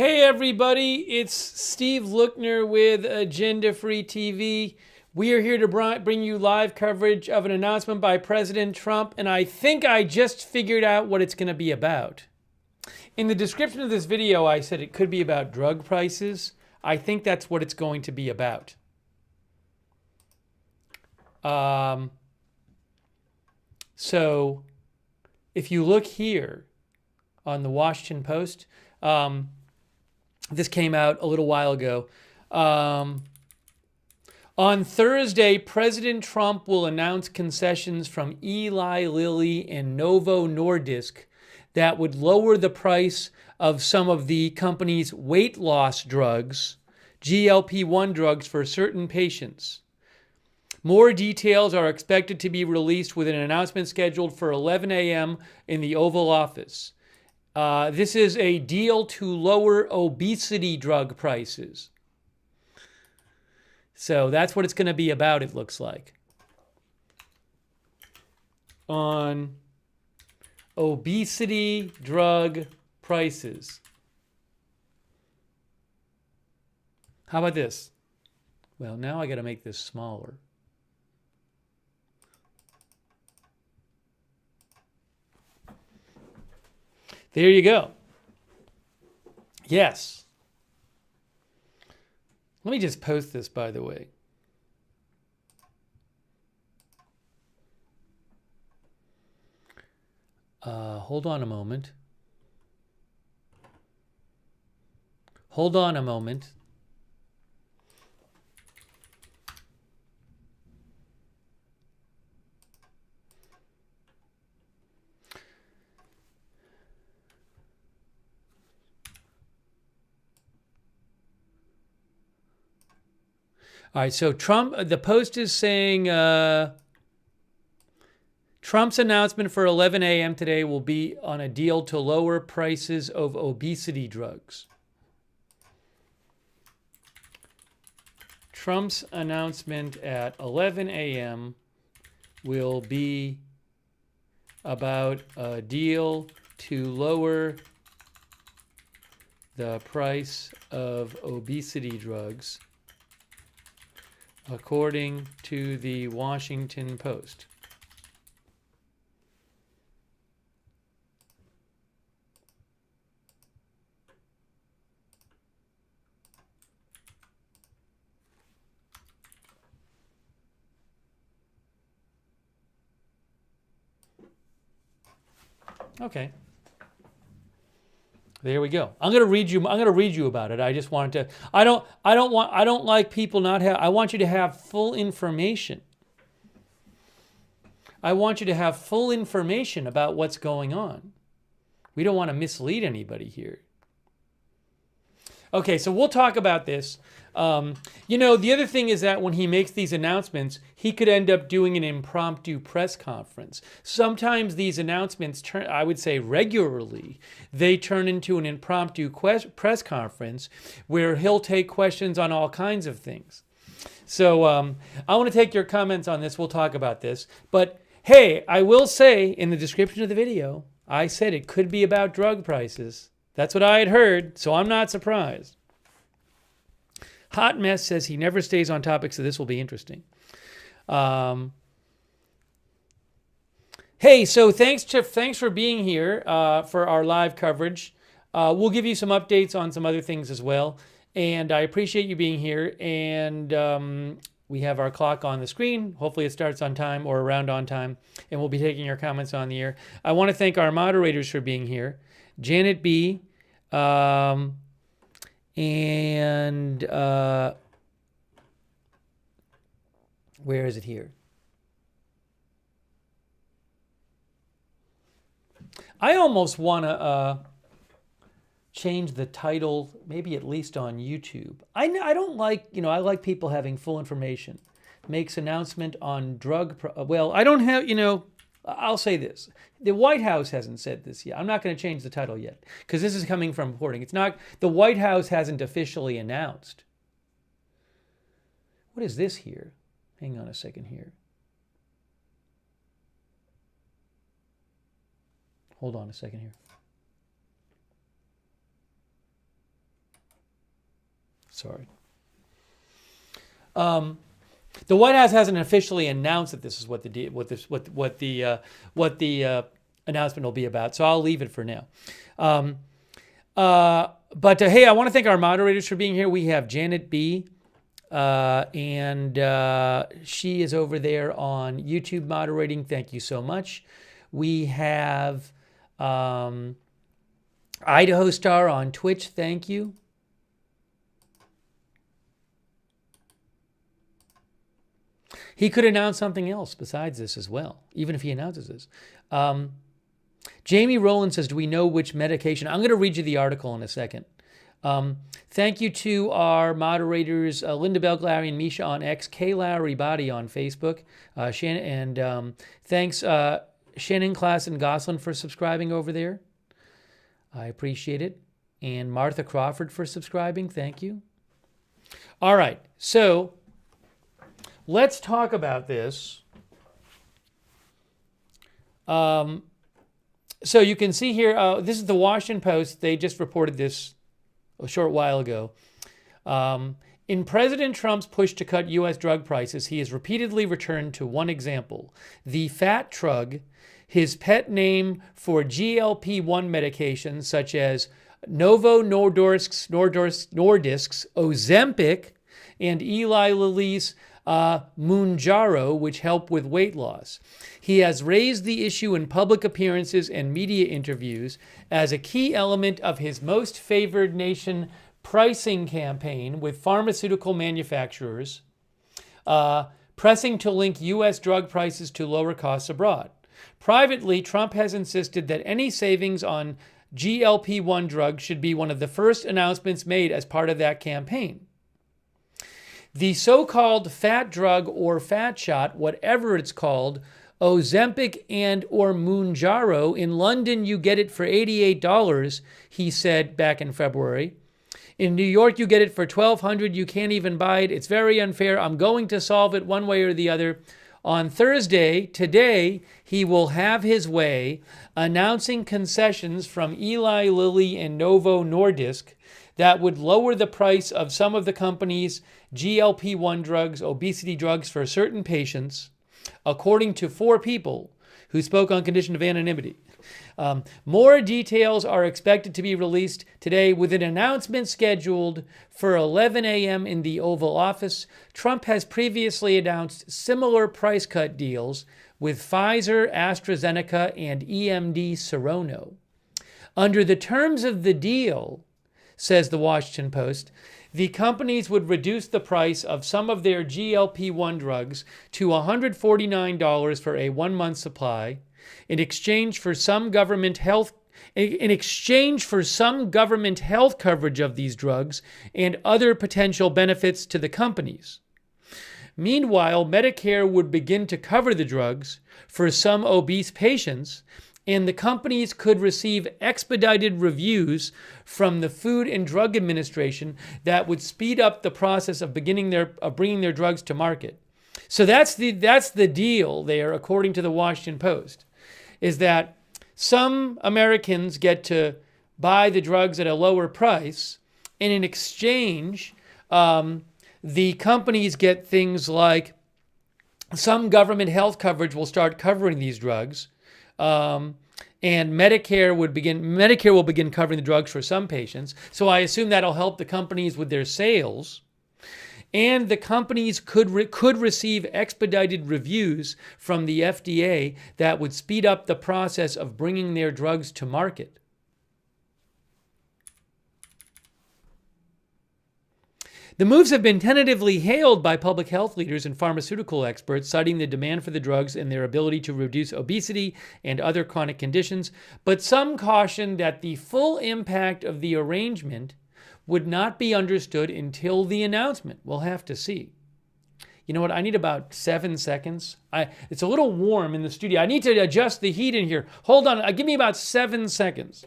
Hey everybody, it's Steve Lookner with Agenda Free TV. We are here to bring you live coverage of an announcement by President Trump, and I think I just figured out what it's going to be about. In the description of this video, I said it could be about drug prices. I think that's what it's going to be about. So, if you look here on the Washington Post, this came out a little while ago. On Thursday, President Trump will announce concessions from Eli Lilly and Novo Nordisk that would lower the price of some of the company's weight loss drugs, GLP-1 drugs for certain patients. More details are expected to be released with an announcement scheduled for 11 a.m. in the Oval Office. This is a deal to lower obesity drug prices. So that's what it's going to be about, it looks like. On obesity drug prices. How about this? Well, now I got to make this smaller. There you go. Yes. Let me just post this, by the way. Hold on a moment. Hold on a moment. All right, so the Post is saying Trump's announcement for 11 a.m. today will be on a deal to lower prices of obesity drugs. Trump's announcement at 11 a.m. will be about a deal to lower the price of obesity drugs, according to the Washington Post. Okay. There we go. I'm going to read you about it. I just wanted to I don't like people not have I want you to have full information. I want you to have full information about what's going on. We don't want to mislead anybody here. Okay, so we'll talk about this. The other thing is that when he makes these announcements, he could end up doing an impromptu press conference. Sometimes these announcements turn, I would say regularly, they turn into an impromptu press conference where he'll take questions on all kinds of things. So I want to take your comments on this. We'll talk about this. But hey, I will say in the description of the video, I said it could be about drug prices. That's what I had heard, so I'm not surprised. Hot Mess says he never stays on topic, so this will be interesting. Hey, so thanks for being here for our live coverage. We'll give you some updates on some other things as well, and I appreciate you being here. And we have our clock on the screen. Hopefully it starts on time or around on time, and we'll be taking your comments on the air. I want to thank our moderators for being here. Janet B. Where is it here? I almost want to change the title, maybe at least on YouTube. I don't like, I like people having full information. Makes announcement on well, I don't have, I'll say this. The White House hasn't said this yet. I'm not going to change the title yet because this is coming from reporting. It's not, the White House hasn't officially announced. What is this here? Hang on a second here. Hold on a second here. Sorry. The White House hasn't officially announced that this is what the announcement will be about, so I'll leave it for now. But hey, I want to thank our moderators for being here. We have Janet B. And she is over there on YouTube moderating. Thank you so much. We have Idaho Star on Twitch. Thank you. He could announce something else besides this as well, even if he announces this. Jamie Rowland says, do we know which medication? I'm going to read you the article in a second. Thank you to our moderators, Linda Belglary and Misha on X, Kay Lowry Body on Facebook, Shannon, and thanks Shannon, Klaas, and Goslin for subscribing over there. I appreciate it. And Martha Crawford for subscribing. Thank you. All right, so let's talk about this. So you can see here, this is the Washington Post. They just reported this a short while ago. In President Trump's push to cut U.S. drug prices, he has repeatedly returned to one example, the fat drug, his pet name for GLP-1 medications such as Novo Nordisk's Ozempic and Eli Lilly's Mounjaro, which help with weight loss. He has raised the issue in public appearances and media interviews as a key element of his most favored nation pricing campaign with pharmaceutical manufacturers, pressing to link U.S. drug prices to lower costs abroad. Privately, Trump has insisted that any savings on GLP-1 drugs should be one of the first announcements made as part of that campaign. The so-called fat drug or fat shot, whatever it's called, Ozempic and or Mounjaro, in London you get it for $88, he said back in February. In New York you get it for $1,200, you can't even buy it. It's very unfair. I'm going to solve it one way or the other. On Thursday, today, he will have his way, announcing concessions from Eli Lilly and Novo Nordisk that would lower the price of some of the company's GLP-1 drugs, obesity drugs for certain patients, according to 4 people who spoke on condition of anonymity. More details are expected to be released today with an announcement scheduled for 11 a.m. in the Oval Office. Trump has previously announced similar price cut deals with Pfizer, AstraZeneca, and EMD Serono. Under the terms of the deal, says the Washington Post, the companies would reduce the price of some of their GLP-1 drugs to $149 for a 1-month supply in exchange for some government health coverage of these drugs and other potential benefits to the companies. Meanwhile, Medicare would begin to cover the drugs for some obese patients, and the companies could receive expedited reviews from the Food and Drug Administration that would speed up the process of bringing their drugs to market. So that's the deal there, according to the Washington Post, is that some Americans get to buy the drugs at a lower price, and in exchange, the companies get things like some government health coverage will start covering these drugs. And Medicare will begin covering the drugs for some patients. So I assume that'll help the companies with their sales. And the companies could receive expedited reviews from the FDA that would speed up the process of bringing their drugs to market. The moves have been tentatively hailed by public health leaders and pharmaceutical experts, citing the demand for the drugs and their ability to reduce obesity and other chronic conditions, but some caution that the full impact of the arrangement would not be understood until the announcement. We'll have to see. You know what? I need about 7 seconds. It's a little warm in the studio. I need to adjust the heat in here. Hold on. Give me about 7 seconds.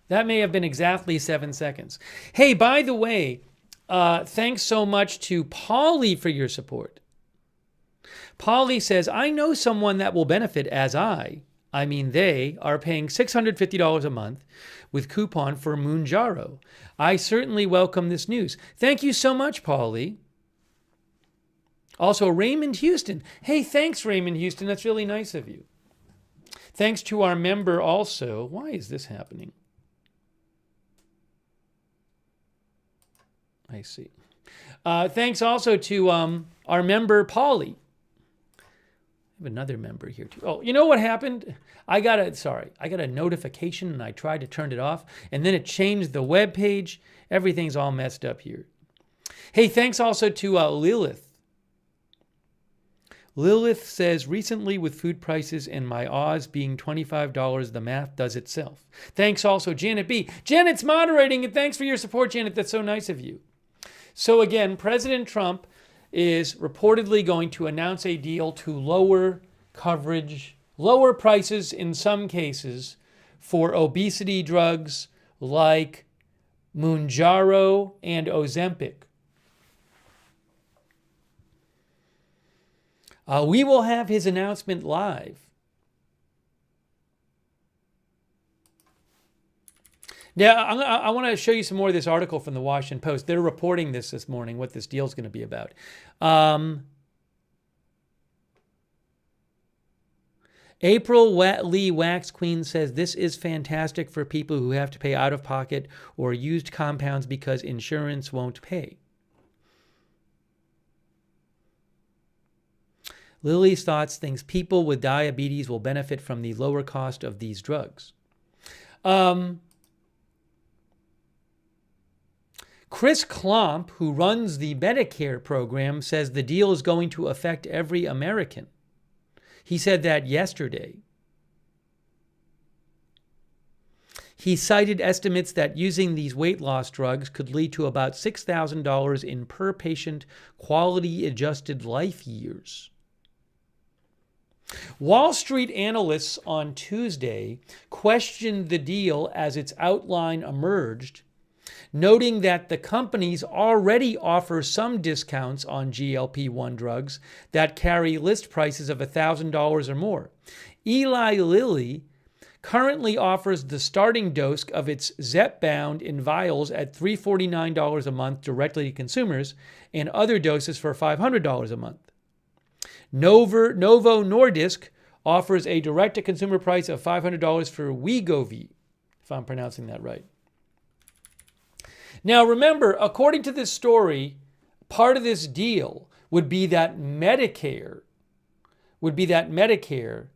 That may have been exactly 7 seconds. Hey, by the way, thanks so much to Paulie for your support. Polly says, I know someone that will benefit as I mean they, are paying $650 a month with coupon for Mounjaro. I certainly welcome this news. Thank you so much, Polly. Also, Raymond Houston. Hey, thanks, Raymond Houston. That's really nice of you. Thanks to our member also. Why is this happening? I see. Thanks also to our member, Polly. I have another member here too. Oh, you know what happened? I got a notification and I tried to turn it off and then it changed the web page. Everything's all messed up here. Hey, thanks also to Lilith. Lilith says, recently with food prices and my Oz being $25, the math does itself. Thanks also, Janet B. Janet's moderating, and thanks for your support, Janet. That's so nice of you. So again, President Trump is reportedly going to announce a deal to lower coverage, lower prices in some cases for obesity drugs like Mounjaro and Ozempic. We will have his announcement live. Now, I want to show you some more of this article from the Washington Post. They're reporting this morning, what this deal is going to be about. April Lee Wax Queen says, this is fantastic for people who have to pay out of pocket or used compounds because insurance won't pay. Lily's thoughts thinks people with diabetes will benefit from the lower cost of these drugs. Chris Klomp, who runs the Medicare program, says the deal is going to affect every American. He said that yesterday. He cited estimates that using these weight loss drugs could lead to about $6,000 in per patient quality-adjusted life years. Wall Street analysts on Tuesday questioned the deal as its outline emerged, noting that the companies already offer some discounts on GLP-1 drugs that carry list prices of $1,000 or more. Eli Lilly currently offers the starting dose of its Zepbound in vials at $349 a month directly to consumers and other doses for $500 a month. Novo Nordisk offers a direct-to-consumer price of $500 for Wegovy, if I'm pronouncing that right. Now remember, according to this story, part of this deal would be that Medicare, Medicare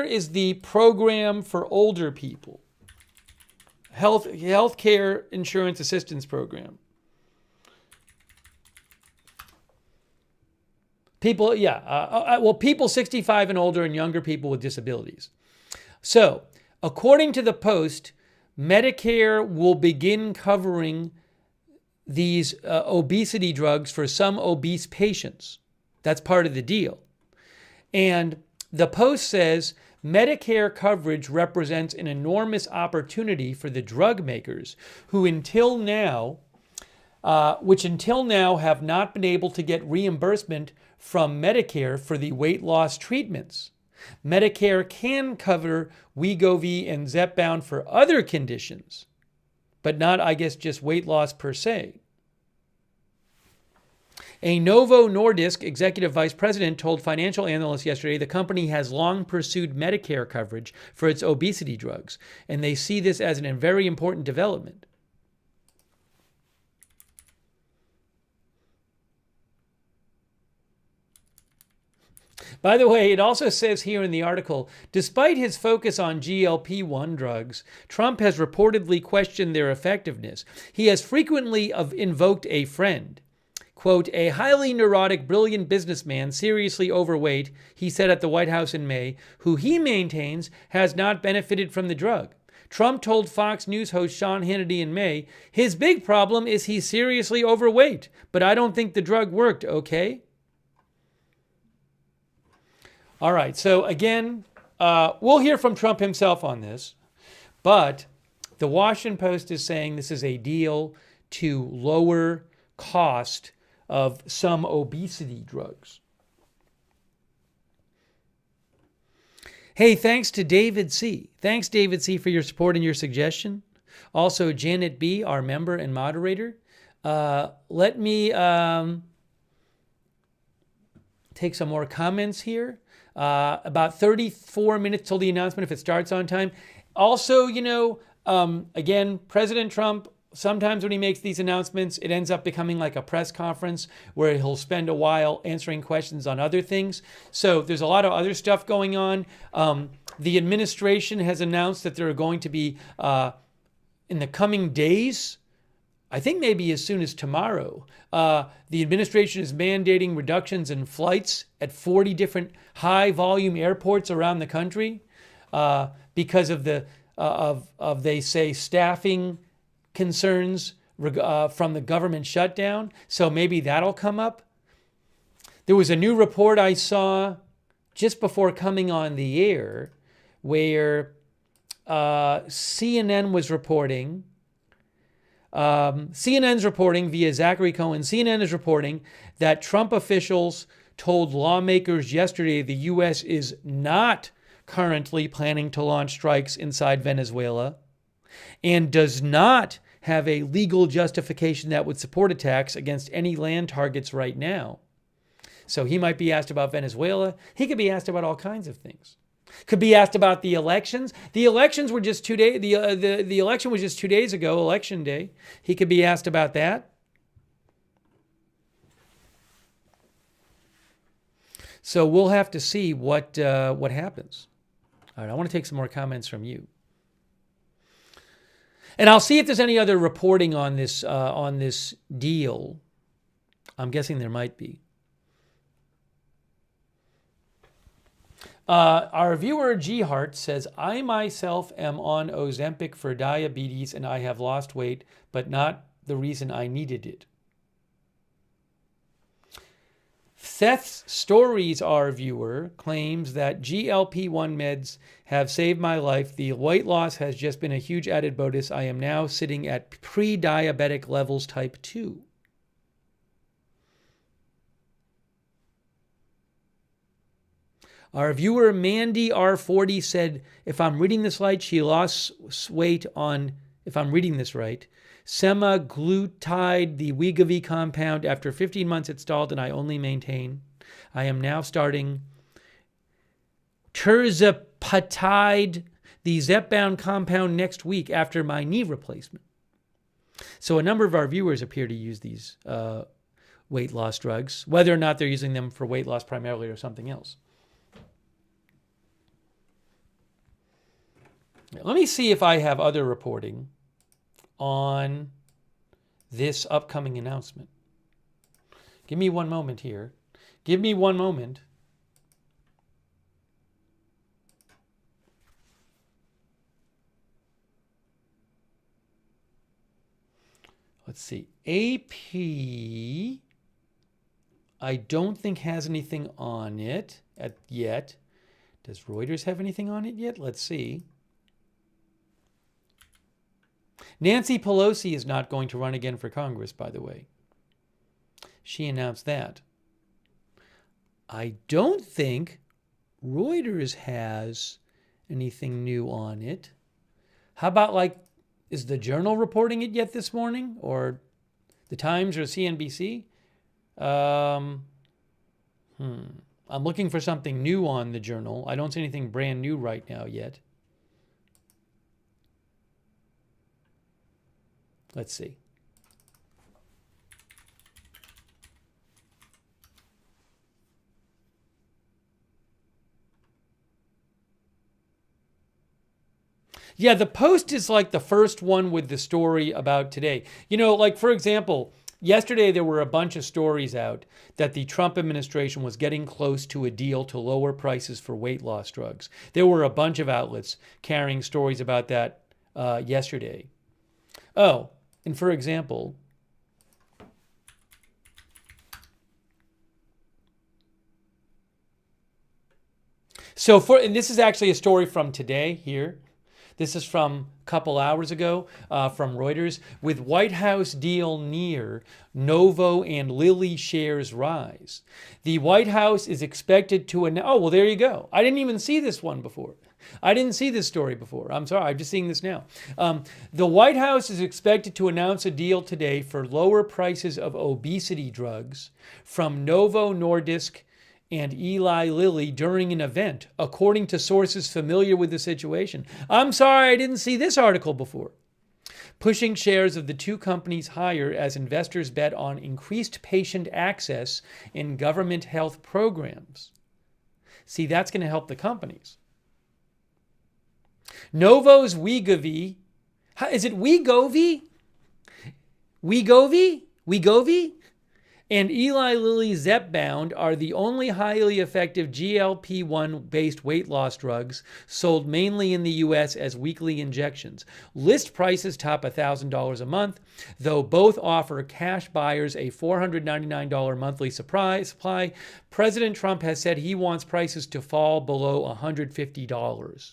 is the program for older people, health care insurance assistance program. People, people 65 and older and younger people with disabilities. So, according to the Post, Medicare will begin covering these obesity drugs for some obese patients. That's part of the deal. And the Post says Medicare coverage represents an enormous opportunity for the drug makers who until now have not been able to get reimbursement from Medicare for the weight loss treatments. Medicare can cover Wegovy and Zepbound for other conditions, but not, I guess, just weight loss per se. A Novo Nordisk executive vice president told financial analysts yesterday the company has long pursued Medicare coverage for its obesity drugs, and they see this as a very important development. By the way, it also says here in the article, despite his focus on GLP-1 drugs, Trump has reportedly questioned their effectiveness. He has frequently invoked a friend. Quote, a highly neurotic, brilliant businessman, seriously overweight, he said at the White House in May, who he maintains has not benefited from the drug. Trump told Fox News host Sean Hannity in May, his big problem is he's seriously overweight, but I don't think the drug worked, okay? All right, so again, we'll hear from Trump himself on this, but the Washington Post is saying this is a deal to lower cost of some obesity drugs. Hey, thanks to David C. Thanks, David C., for your support and your suggestion. Also, Janet B., our member and moderator. Let me take some more comments here. About 34 minutes till the announcement if it starts on time. Also, again, President Trump, sometimes when he makes these announcements, it ends up becoming like a press conference where he'll spend a while answering questions on other things. So there's a lot of other stuff going on. The administration has announced that there are going to be, in the coming days, I think maybe as soon as tomorrow, the administration is mandating reductions in flights at 40 different high-volume airports around the country because of they say staffing concerns from the government shutdown. So maybe that'll come up. There was a new report I saw just before coming on the air where CNN was reporting. CNN's reporting via Zachary Cohen. CNN is reporting that Trump officials told lawmakers yesterday the U.S. is not currently planning to launch strikes inside Venezuela and does not have a legal justification that would support attacks against any land targets right now. So he might be asked about Venezuela. He could be asked about all kinds of things. Could be asked about the elections. The elections were just 2 days. The election was just 2 days ago, Election Day. He could be asked about that. So we'll have to see what happens. All right, I want to take some more comments from you. And I'll see if there's any other reporting on this deal. I'm guessing there might be. Our viewer G Hart says, I myself am on Ozempic for diabetes and I have lost weight, but not the reason I needed it. Seth's Stories, our viewer, claims that GLP-1 meds have saved my life. The weight loss has just been a huge added bonus. I am now sitting at pre-diabetic levels type 2. Our viewer Mandy R40 said, if I'm reading this right, she lost weight on, if I'm reading this right, semaglutide, the Wegovy compound, after 15 months it stalled and I only maintain. I am now starting tirzepatide, the Zepbound compound, next week after my knee replacement. So a number of our viewers appear to use these weight loss drugs, whether or not they're using them for weight loss primarily or something else. Let me see if I have other reporting on this upcoming announcement. Give me one moment here. Give me one moment. Let's see. AP, I don't think has anything on it yet. Does Reuters have anything on it yet? Let's see. Nancy Pelosi is not going to run again for Congress, by the way. She announced that. I don't think Reuters has anything new on it. How about, is the Journal reporting it yet this morning? Or the Times or CNBC? I'm looking for something new on the Journal. I don't see anything brand new right now yet. Let's see. Yeah, the Post is like the first one with the story about today. For example, yesterday there were a bunch of stories out that the Trump administration was getting close to a deal to lower prices for weight loss drugs. There were a bunch of outlets carrying stories about that yesterday. Oh, and for example, and this is actually a story from today here. This is from a couple hours ago from Reuters. With White House deal near, Novo and Lilly shares rise. The White House is expected to announce. Oh, well, there you go. I didn't even see this one before. I didn't see this story before. I'm sorry. I'm just seeing this now. The White House is expected to announce a deal today for lower prices of obesity drugs from Novo Nordisk and Eli Lilly during an event, according to sources familiar with the situation. I'm sorry, I didn't see this article before. Pushing shares of the two companies higher as investors bet on increased patient access in government health programs. See, that's going to help the companies. Novo's Wegovy, is it Wegovy? Wegovy? And Eli Lilly's Zepbound are the only highly effective GLP-1 based weight loss drugs sold mainly in the U.S. as weekly injections. List prices top $1,000 a month, though both offer cash buyers a $499 monthly supply. President Trump has said he wants prices to fall below $150.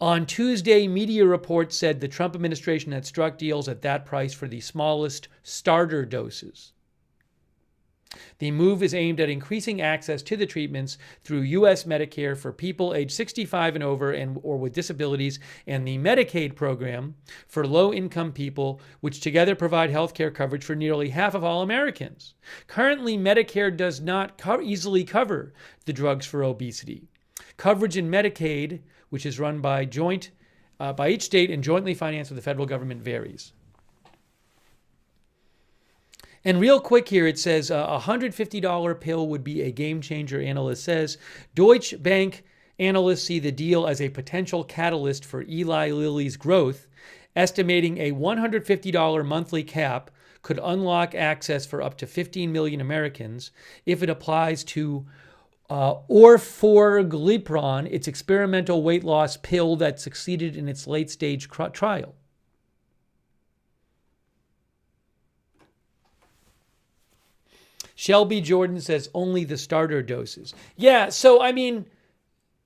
On Tuesday, media reports said the Trump administration had struck deals at that price for the smallest starter doses. The move is aimed at increasing access to the treatments through U.S. Medicare for people age 65 and over or with disabilities, and the Medicaid program for low-income people, which together provide health care coverage for nearly half of all Americans. Currently, Medicare does not easily cover the drugs for obesity. Coverage in Medicaid, which is run by each state and jointly financed with the federal government, varies. And real quick here, it says a $150 pill would be a game changer, analyst says. Deutsche Bank analysts see the deal as a potential catalyst for Eli Lilly's growth, estimating a $150 monthly cap could unlock access for up to 15 million Americans if it applies to orforglipron, its experimental weight loss pill that succeeded in its late-stage trial. Shelby Jordan says only the starter doses. Yeah, so I mean,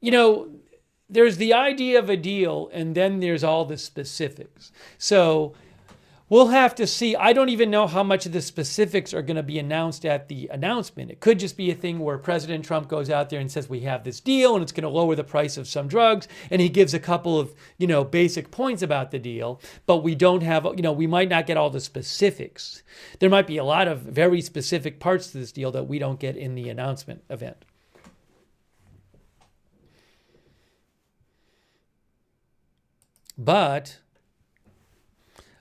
there's the idea of a deal, and then there's all the specifics. So we'll have to see. I don't even know how much of the specifics are going to be announced at the announcement. It could just be a thing where President Trump goes out there and says, we have this deal and it's going to lower the price of some drugs. And he gives a couple of, basic points about the deal, but we don't have, we might not get all the specifics. There might be a lot of very specific parts to this deal that we don't get in the announcement event. But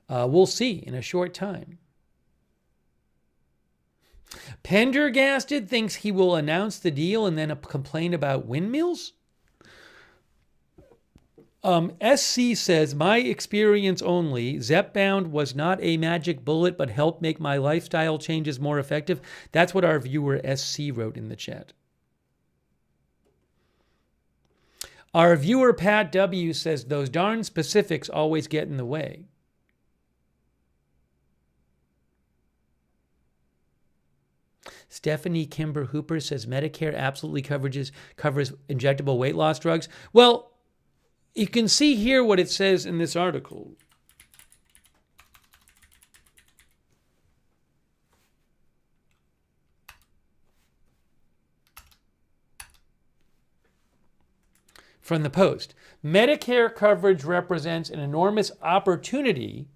we'll see in a short time. Pendergasted thinks he will announce the deal and then complain about windmills. SC says, my experience only, Zepbound was not a magic bullet, but helped make my lifestyle changes more effective. That's what our viewer SC wrote in the chat. Our viewer Pat W says, those darn specifics always get in the way. Stephanie Kimber Hooper says Medicare absolutely covers injectable weight loss drugs. Well, you can see here what it says in this article. From the Post, Medicare coverage represents an enormous opportunity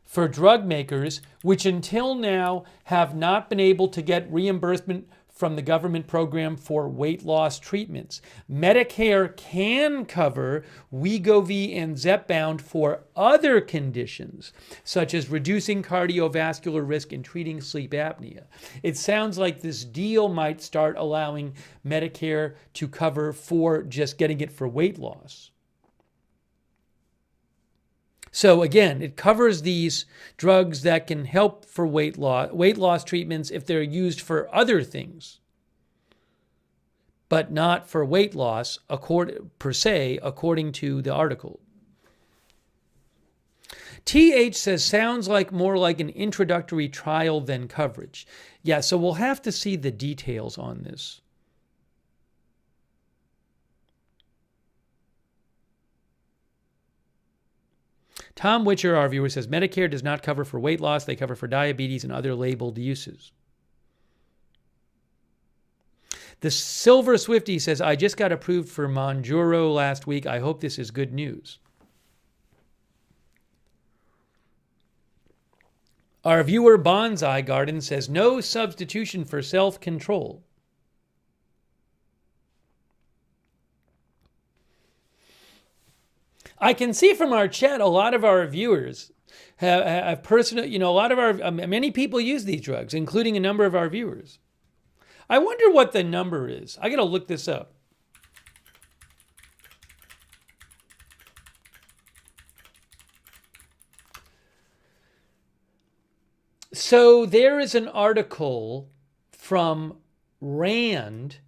for drug makers, which until now have not been able to get reimbursement from the government program for weight loss treatments. Medicare can cover Wegovy and Zepbound for other conditions, such as reducing cardiovascular risk and treating sleep apnea. It sounds like this deal might start allowing Medicare to cover for just getting it for weight loss. So again, it covers these drugs that can help for weight loss treatments if they're used for other things, but not for weight loss per se, according to the article. TH says, sounds like more like an introductory trial than coverage. Yeah, so we'll have to see the details on this. Tom Witcher, our viewer, says Medicare does not cover for weight loss. They cover for diabetes and other labeled uses. The Silver Swifty says, I just got approved for Monjuro last week. I hope this is good news. Our viewer Bonsai Garden says, no substitution for self-control. I can see from our chat a lot of our viewers have personal, a lot of our, many people use these drugs, including a number of our viewers. I wonder what the number is. I got to look this up. So there is an article from Rand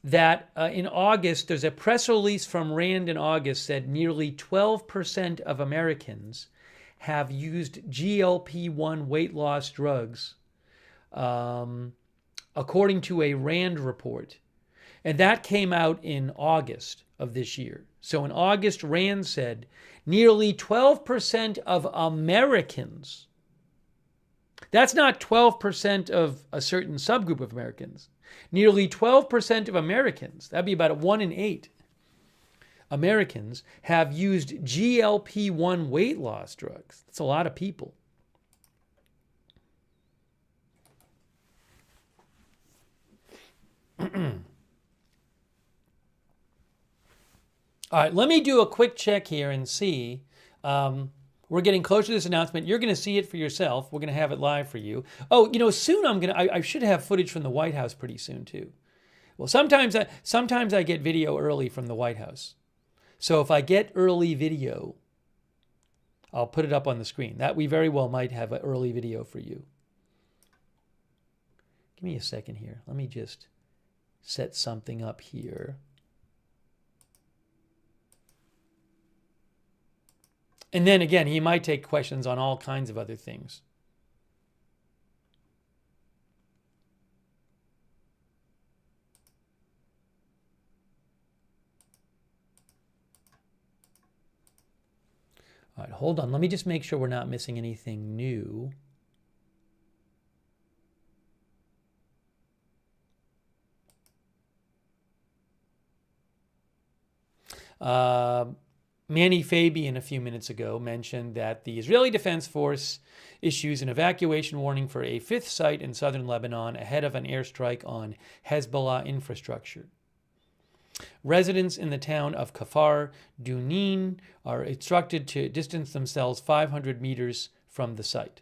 that in August, there's a press release from Rand in August said nearly 12% of Americans have used GLP-1 weight loss drugs, according to a Rand report. And that came out in August of this year. So in August, Rand said nearly 12% of Americans. That's not 12% of a certain subgroup of Americans. Nearly 12% of Americans, that'd be about 1 in 8 Americans, have used GLP-1 weight loss drugs. That's a lot of people. All right, let me do a quick check here and see. We're getting closer to this announcement. You're going to see it for yourself. We're going to have it live for you. Oh, soon I should have footage from the White House pretty soon too. Well, sometimes I get video early from the White House. So if I get early video, I'll put it up on the screen. That we very well might have an early video for you. Give me a second here. Let me just set something up here. And then again, he might take questions on all kinds of other things. All right, hold on. Let me just make sure we're not missing anything new. Manny Fabian a few minutes ago mentioned that the Israeli Defense Force issues an evacuation warning for a 5th site in southern Lebanon ahead of an airstrike on Hezbollah infrastructure. Residents in the town of Kfar Dunin are instructed to distance themselves 500 meters from the site.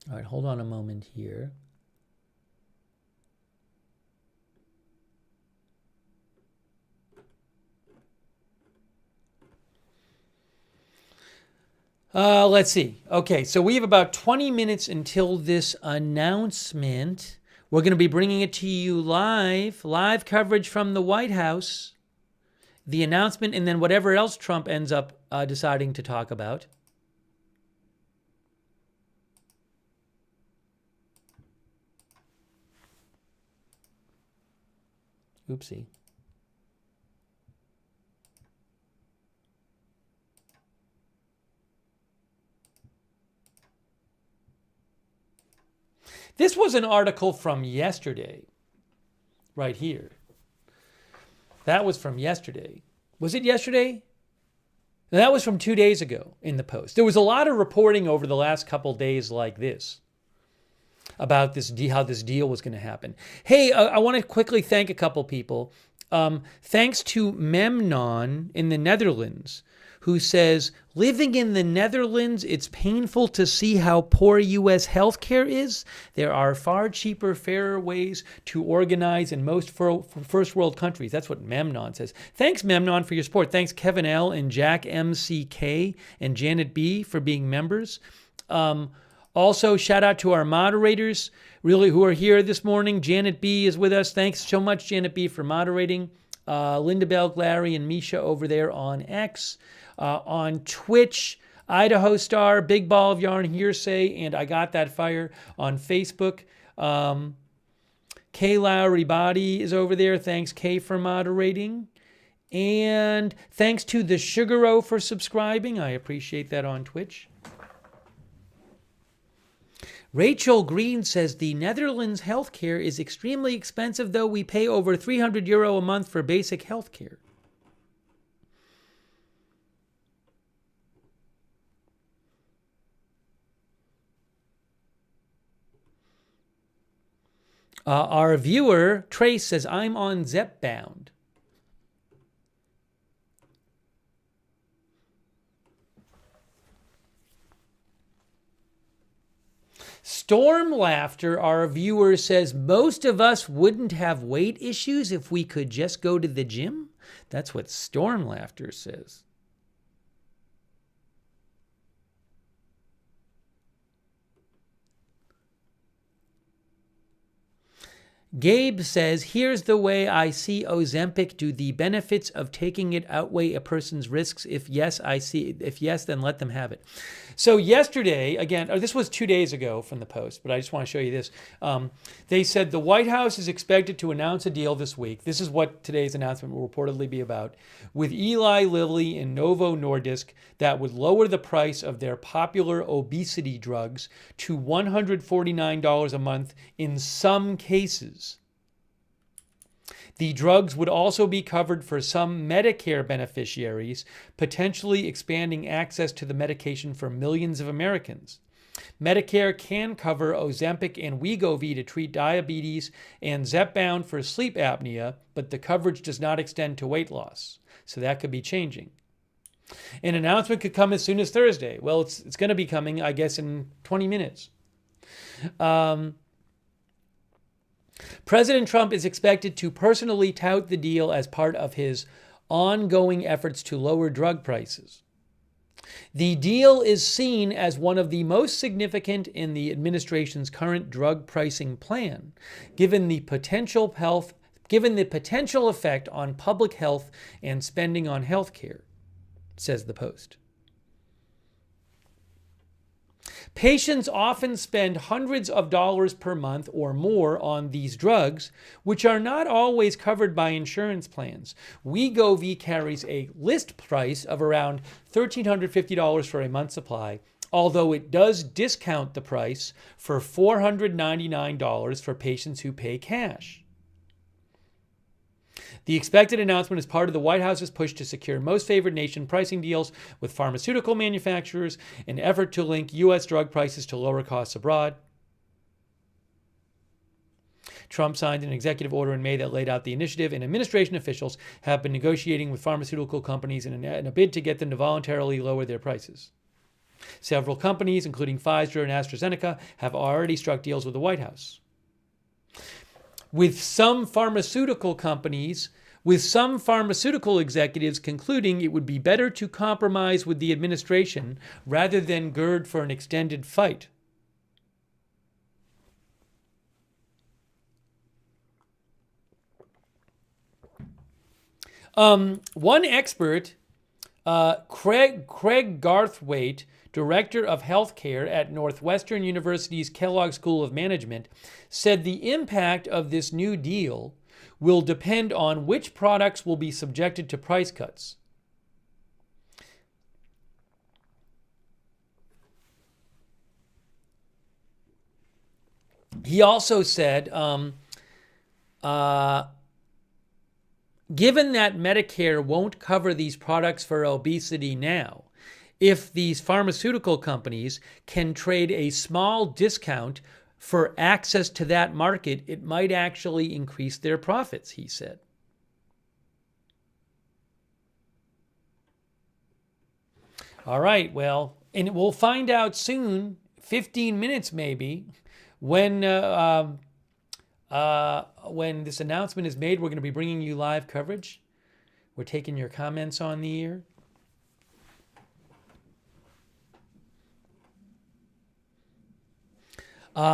All right, hold on a moment here. Let's see. Okay, so we have about 20 minutes until this announcement. We're going to be bringing it to you live coverage from the White House, the announcement, and then whatever else Trump ends up deciding to talk about. Oopsie. This was an article from yesterday, right here. That was from yesterday. Was it yesterday? That was from 2 days ago in the Post. There was a lot of reporting over the last couple days like this about this, how this deal was going to happen. Hey, I want to quickly thank a couple people. Thanks to Memnon in the Netherlands, who says, living in the Netherlands, it's painful to see how poor U.S. healthcare is. There are far cheaper, fairer ways to organize in most first world countries. That's what Memnon says. Thanks, Memnon, for your support. Thanks, Kevin L. and Jack MCK and Janet B. for being members. Also, shout out to our moderators, really, who are here this morning. Janet B. is with us. Thanks so much, Janet B., for moderating. Linda Belk, Larry, and Misha over there on X. On Twitch, Idaho Star, Big Ball of Yarn, Hearsay, and I Got That Fire on Facebook. Kay Lowry Body is over there. Thanks, Kay, for moderating. And thanks to the Sugaro for subscribing. I appreciate that on Twitch. Rachel Green says the Netherlands healthcare is extremely expensive, though we pay over €300 a month for basic healthcare. Our viewer, Trace, says, I'm on Zepbound. Storm Laughter, our viewer, says, most of us wouldn't have weight issues if we could just go to the gym. That's what Storm Laughter says. Gabe says, here's the way I see Ozempic. Do the benefits of taking it outweigh a person's risks? If yes, then let them have it. So yesterday, again, this was 2 days ago from the Post, but I just want to show you this. They said the White House is expected to announce a deal this week. This is what today's announcement will reportedly be about. With Eli Lilly and Novo Nordisk that would lower the price of their popular obesity drugs to $149 a month in some cases. The drugs would also be covered for some Medicare beneficiaries, potentially expanding access to the medication for millions of Americans. Medicare can cover Ozempic and Wegovy to treat diabetes and Zepbound for sleep apnea, but the coverage does not extend to weight loss. So that could be changing. An announcement could come as soon as Thursday. Well, it's going to be coming, I guess, in 20 minutes. President Trump is expected to personally tout the deal as part of his ongoing efforts to lower drug prices. The deal is seen as one of the most significant in the administration's current drug pricing plan, given the potential effect on public health and spending on health care, says the Post. Patients often spend hundreds of dollars per month or more on these drugs, which are not always covered by insurance plans. Wegovy carries a list price of around $1,350 for a month's supply, although it does discount the price for $499 for patients who pay cash. The expected announcement is part of the White House's push to secure most favored nation pricing deals with pharmaceutical manufacturers, an effort to link U.S. drug prices to lower costs abroad. Trump signed an executive order in May that laid out the initiative, and administration officials have been negotiating with pharmaceutical companies in a bid to get them to voluntarily lower their prices. Several companies, including Pfizer and AstraZeneca, have already struck deals with the White House. With some pharmaceutical executives concluding it would be better to compromise with the administration rather than gird for an extended fight. One expert, Craig Garthwaite, director of healthcare at Northwestern University's Kellogg School of Management, said the impact of this new deal will depend on which products will be subjected to price cuts. He also said, given that Medicare won't cover these products for obesity now, if these pharmaceutical companies can trade a small discount for access to that market, it might actually increase their profits, he said. All right, well, and we'll find out soon, 15 minutes maybe, when this announcement is made. We're going to be bringing you live coverage. We're taking your comments on the air.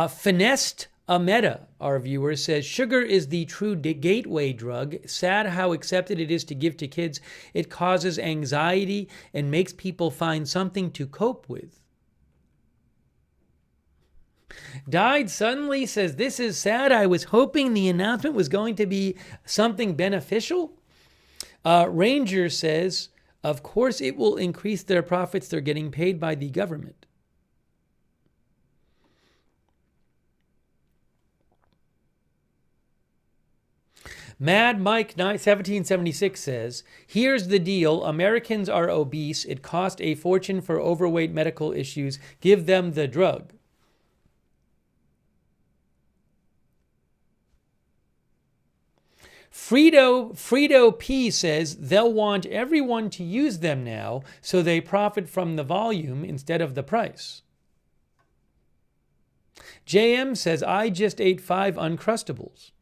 Finessed Ameta, our viewer, says, sugar is the true gateway drug. Sad how accepted it is to give to kids. It causes anxiety and makes people find something to cope with. Died Suddenly says, this is sad. I was hoping the announcement was going to be something beneficial. Ranger says, of course it will increase their profits. They're getting paid by the government. Mad Mike 1776 says, here's the deal. Americans are obese. It costs a fortune for overweight medical issues. Give them the drug. Frito P says they'll want everyone to use them now so they profit from the volume instead of the price. JM says, I just ate 5 Uncrustables.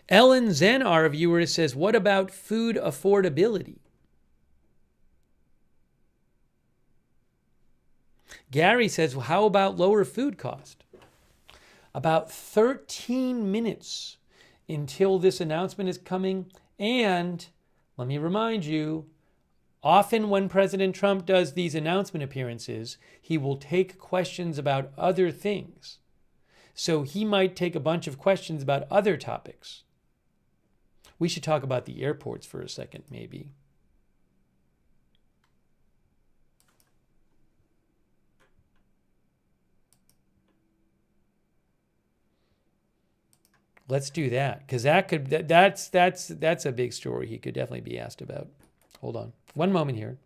Ellen Zen, our viewer, says, what about food affordability? Gary says, well, how about lower food cost? About 13 minutes until this announcement is coming. And let me remind you, often when President Trump does these announcement appearances, he will take questions about other things. So he might take a bunch of questions about other topics. We should talk about the airports for a second, maybe. Let's do that, because that's a big story he could definitely be asked about. Hold on. One moment here.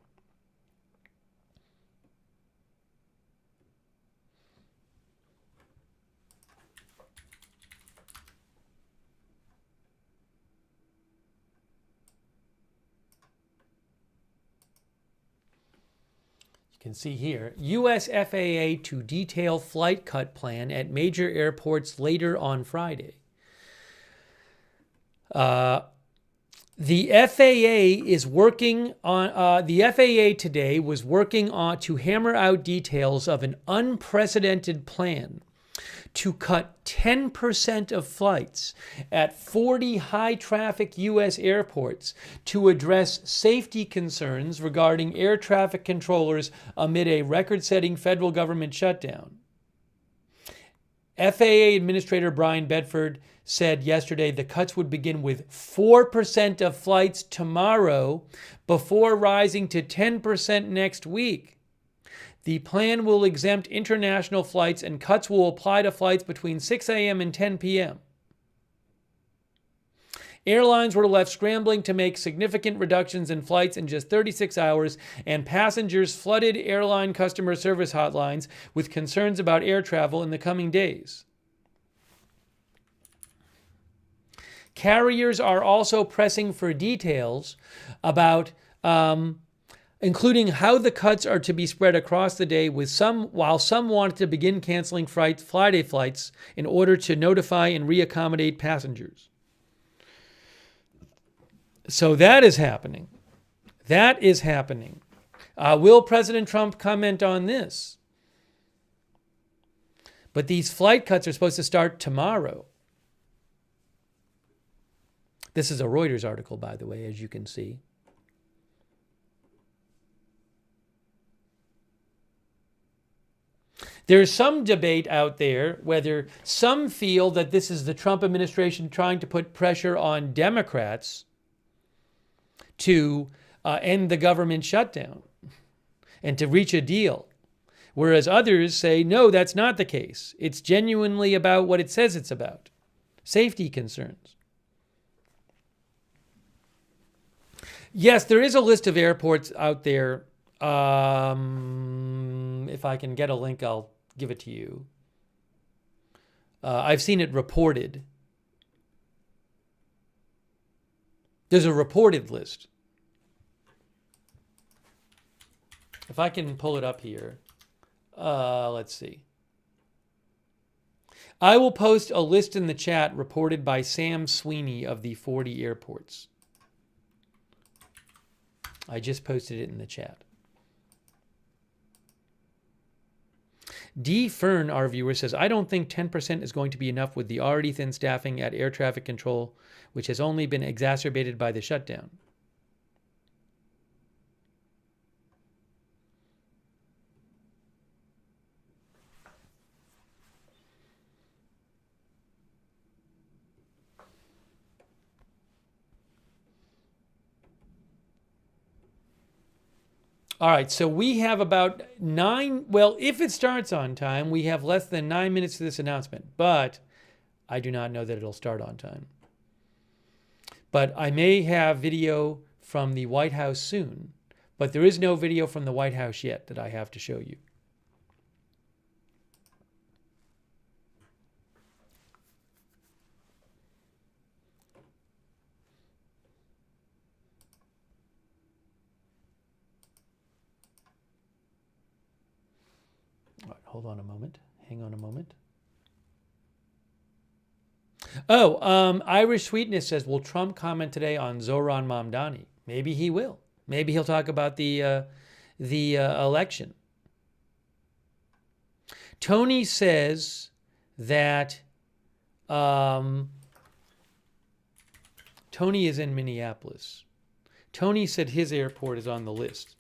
You can see here, U.S. FAA to detail flight cut plan at major airports later on Friday. The FAA is working on. The FAA today was working on to hammer out details of an unprecedented plan to cut 10% of flights at 40 high-traffic U.S. airports to address safety concerns regarding air traffic controllers amid a record-setting federal government shutdown. FAA Administrator Brian Bedford said yesterday the cuts would begin with 4% of flights tomorrow before rising to 10% next week. The plan will exempt international flights and cuts will apply to flights between 6 a.m. and 10 p.m. Airlines were left scrambling to make significant reductions in flights in just 36 hours, and passengers flooded airline customer service hotlines with concerns about air travel in the coming days. Carriers are also pressing for details about including how the cuts are to be spread across the day, while some wanted to begin canceling Friday flights in order to notify and reaccommodate passengers. So that is happening. That is happening. Will President Trump comment on this? But these flight cuts are supposed to start tomorrow. This is a Reuters article, by the way, as you can see. There's some debate out there whether some feel that this is the Trump administration trying to put pressure on Democrats to end the government shutdown and to reach a deal. Whereas others say, no, that's not the case. It's genuinely about what it says it's about. Safety concerns. Yes, there is a list of airports out there. If I can get a link, I'll give it to you. I've seen it reported. There's a reported list. If I can pull it up here. Let's see. I will post a list in the chat reported by Sam Sweeney of the 40 airports. I just posted it in the chat. D. Fern, our viewer, says, I don't think 10% is going to be enough with the already thin staffing at air traffic control, which has only been exacerbated by the shutdown. All right, so we have about 9, well, if it starts on time, we have less than 9 minutes to this announcement, but I do not know that it'll start on time. But I may have video from the White House soon, but there is no video from the White House yet that I have to show you. All right, hold on a moment. Hang on a moment. Oh, Irish Sweetness says, will Trump comment today on Zohran Mamdani? Maybe he will. Maybe he'll talk about the election. Tony says that Tony is in Minneapolis. Tony said his airport is on the list.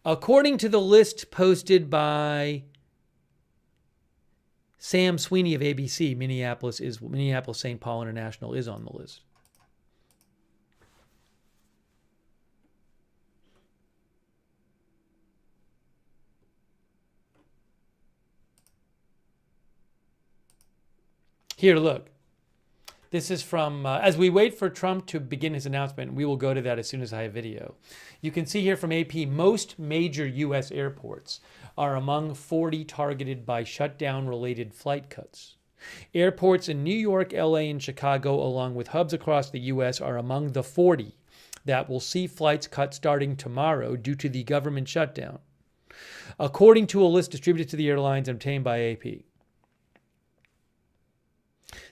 According to the list posted by Sam Sweeney of ABC, Minneapolis St. Paul International is on the list. Here, look. This is from, as we wait for Trump to begin his announcement, we will go to that as soon as I have video. You can see here from AP, most major U.S. airports are among 40 targeted by shutdown-related flight cuts. Airports in New York, L.A., and Chicago, along with hubs across the U.S., are among the 40 that will see flights cut starting tomorrow due to the government shutdown, according to a list distributed to the airlines obtained by AP.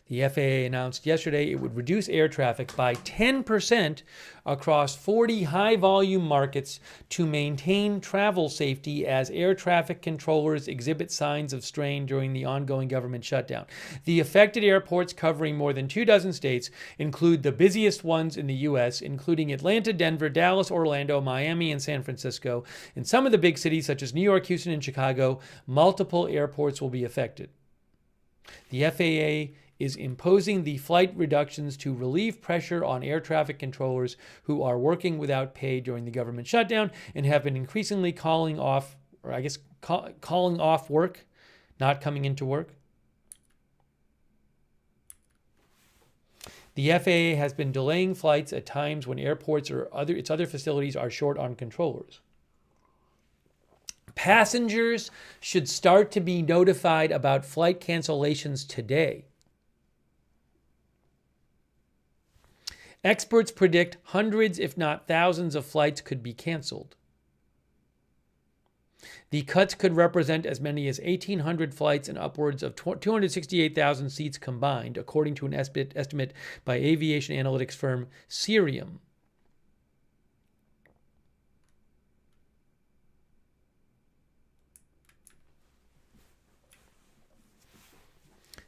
The FAA announced yesterday it would reduce air traffic by 10% across 40 high-volume markets to maintain travel safety as air traffic controllers exhibit signs of strain during the ongoing government shutdown. The affected airports covering more than 24 states include the busiest ones in the U.S., including Atlanta, Denver, Dallas, Orlando, Miami, and San Francisco. In some of the big cities such as New York, Houston, and Chicago, multiple airports will be affected. The FAA is imposing the flight reductions to relieve pressure on air traffic controllers who are working without pay during the government shutdown and have been increasingly calling off work, not coming into work. The FAA has been delaying flights at times when airports or its other facilities are short on controllers. Passengers should start to be notified about flight cancellations today. Experts predict hundreds, if not thousands, of flights could be canceled. The cuts could represent as many as 1,800 flights and upwards of 268,000 seats combined, according to an estimate by aviation analytics firm Cirium.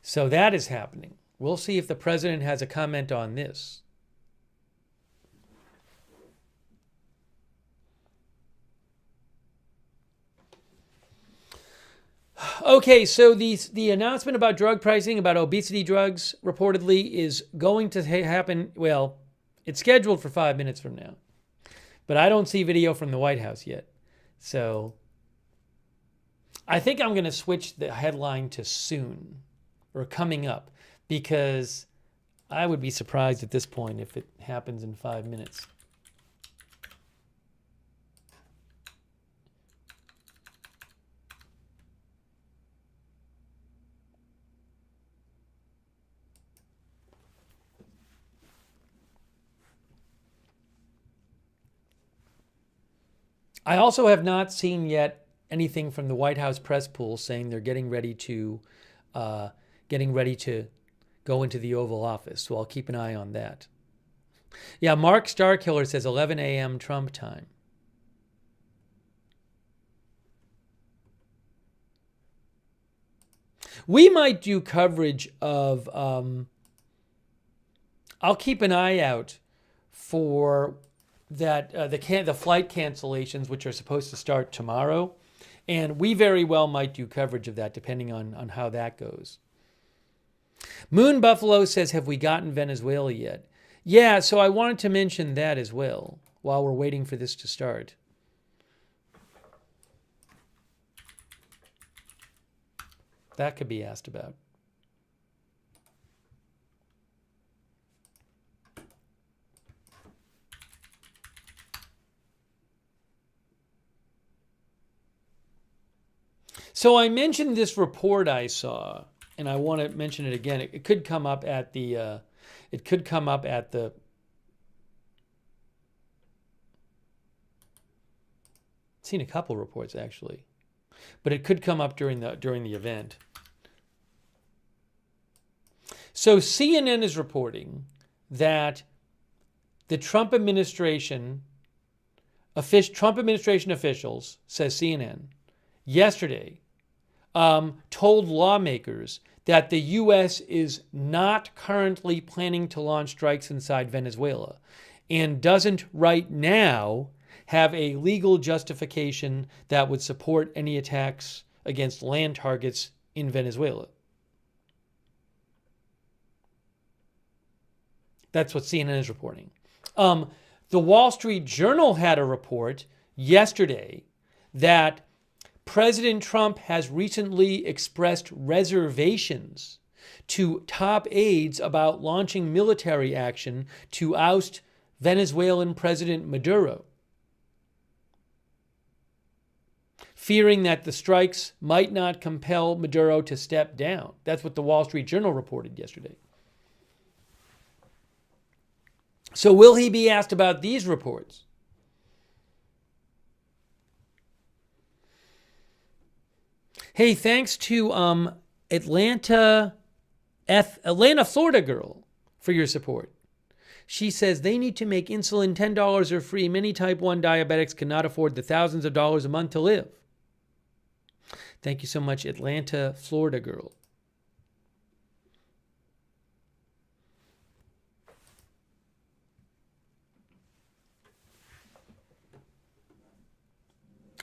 So that is happening. We'll see if the president has a comment on this. Okay, so the announcement about drug pricing, about obesity drugs, reportedly is going to happen, well, it's scheduled for 5 minutes from now. But I don't see video from the White House yet. So I think I'm going to switch the headline to soon, or coming up, because I would be surprised at this point if it happens in 5 minutes. I also have not seen yet anything from the White House press pool saying they're getting ready to go into the Oval Office. So I'll keep an eye on that. Yeah, Mark Starkiller says 11 a.m. Trump time. We might do coverage of, I'll keep an eye out for that the flight cancellations, which are supposed to start tomorrow. And we very well might do coverage of that depending on how that goes. Moon Buffalo says, have we gotten Venezuela yet? Yeah, so I wanted to mention that as well while we're waiting for this to start. That could be asked about. So I mentioned this report I saw, and I want to mention it again. It could come up at the. I've seen a couple reports actually, but it could come up during the event. So CNN is reporting that the Trump administration officials, says CNN, yesterday told lawmakers that the U.S. is not currently planning to launch strikes inside Venezuela and doesn't right now have a legal justification that would support any attacks against land targets in Venezuela. That's what CNN is reporting. The Wall Street Journal had a report yesterday that President Trump has recently expressed reservations to top aides about launching military action to oust Venezuelan President Maduro, fearing that the strikes might not compel Maduro to step down. That's what the Wall Street Journal reported yesterday. So will he be asked about these reports? Hey, thanks to Atlanta, Florida girl for your support. She says they need to make insulin $10 or free. Many type 1 diabetics cannot afford the thousands of dollars a month to live. Thank you so much, Atlanta, Florida girl.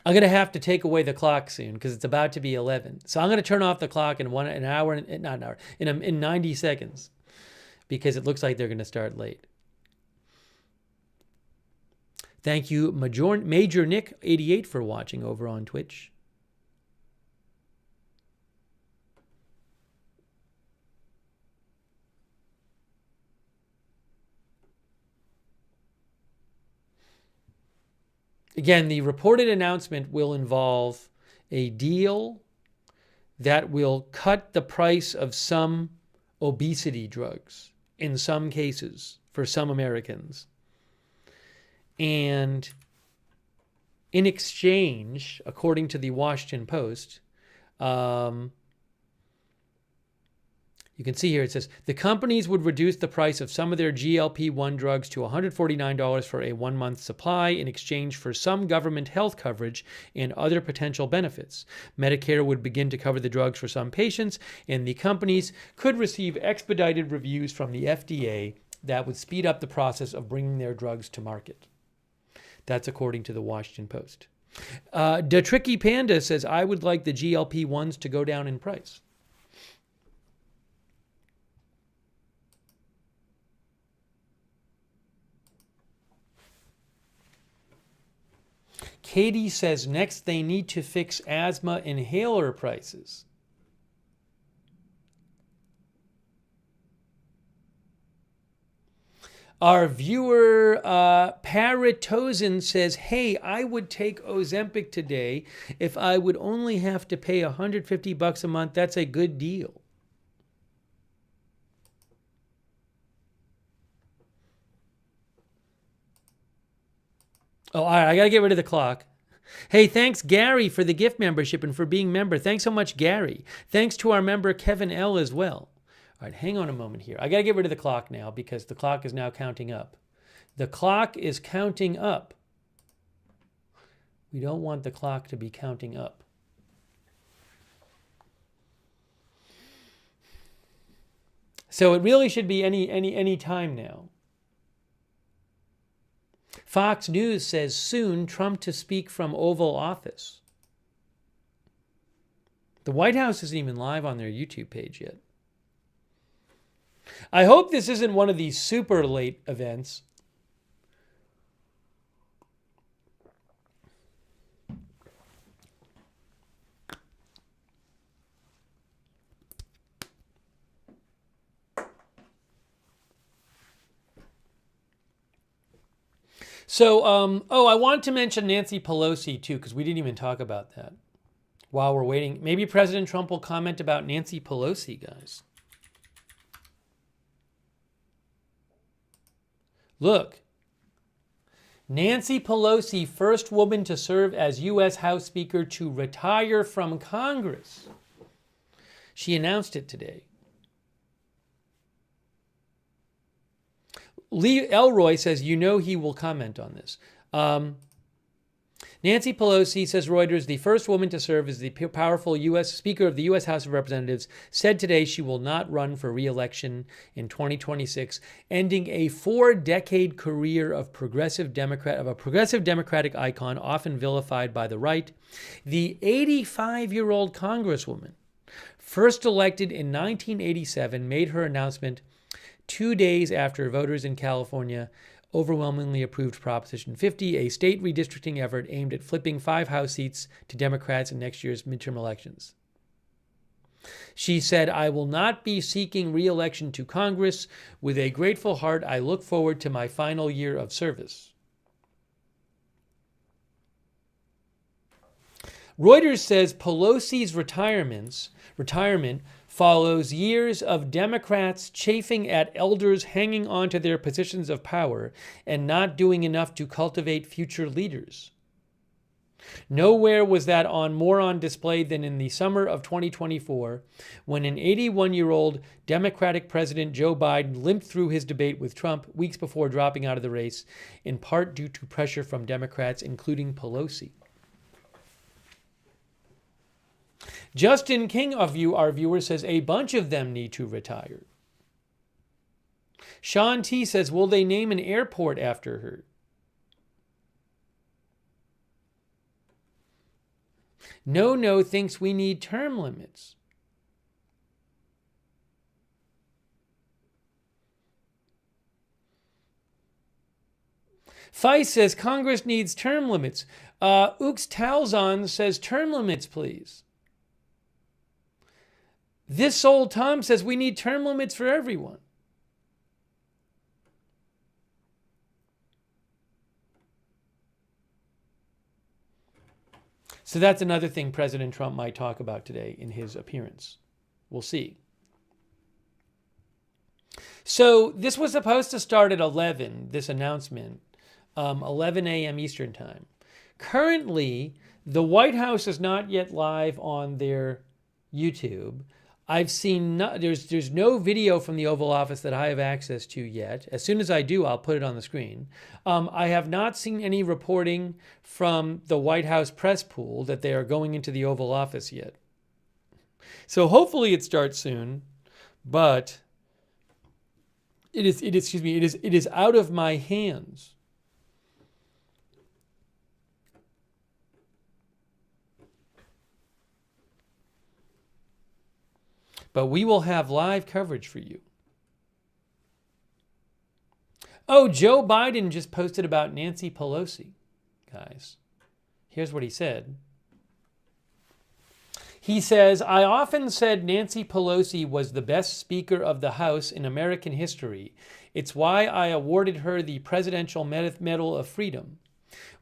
I'm going to have to take away the clock soon because it's about to be 11. So I'm going to turn off the clock in 90 seconds because it looks like they're going to start late. Thank you, Major Nick 88 for watching over on Twitch. Again, the reported announcement will involve a deal that will cut the price of some obesity drugs in some cases for some Americans. And in exchange, according to the Washington Post, you can see here it says, the companies would reduce the price of some of their GLP-1 drugs to $149 for a 1-month supply in exchange for some government health coverage and other potential benefits. Medicare would begin to cover the drugs for some patients, and the companies could receive expedited reviews from the FDA that would speed up the process of bringing their drugs to market. That's according to the Washington Post. The Tricky Panda says, I would like the GLP-1s to go down in price. Katie says next they need to fix asthma inhaler prices. Our viewer Paratosin says, hey, I would take Ozempic today if I would only have to pay $150 a month. That's a good deal. Oh, all right, I got to get rid of the clock. Hey, thanks, Gary, for the gift membership and for being member. Thanks so much, Gary. Thanks to our member, Kevin L. as well. All right, hang on a moment here. I got to get rid of the clock now because the clock is now counting up. The clock is counting up. We don't want the clock to be counting up. So it really should be any time now. Fox News says soon Trump to speak from Oval Office. The White House isn't even live on their YouTube page yet. I hope this isn't one of these super late events. So, I want to mention Nancy Pelosi too, because we didn't even talk about that while we're waiting. Maybe President Trump will comment about Nancy Pelosi, guys. Look, Nancy Pelosi, first woman to serve as U.S. House Speaker to retire from Congress. She announced it today. Lee Elroy says, you know he will comment on this. Nancy Pelosi, says Reuters, the first woman to serve as the powerful U.S. Speaker of the U.S. House of Representatives, said today she will not run for re-election in 2026, ending a 4-decade career of a progressive Democratic icon, often vilified by the right. The 85-year-old Congresswoman, first elected in 1987, made her announcement 2 days after voters in California overwhelmingly approved Proposition 50, a state redistricting effort aimed at flipping 5 House seats to Democrats in next year's midterm elections. She said, I will not be seeking re-election to Congress. With a grateful heart, I look forward to my final year of service. Reuters says Pelosi's retirement follows years of Democrats chafing at elders hanging on to their positions of power and not doing enough to cultivate future leaders. Nowhere was that more on display than in the summer of 2024, when an 81-year-old Democratic President Joe Biden limped through his debate with Trump weeks before dropping out of the race, in part due to pressure from Democrats, including Pelosi. Justin King, our viewer, says a bunch of them need to retire. Sean T says, will they name an airport after her? No thinks we need term limits. Feist says Congress needs term limits. Ux Talzon says term limits, please. This old Tom says we need term limits for everyone. So that's another thing President Trump might talk about today in his appearance. We'll see. So this was supposed to start at 11, this announcement, 11 a.m. Eastern Time. Currently, the White House is not yet live on their YouTube. I've seen there's no video from the Oval Office that I have access to yet. As soon as I do, I'll put it on the screen. I have not seen any reporting from the White House press pool that they are going into the Oval Office yet. So hopefully it starts soon, but it is out of my hands. But we will have live coverage for you. Oh, Joe Biden just posted about Nancy Pelosi, guys. Here's what he said. He says, I often said Nancy Pelosi was the best Speaker of the House in American history. It's why I awarded her the Presidential Medal of Freedom.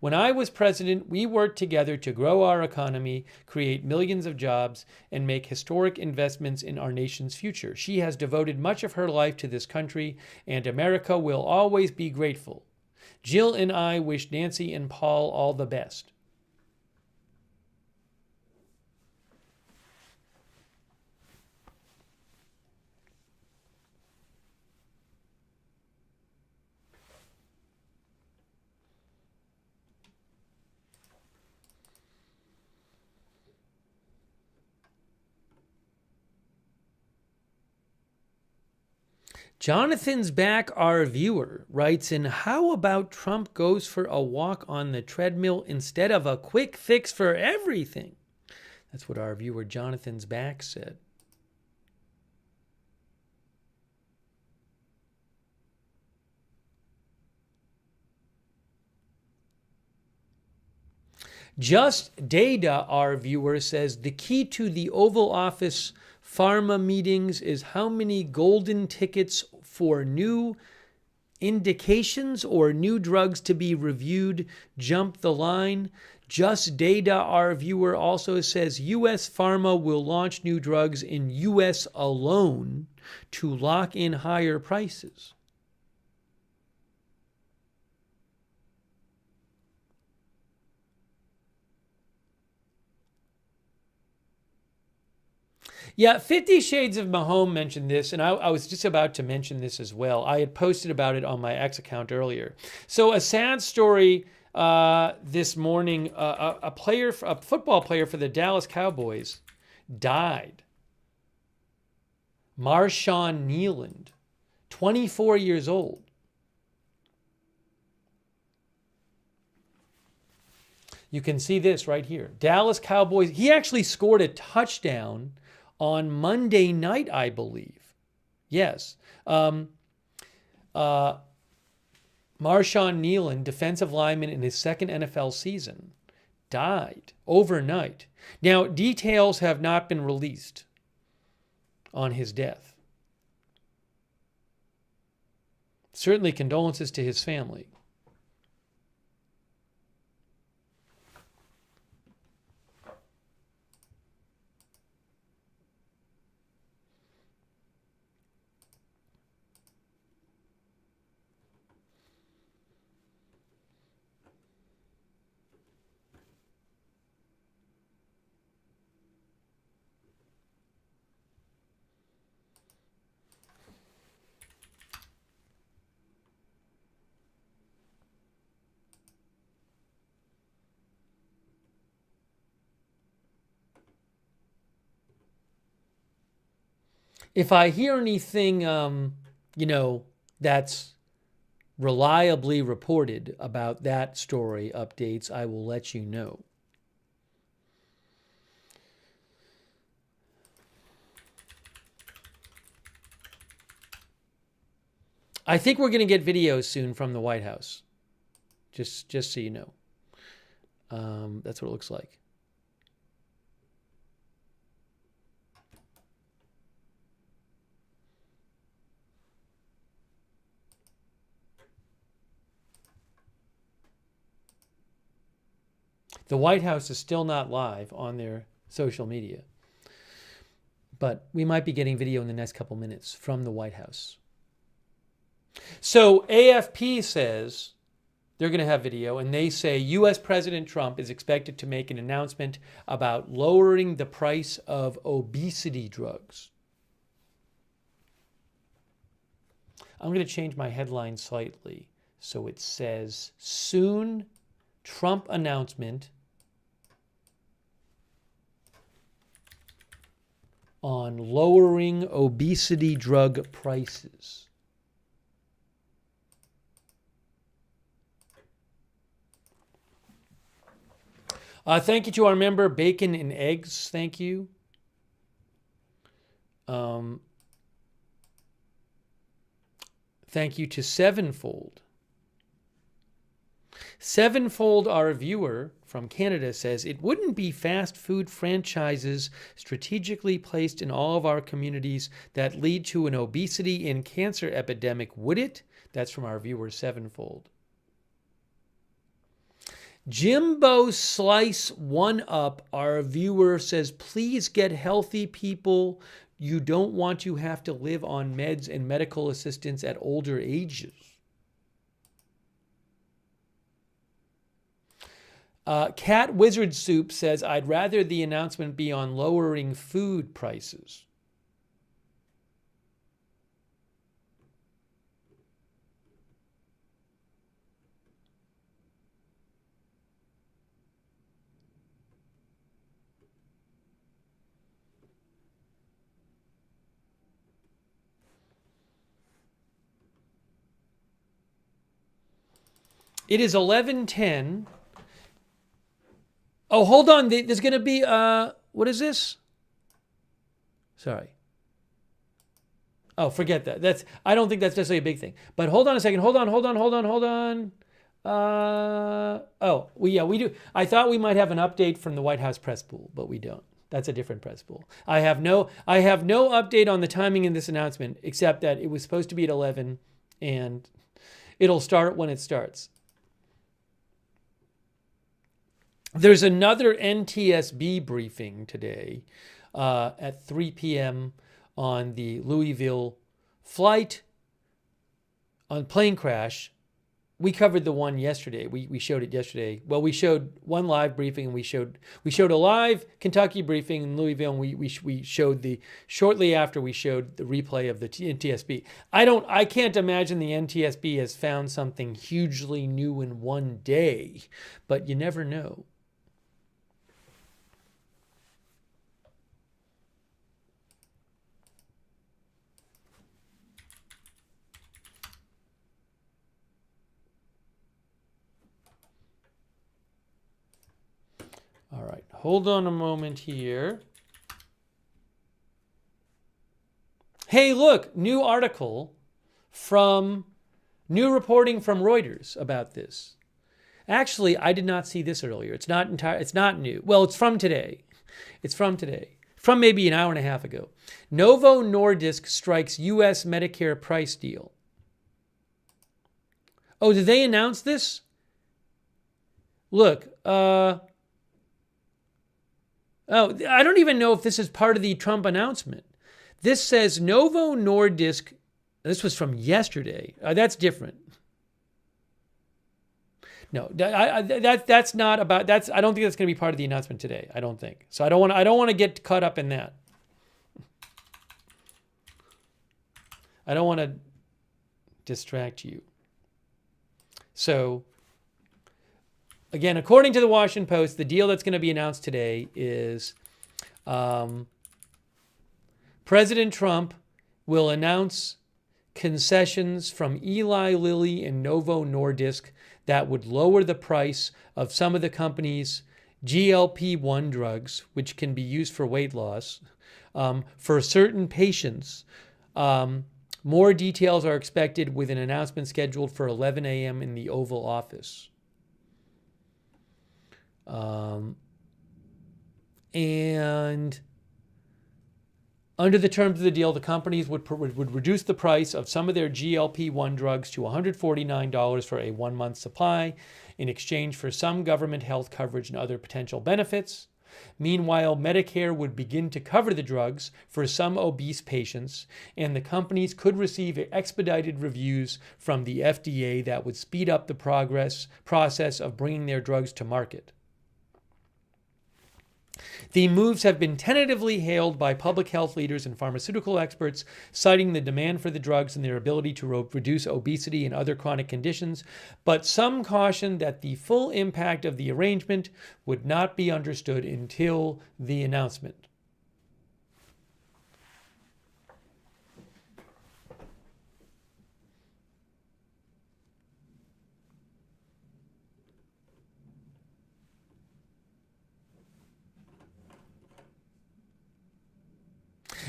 When I was president, we worked together to grow our economy, create millions of jobs, and make historic investments in our nation's future. She has devoted much of her life to this country, and America will always be grateful. Jill and I wish Nancy and Paul all the best. Jonathan's Back, our viewer, writes in, how about Trump goes for a walk on the treadmill instead of a quick fix for everything? That's what our viewer Jonathan's Back said. Just Data, our viewer, says the key to the Oval Office pharma meetings is how many golden tickets for new indications or new drugs to be reviewed jump the line. Just Data, our viewer, also says U.S. pharma will launch new drugs in U.S. alone to lock in higher prices. Yeah, 50 Shades of Mahone mentioned this, and I was just about to mention this as well. I had posted about it on my X account earlier. So a sad story this morning, a football player for the Dallas Cowboys died. Marshawn Kneeland, 24 years old. You can see this right here. Dallas Cowboys, he actually scored a touchdown on Monday night, I believe. Yes. Marshawn Kneeland, defensive lineman in his second NFL season, died overnight. Now, details have not been released on his death. Certainly condolences to his family. If I hear anything, that's reliably reported about that story, updates, I will let you know. I think we're going to get videos soon from the White House. Just so you know. That's what it looks like. The White House is still not live on their social media. But we might be getting video in the next couple minutes from the White House. So AFP says they're going to have video, and they say U.S. President Trump is expected to make an announcement about lowering the price of obesity drugs. I'm going to change my headline slightly so it says, soon Trump announcement on lowering obesity drug prices. Thank you to our member, Bacon and Eggs. Thank you. Thank you to Sevenfold. Sevenfold, our viewer from Canada, says, it wouldn't be fast food franchises strategically placed in all of our communities that lead to an obesity and cancer epidemic, would it? That's from our viewer, Sevenfold. Jimbo Slice One Up, our viewer, says, please get healthy, people. You don't want to have to live on meds and medical assistance at older ages. Cat Wizard Soup says, I'd rather the announcement be on lowering food prices. It is 11:10. Oh, hold on. There's going to be, what is this? Sorry. Oh, forget that. I don't think that's necessarily a big thing. But hold on a second. Hold on. We do. I thought we might have an update from the White House press pool, but we don't. That's a different press pool. I have no update on the timing in this announcement, except that it was supposed to be at 11 and it'll start when it starts. There's another NTSB briefing today at 3 p.m. on the Louisville flight on plane crash. We covered the one yesterday. We showed it yesterday. Well, we showed one live briefing, and we showed a live Kentucky briefing in Louisville, and we showed shortly after we showed the replay of the NTSB. I can't imagine the NTSB has found something hugely new in one day, but you never know. All right, hold on a moment here. Hey, look, new article new reporting from Reuters about this. Actually, I did not see this earlier. It's not new. Well, it's from today. From maybe an hour and a half ago. Novo Nordisk strikes U.S. Medicare price deal. Oh, did they announce this? Look, Oh, I don't even know if this is part of the Trump announcement. This says Novo Nordisk. This was from yesterday. That's different. No, that's not about. I don't think that's going to be part of the announcement today. I don't think so. I don't want to get caught up in that. I don't want to distract you. So, again, according to the Washington Post, the deal that's going to be announced today is President Trump will announce concessions from Eli Lilly and Novo Nordisk that would lower the price of some of the company's GLP-1 drugs, which can be used for weight loss, for certain patients. More details are expected with an announcement scheduled for 11 a.m. in the Oval Office. And under the terms of the deal, the companies would reduce the price of some of their GLP-1 drugs to $149 for a 1-month supply in exchange for some government health coverage and other potential benefits. Meanwhile, Medicare would begin to cover the drugs for some obese patients, and the companies could receive expedited reviews from the FDA that would speed up the process of bringing their drugs to market. The moves have been tentatively hailed by public health leaders and pharmaceutical experts, citing the demand for the drugs and their ability to reduce obesity and other chronic conditions, but some caution that the full impact of the arrangement would not be understood until the announcement.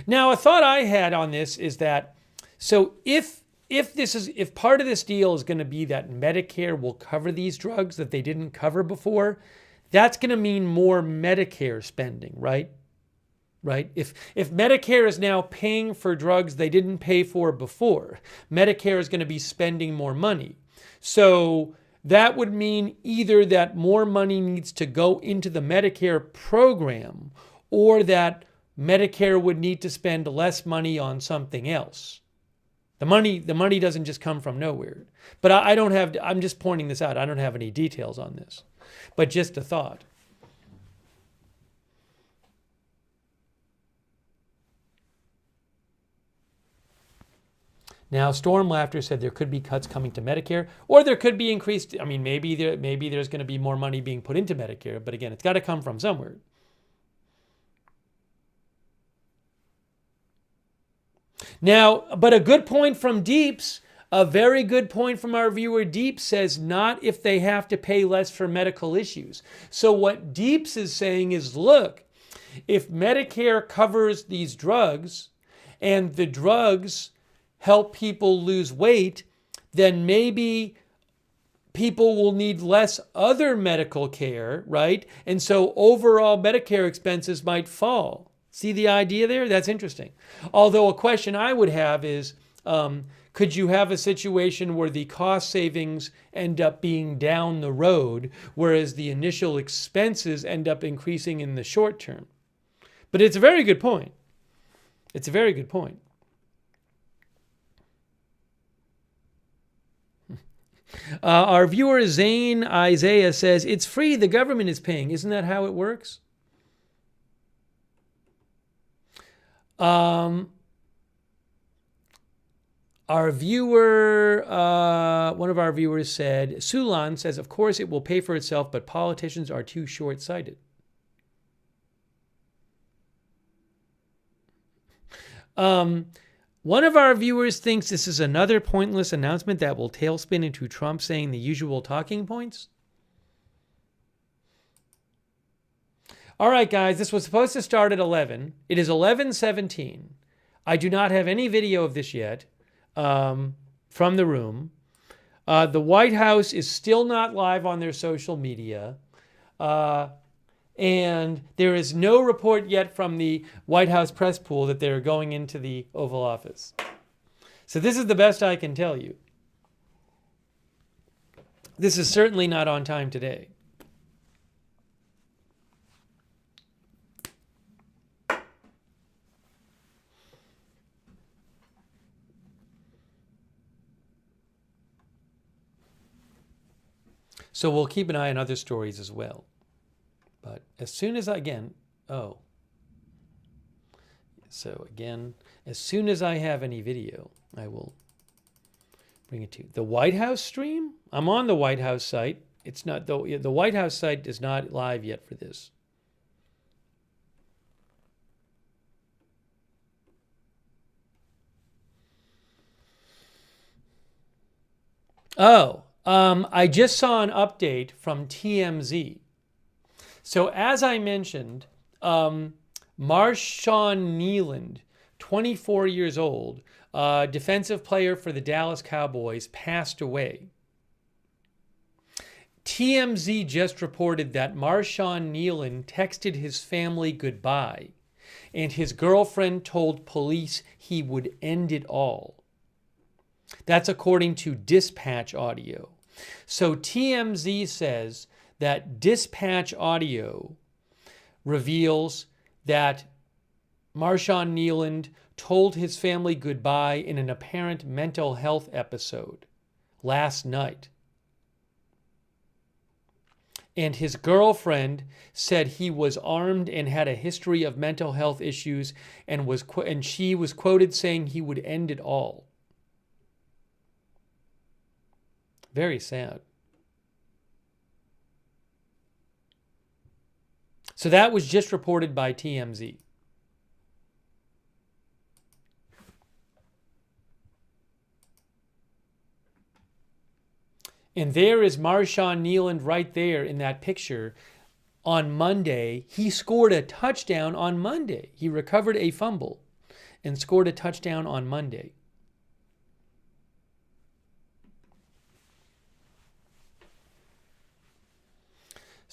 Now, a thought I had on this is that, so if part of this deal is going to be that Medicare will cover these drugs that they didn't cover before, that's going to mean more Medicare spending, right? Right? If Medicare is now paying for drugs they didn't pay for before, Medicare is going to be spending more money. So that would mean either that more money needs to go into the Medicare program, or that Medicare would need to spend less money on something else. The money doesn't just come from nowhere. But I'm just pointing this out. I don't have any details on this, but just a thought. Now, Storm Laughter said there could be cuts coming to Medicare, or there could be increased. I mean, maybe there's going to be more money being put into Medicare, but again, it's got to come from somewhere. Now, but a good point from Deeps, A very good point from our viewer Deep says not if they have to pay less for medical issues. So what Deeps is saying is, look, if Medicare covers these drugs and the drugs help people lose weight, then maybe people will need less other medical care, right? And so overall Medicare expenses might fall. See the idea there? That's interesting. Although a question I would have is, could you have a situation where the cost savings end up being down the road, whereas the initial expenses end up increasing in the short term? But it's a very good point. It's a very good point. Our viewer Zane Isaiah says, it's free, the government is paying. Isn't that how it works? Our viewer, one of our viewers said, Sulan says, of course it will pay for itself, but politicians are too short-sighted. One of our viewers thinks this is another pointless announcement that will tailspin into Trump saying the usual talking points. All right, guys, this was supposed to start at 11. It is 11:17. I do not have any video of this yet from the room. The White House is still not live on their social media. And there is no report yet from the White House press pool that they're going into the Oval Office. So this is the best I can tell you. This is certainly not on time today. So we'll keep an eye on other stories as well. But as soon as as soon as I have any video, I will bring it to you. The White House stream? I'm on the White House site. It's not, the White House site is not live yet for this. I just saw an update from TMZ. So as I mentioned, Marshawn Kneeland, 24 years old, defensive player for the Dallas Cowboys, passed away. TMZ just reported that Marshawn Kneeland texted his family goodbye, and his girlfriend told police he would end it all. That's according to dispatch audio. So TMZ says that dispatch audio reveals that Marshawn Kneeland told his family goodbye in an apparent mental health episode last night. And his girlfriend said he was armed and had a history of mental health issues, and she was quoted saying he would end it all. Very sad. So that was just reported by TMZ. And there is Marshawn Kneeland right there in that picture on Monday. He scored a touchdown on Monday. He recovered a fumble and scored a touchdown on Monday.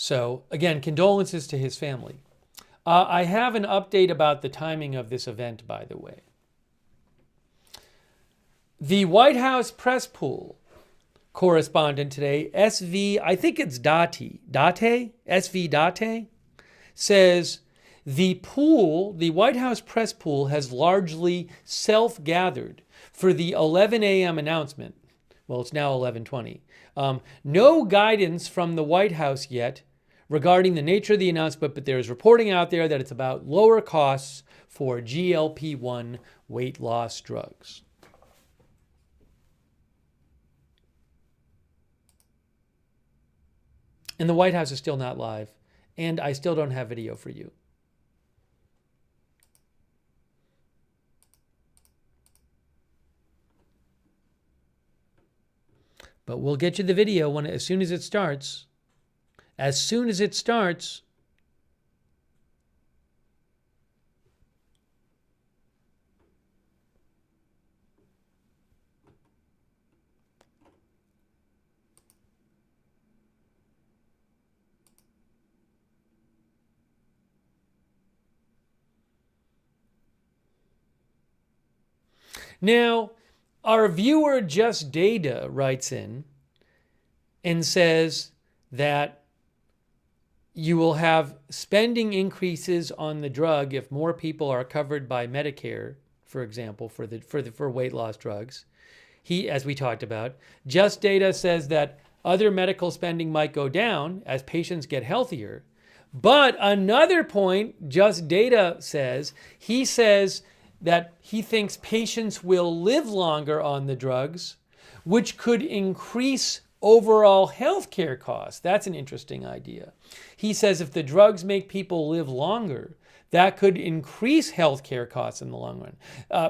So, again, condolences to his family. I have an update about the timing of this event, by the way. The White House press pool correspondent today, I think it's Date, SV Date, says the White House press pool has largely self-gathered for the 11 a.m. announcement. Well, it's now 11:20. No guidance from the White House yet regarding the nature of the announcement, but there's reporting out there that it's about lower costs for GLP-1 weight loss drugs. And the White House is still not live, and I still don't have video for you. But we'll get you the video as soon as it starts. As soon as it starts. Now, our viewer Just Data writes in and says that you will have spending increases on the drug if more people are covered by Medicare, for example, for weight loss drugs. As we talked about, Just Data says that other medical spending might go down as patients get healthier. But another point, Just Data says, he says that he thinks patients will live longer on the drugs, which could increase overall healthcare costs. That's an interesting idea. He says if the drugs make people live longer, that could increase healthcare costs in the long run.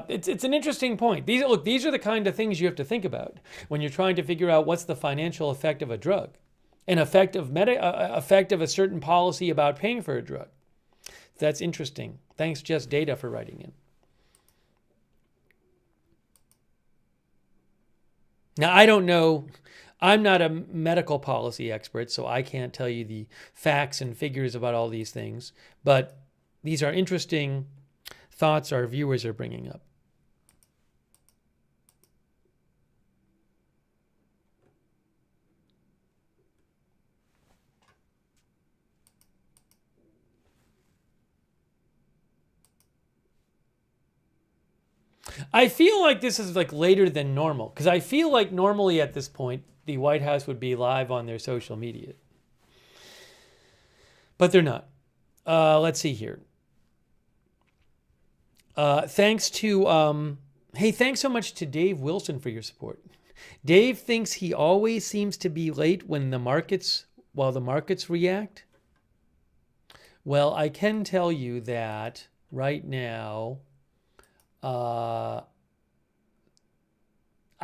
It's an interesting point. These are the kind of things you have to think about when you're trying to figure out what's the financial effect of a drug, an effect of a certain policy about paying for a drug. That's interesting. Thanks, Just Data, for writing in. Now, I don't know. I'm not a medical policy expert, so I can't tell you the facts and figures about all these things. But these are interesting thoughts our viewers are bringing up. I feel like this is like later than normal, because I feel like normally at this point, the White House would be live on their social media. But they're not. Let's see here. Thanks so much to Dave Wilson for your support. Dave thinks he always seems to be late while the markets react. Well, I can tell you that right now, I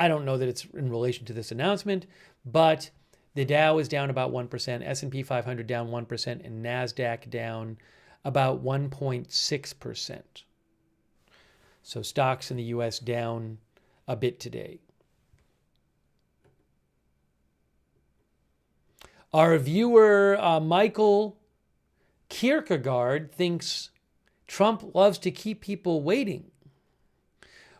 don't know that it's in relation to this announcement, but the Dow is down about 1%, S&P 500 down 1%, and NASDAQ down about 1.6%. So stocks in the U.S. down a bit today. Our viewer, Michael Kierkegaard, thinks Trump loves to keep people waiting.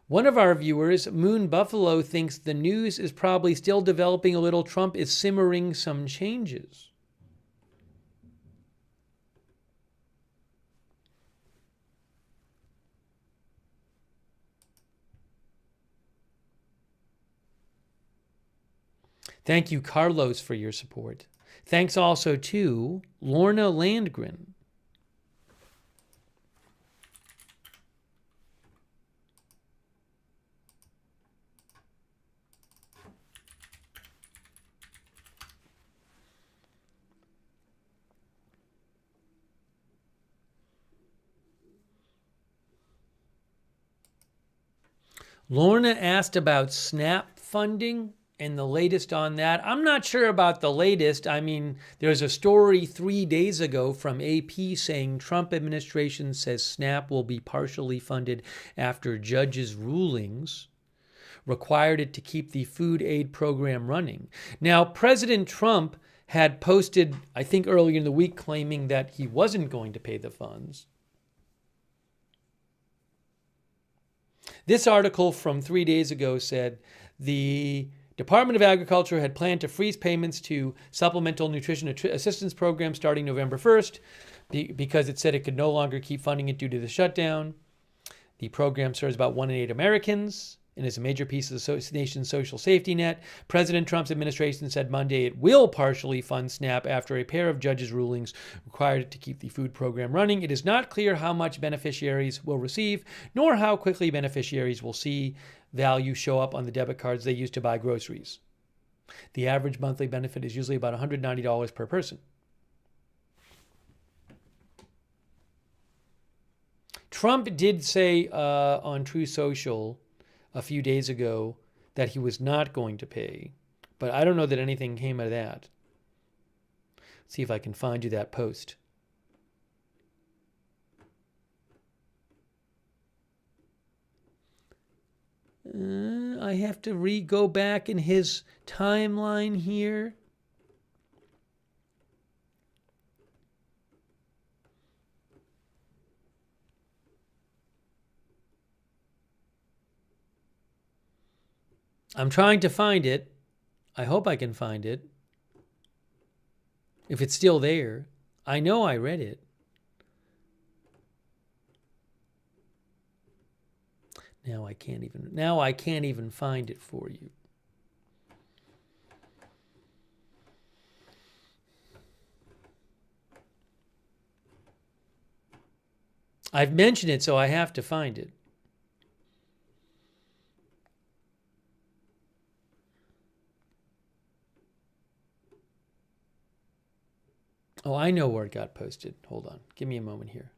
One of our viewers, Moon Buffalo, thinks the news is probably still developing a little. Trump is simmering some changes. Thank you, Carlos, for your support. Thanks also to Lorna Landgren. Lorna asked about SNAP funding and the latest on that. I'm not sure about the latest. I mean, there's a story 3 days ago from AP saying Trump administration says SNAP will be partially funded after judges' rulings required it to keep the food aid program running. Now, President Trump had posted, I think earlier in the week, claiming that he wasn't going to pay the funds. This article from 3 days ago said the Department of Agriculture had planned to freeze payments to Supplemental Nutrition Assistance Program starting November 1st because it said it could no longer keep funding it due to the shutdown. The program serves about 1 in 8 Americans and is a major piece of the nation's social safety net. President Trump's administration said Monday it will partially fund SNAP after a pair of judges' rulings required it to keep the food program running. It is not clear how much beneficiaries will receive, nor how quickly beneficiaries will see value show up on the debit cards they use to buy groceries. The average monthly benefit is usually about $190 per person. Trump did say on True Social a few days ago that he was not going to pay, But I don't know that anything came out of that. Let's see if I can find you that post. I have to go back in his timeline here. I'm trying to find it. I hope I can find it. If it's still there. I know I read it. Now I can't even find it for you. I've mentioned it, so I have to find it. Oh, I know where it got posted. Hold on. Give me a moment here.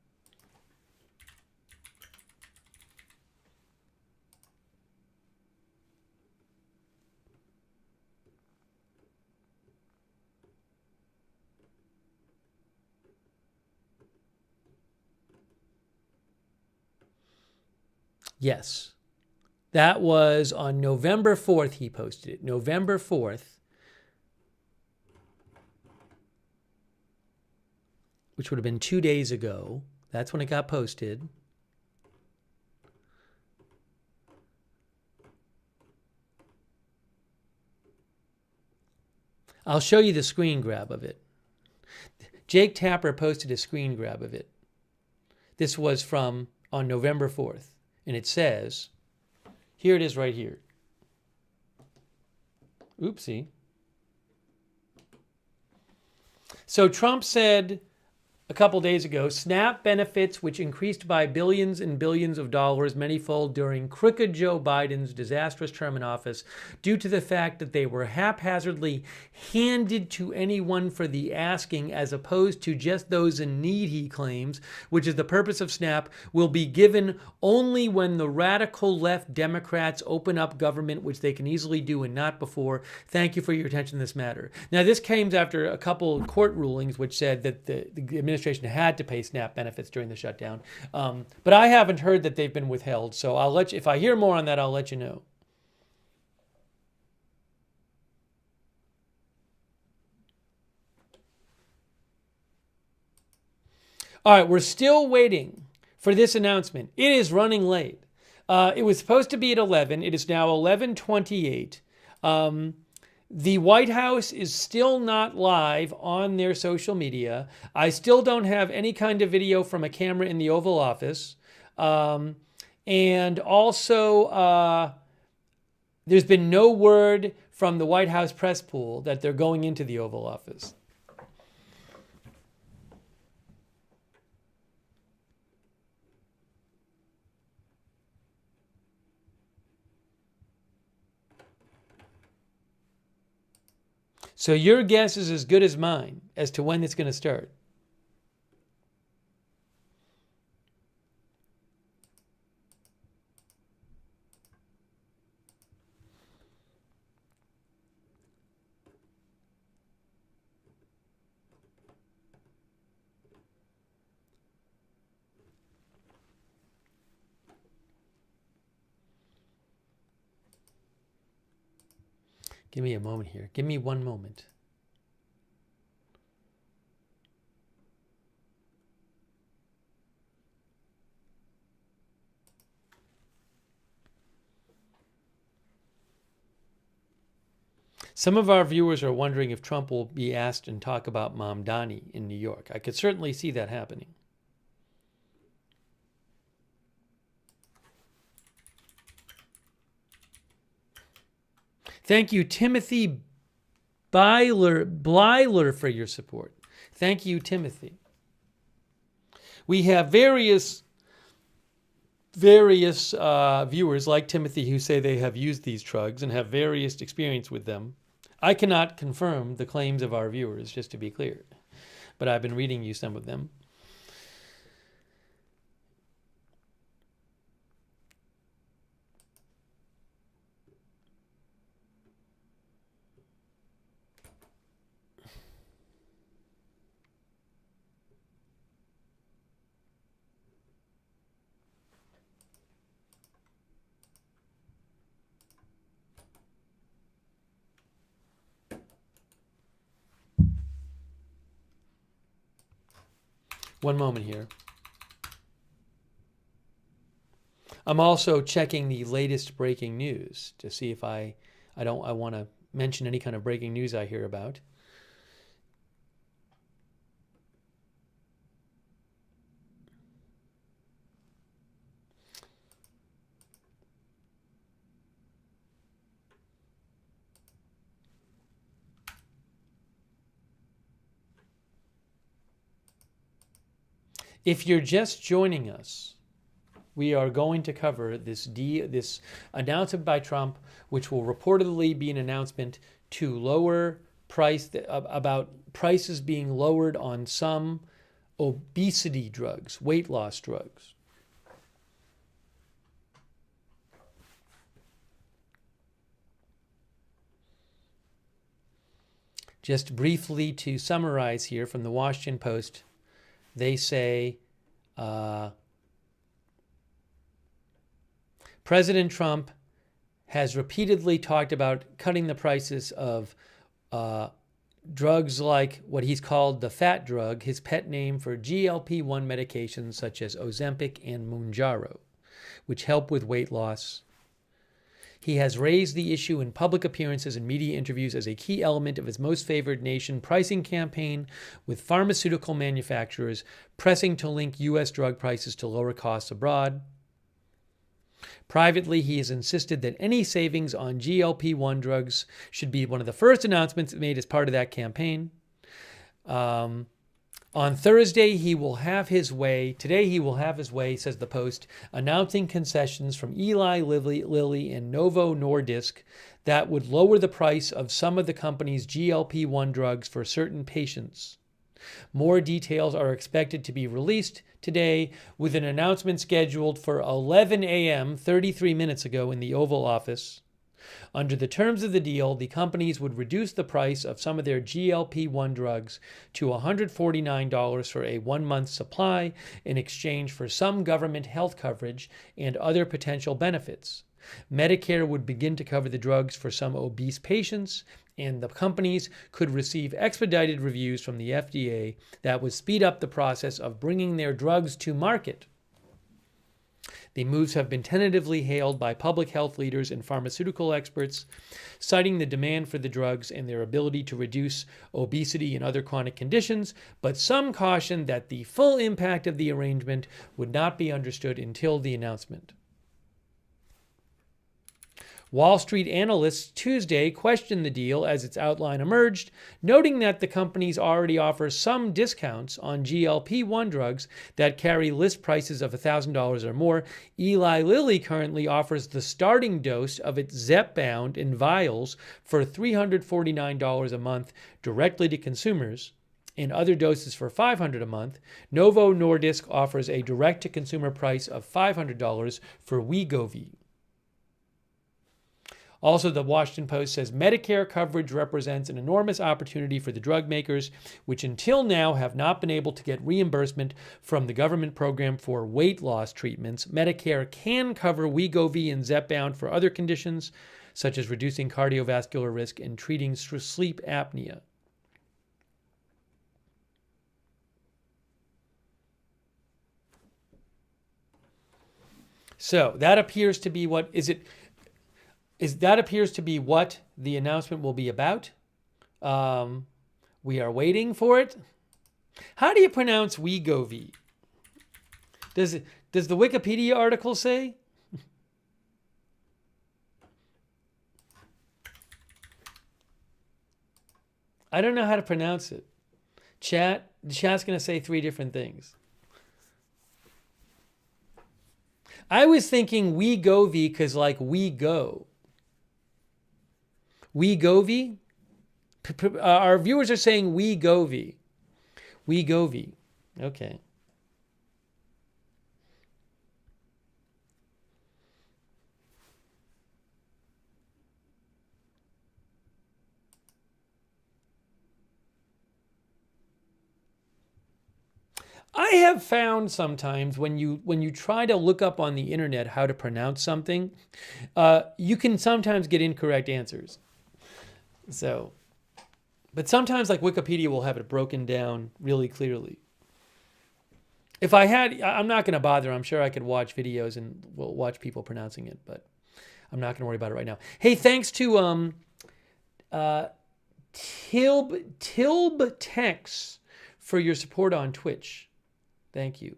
Yes. That was on November 4th he posted it. November 4th. Which would have been 2 days ago. That's when it got posted. I'll show you the screen grab of it. Jake Tapper posted a screen grab of it. This was from on November 4th. And it says, here it is right here. Oopsie. So Trump said a couple days ago, SNAP benefits, which increased by billions and billions of dollars manyfold during crooked Joe Biden's disastrous term in office, due to the fact that they were haphazardly handed to anyone for the asking, as opposed to just those in need, he claims, which is the purpose of SNAP, will be given only when the radical left Democrats open up government, which they can easily do and not before. Thank you for your attention to this matter. Now, this came after a couple court rulings which said that the administration had to pay SNAP benefits during the shutdown. But I haven't heard that they've been withheld. So I'll let you, if I hear more on that, I'll let you know. All right, we're still waiting for this announcement. It is running late. It was supposed to be at 11. It is now 11:28. The White House is still not live on their social media. I still don't have any kind of video from a camera in the Oval Office. And also, there's been no word from the White House press pool that they're going into the Oval Office. So your guess is as good as mine as to when it's going to start. Give me a moment here. Give me one moment. Some of our viewers are wondering if Trump will be asked and talk about Mamdani in New York. I could certainly see that happening. Thank you, Timothy Blyler, for your support. Thank you, Timothy. We have various viewers like Timothy who say they have used these drugs and have various experience with them. I cannot confirm the claims of our viewers, just to be clear, but I've been reading you some of them. One moment here. I'm also checking the latest breaking news to see if I want to mention any kind of breaking news I hear about. If you're just joining us, we are going to cover this announcement by Trump, which will reportedly be an announcement to lower about prices being lowered on some obesity drugs, weight loss drugs. Just briefly to summarize here from the Washington Post, they say President Trump has repeatedly talked about cutting the prices of drugs like what he's called the fat drug, his pet name for GLP-1 medications such as Ozempic and Mounjaro, which help with weight loss. He has raised the issue in public appearances and media interviews as a key element of his most favored nation pricing campaign, with pharmaceutical manufacturers pressing to link U.S. drug prices to lower costs abroad. Privately, he has insisted that any savings on GLP-1 drugs should be one of the first announcements made as part of that campaign. On Thursday, he will have his way. Today, he will have his way, says the Post, announcing concessions from Eli Lilly and Novo Nordisk that would lower the price of some of the company's GLP-1 drugs for certain patients. More details are expected to be released today, with an announcement scheduled for 11 a.m. 33 minutes ago in the Oval Office. Under the terms of the deal, the companies would reduce the price of some of their GLP-1 drugs to $149 for a 1-month supply in exchange for some government health coverage and other potential benefits. Medicare would begin to cover the drugs for some obese patients, and the companies could receive expedited reviews from the FDA that would speed up the process of bringing their drugs to market. The moves have been tentatively hailed by public health leaders and pharmaceutical experts, citing the demand for the drugs and their ability to reduce obesity and other chronic conditions, but some caution that the full impact of the arrangement would not be understood until the announcement. Wall Street analysts Tuesday questioned the deal as its outline emerged, noting that the companies already offer some discounts on GLP-1 drugs that carry list prices of $1,000 or more. Eli Lilly currently offers the starting dose of its Zepbound in vials for $349 a month directly to consumers, and other doses for $500 a month. Novo Nordisk offers a direct-to-consumer price of $500 for Wegovy. Also, the Washington Post says Medicare coverage represents an enormous opportunity for the drug makers, which until now have not been able to get reimbursement from the government program for weight loss treatments. Medicare can cover Wegovy and Zepbound for other conditions, such as reducing cardiovascular risk and treating sleep apnea. So that appears to be what that appears to be what the announcement will be about. We are waiting for it. How do you pronounce Wegovy? Does the Wikipedia article say? I don't know how to pronounce it. The chat's going to say 3 different things. I was thinking Wegovy because like we go. Wegovy? Our viewers are saying Wegovy. Wegovy. Okay. I have found sometimes when you try to look up on the internet how to pronounce something, you can sometimes get incorrect answers. So, but sometimes like Wikipedia will have it broken down really clearly. If I had, I'm not going to bother. I'm sure I could watch videos and we'll watch people pronouncing it, but I'm not going to worry about it right now. Hey, thanks to Tilb Tex for your support on Twitch. Thank you.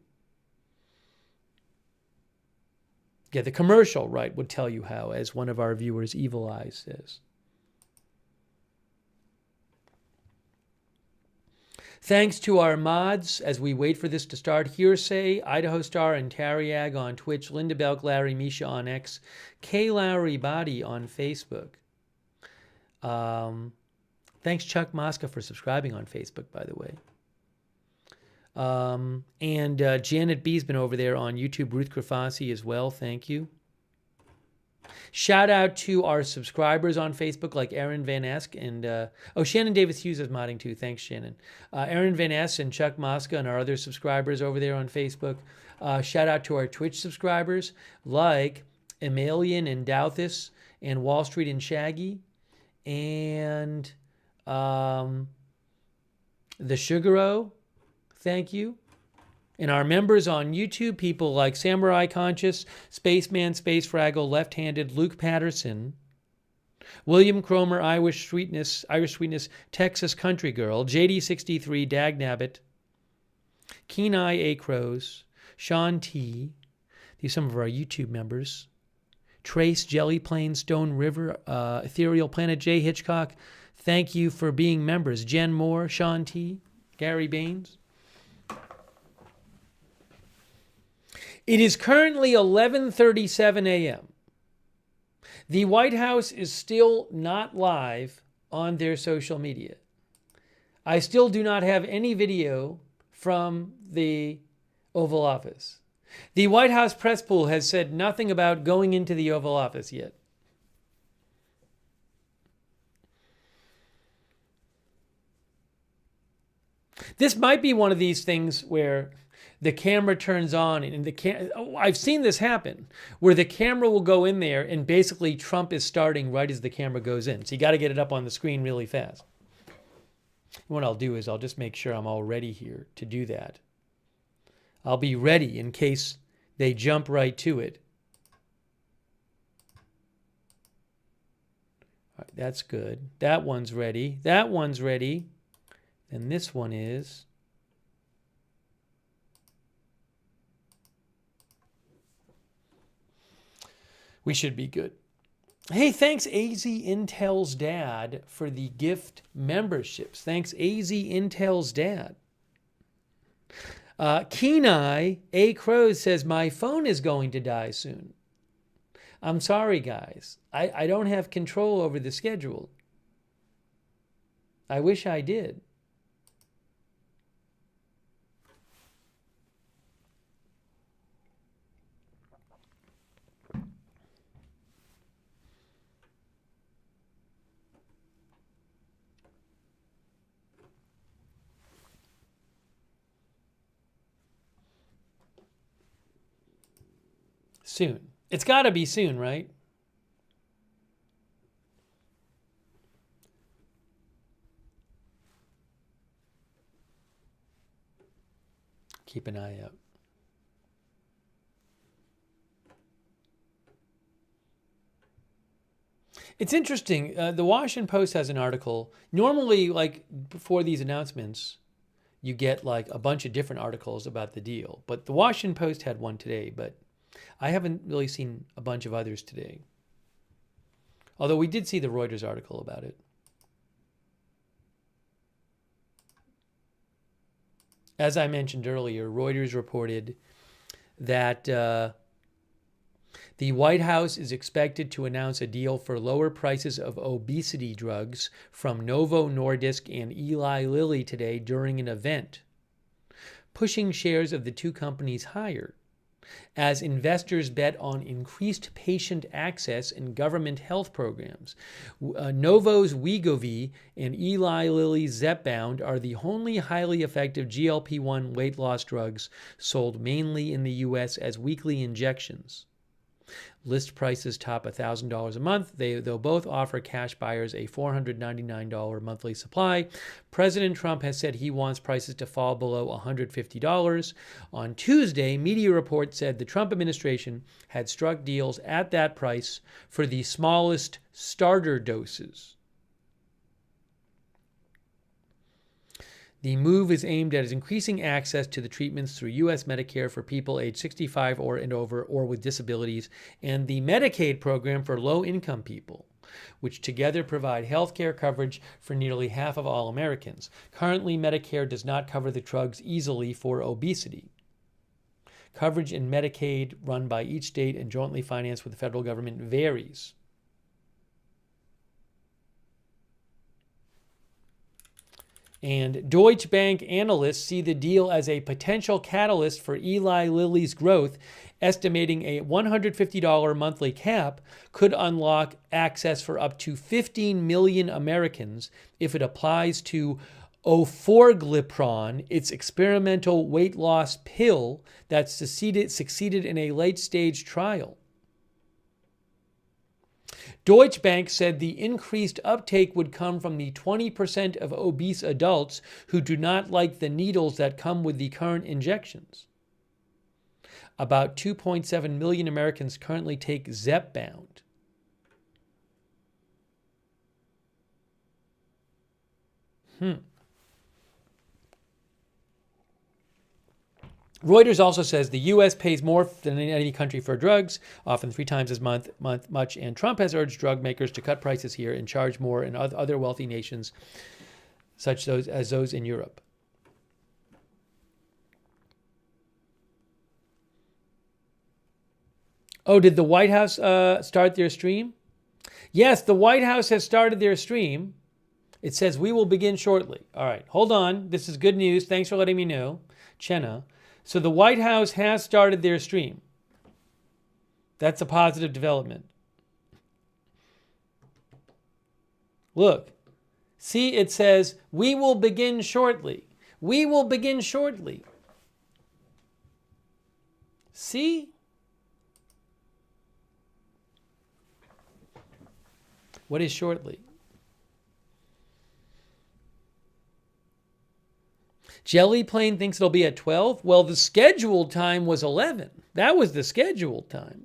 Yeah, the commercial, right, would tell you how, as one of our viewers, Evil Eyes, says. Thanks to our mods as we wait for this to start. Hearsay, Idaho Star, and Tariag on Twitch. Linda Belk, Larry, Misha on X. K. Lowry Body on Facebook. Thanks, Chuck Mosca, for subscribing on Facebook, by the way. And Janet B's been over there on YouTube. Ruth Grafasi as well. Thank you. Shout out to our subscribers on Facebook like Aaron Van Esk and Shannon Davis Hughes is modding too. Thanks, Shannon. Aaron Van Esk and Chuck Mosca and our other subscribers over there on Facebook. Shout out to our Twitch subscribers like Emelian and Douthis and Wall Street and Shaggy and the Sugaro. Thank you. And our members on YouTube, people like Samurai Conscious, Spaceman, Space Fraggle, Left-Handed, Luke Patterson, William Cromer, Irish Sweetness, Texas Country Girl, JD63, Dag Nabbit, Keen Eye A. Crows, Sean T. These are some of our YouTube members. Trace, Jelly Plane, Stone River, Ethereal Planet, J. Hitchcock. Thank you for being members. Jen Moore, Sean T., Gary Baines. It is currently 11:37 a.m. The White House is still not live on their social media. I still do not have any video from the Oval Office. The White House press pool has said nothing about going into the Oval Office yet. This might be one of these things where the camera turns on and I've seen this happen where the camera will go in there and basically Trump is starting right as the camera goes in. So you got to get it up on the screen really fast. What I'll do is I'll just make sure I'm all ready here to do that. I'll be ready in case they jump right to it. All right, that's good. That one's ready. That one's ready. And this one is. We should be good. Hey, thanks AZ Intel's dad for the gift memberships. Thanks AZ Intel's dad. Kenai A. Crows says, my phone is going to die soon. I'm sorry, guys. I don't have control over the schedule. I wish I did. Soon. It's got to be soon, right? Keep an eye out. It's interesting. The Washington Post has an article. Normally, like before these announcements, you get like a bunch of different articles about the deal. But the Washington Post had one today, but I haven't really seen a bunch of others today. Although we did see the Reuters article about it. As I mentioned earlier, Reuters reported that the White House is expected to announce a deal for lower prices of obesity drugs from Novo Nordisk and Eli Lilly today during an event, pushing shares of the two companies higher as investors bet on increased patient access in government health programs. Novo's Wegovy and Eli Lilly's Zepbound are the only highly effective GLP-1 weight loss drugs sold mainly in the U.S. as weekly injections. List prices top $1,000 a month. They'll both offer cash buyers a $499 monthly supply. President Trump has said he wants prices to fall below $150. On Tuesday, media reports said the Trump administration had struck deals at that price for the smallest starter doses. The move is aimed at increasing access to the treatments through U.S. Medicare for people age 65 and over or with disabilities, and the Medicaid program for low-income people, which together provide health care coverage for nearly half of all Americans. Currently, Medicare does not cover the drugs easily for obesity. Coverage in Medicaid, run by each state and jointly financed with the federal government, varies. And Deutsche Bank analysts see the deal as a potential catalyst for Eli Lilly's growth, estimating a $150 monthly cap could unlock access for up to 15 million Americans if it applies to Orforglipron, its experimental weight loss pill that succeeded in a late-stage trial. Deutsche Bank said the increased uptake would come from the 20% of obese adults who do not like the needles that come with the current injections. About 2.7 million Americans currently take Zepbound. Reuters also says the U.S. pays more than any country for drugs, often 3 times as much, and Trump has urged drug makers to cut prices here and charge more in other wealthy nations, such as those in Europe. Oh, did the White House start their stream? Yes, the White House has started their stream. It says, we will begin shortly. All right, hold on. This is good news. Thanks for letting me know, Chenna. So the White House has started their stream. That's a positive development. Look. See, it says, we will begin shortly. We will begin shortly. See? What is shortly? Jelly Plane thinks it'll be at 12. Well, the scheduled time was 11. That was the scheduled time.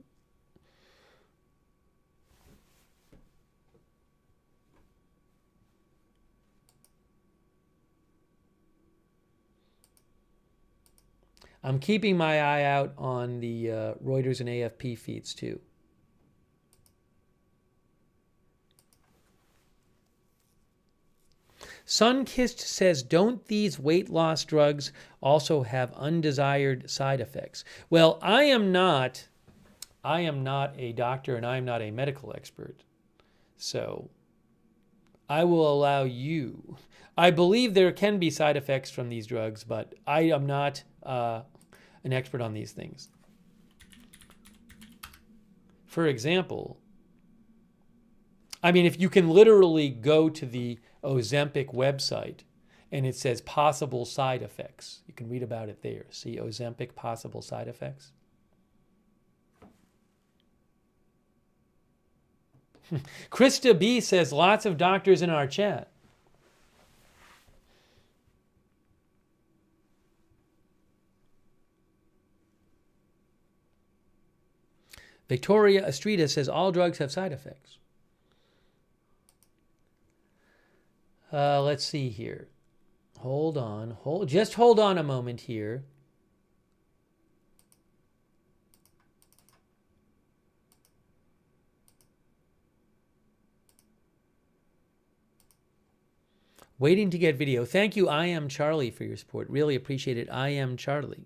I'm keeping my eye out on the Reuters and AFP feeds too. Sunkissed says, don't these weight loss drugs also have undesired side effects? Well, I am not a doctor and I am not a medical expert. So I will allow you. I believe there can be side effects from these drugs, but I am not an expert on these things. For example, I mean, if you can literally go to the Ozempic website and it says possible side effects, you can read about it there. See Ozempic possible side effects. Krista B says lots of doctors in our chat. Victoria Estrida says all drugs have side effects. Let's see here. Hold on. Just hold on a moment here. Waiting to get video. Thank you, I Am Charlie, for your support. Really appreciate it. I Am Charlie.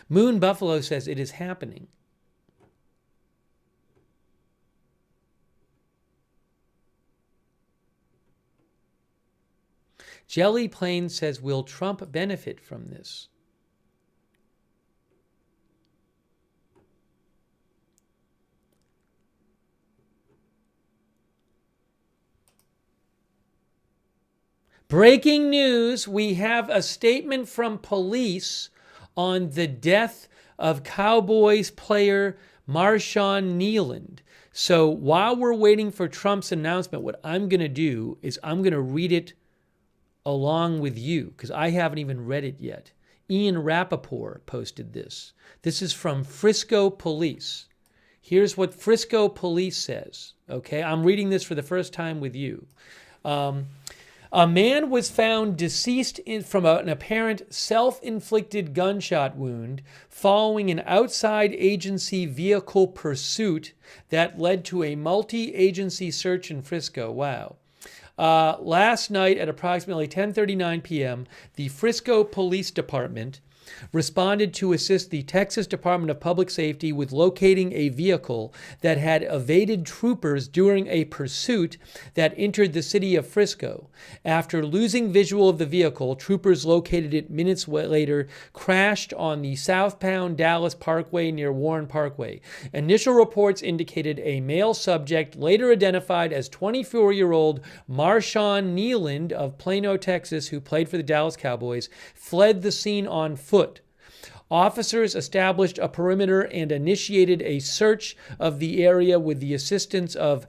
Moon Buffalo says it is happening. Jelly Plane says, will Trump benefit from this? Breaking news, we have a statement from police on the death of Cowboys player Marshawn Kneeland. So while we're waiting for Trump's announcement, what I'm going to do is I'm going to read it along with you because I haven't even read it yet. Ian Rappaport posted this. This is from Frisco Police. Here's what Frisco Police says. Okay, I'm reading this for the first time with you. A man was found deceased from an apparent self-inflicted gunshot wound following an outside agency vehicle pursuit that led to a multi-agency search in Frisco. Wow. Last night at approximately 10:39 p.m., the Frisco Police Department responded to assist the Texas Department of Public Safety with locating a vehicle that had evaded troopers during a pursuit that entered the city of Frisco. After losing visual of the vehicle, troopers located it minutes later, crashed on the southbound Dallas Parkway near Warren Parkway. Initial reports indicated a male subject, later identified as 24-year-old Marshawn Kneeland of Plano, Texas, who played for the Dallas Cowboys, fled the scene on foot. Officers established a perimeter and initiated a search of the area with the assistance of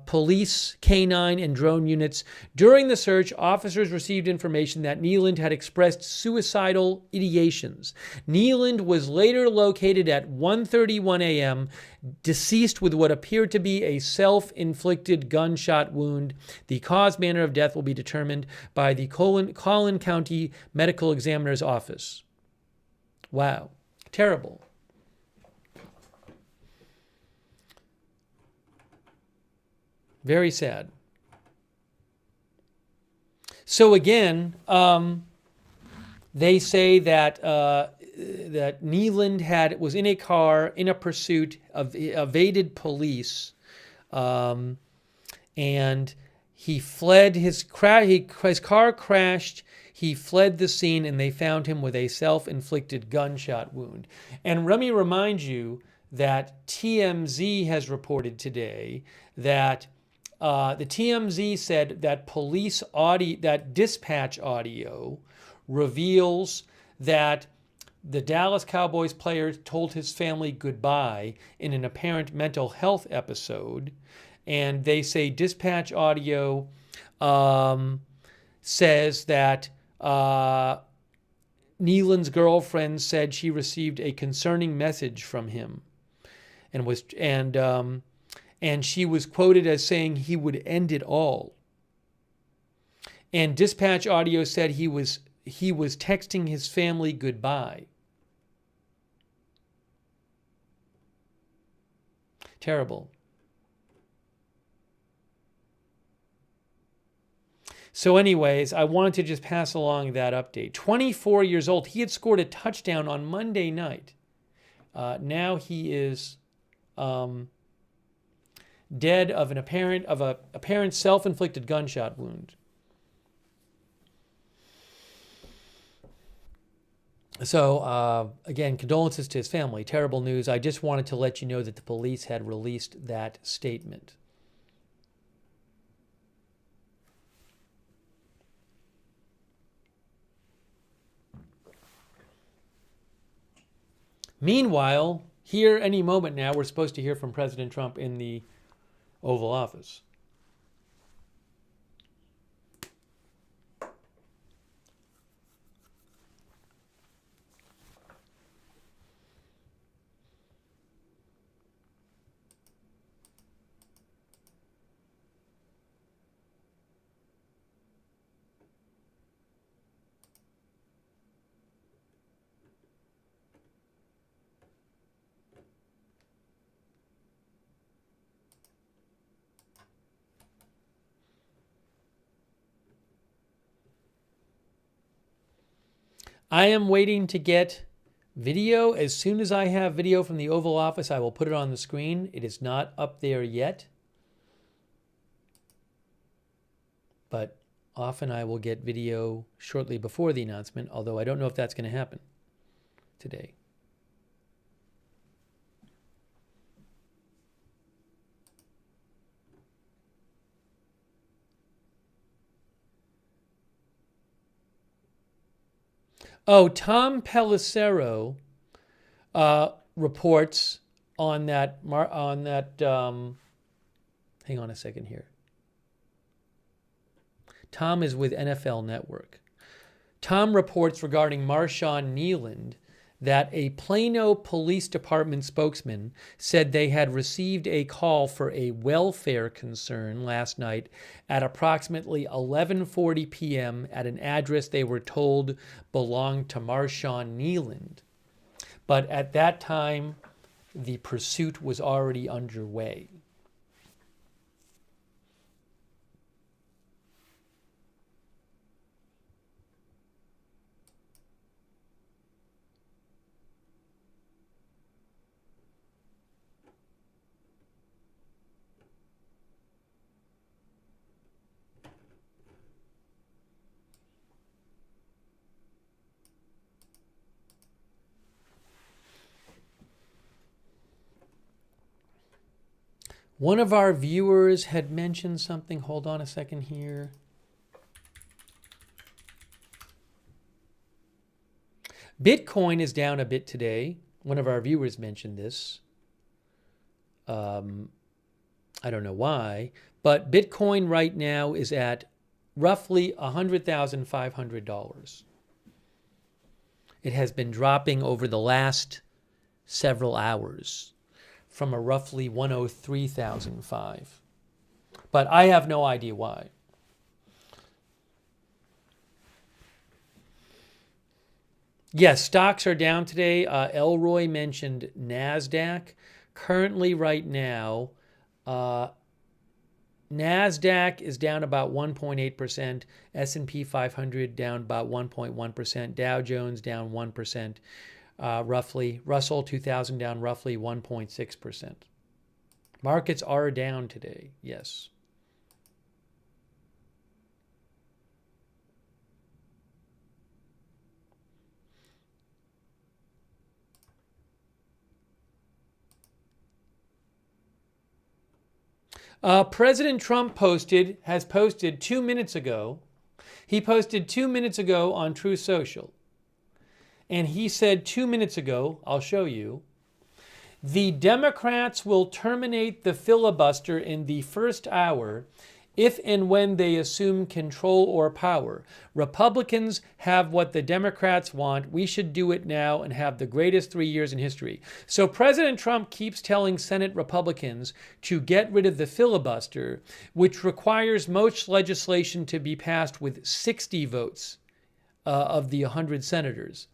police, canine, and drone units. During the search, officers received information that Kneeland had expressed suicidal ideations. Kneeland was later located at 1:31 a.m., deceased with what appeared to be a self-inflicted gunshot wound. The cause, manner of death will be determined by the Collin County Medical Examiner's Office. Wow. Terrible. Very sad. So again, they say that that Kneeland was in a car in a pursuit of evaded police, and he fled. His car crashed. He fled the scene, and they found him with a self-inflicted gunshot wound. And let me remind you that TMZ has reported today that the TMZ said that that dispatch audio reveals that the Dallas Cowboys player told his family goodbye in an apparent mental health episode. And they say dispatch audio says that Kneeland's girlfriend said she received a concerning message from him, and she was quoted as saying he would end it all. And dispatch audio said he was texting his family goodbye. Terrible. So anyways, I wanted to just pass along that update. 24 years old. He had scored a touchdown on Monday night. Now he is dead of an apparent self-inflicted gunshot wound. So again, condolences to his family. Terrible news. I just wanted to let you know that the police had released that statement. Meanwhile, here any moment now, we're supposed to hear from President Trump in the Oval Office. I am waiting to get video. As soon as I have video from the Oval Office, I will put it on the screen. It is not up there yet, but often I will get video shortly before the announcement, although I don't know if that's going to happen today. Oh, Tom Pelissero reports on that, hang on a second here. Tom is with NFL Network. Tom reports regarding Marshawn Nealand that a Plano Police Department spokesman said they had received a call for a welfare concern last night at approximately 11:40 p.m. at an address they were told belonged to Marshawn Nealand. But at that time, the pursuit was already underway. One of our viewers had mentioned something. Hold on a second here. Bitcoin is down a bit today. One of our viewers mentioned this. I don't know why, but Bitcoin right now is at roughly $100,500. It has been dropping over the last several hours from a roughly 103,005. But I have no idea why. Yes, stocks are down today. Elroy mentioned NASDAQ. Currently, right now, NASDAQ is down about 1.8%. S&P 500 down about 1.1%. Dow Jones down 1%. Roughly. Russell 2000 down roughly 1.6%. Markets are down today, yes. President Trump has posted 2 minutes ago. He posted 2 minutes ago on Truth Social. And he said 2 minutes ago, I'll show you, the Democrats will terminate the filibuster in the first hour if and when they assume control or power. Republicans have what the Democrats want. We should do it now and have the greatest 3 years in history. So President Trump keeps telling Senate Republicans to get rid of the filibuster, which requires most legislation to be passed with 60 votes of the 100 senators.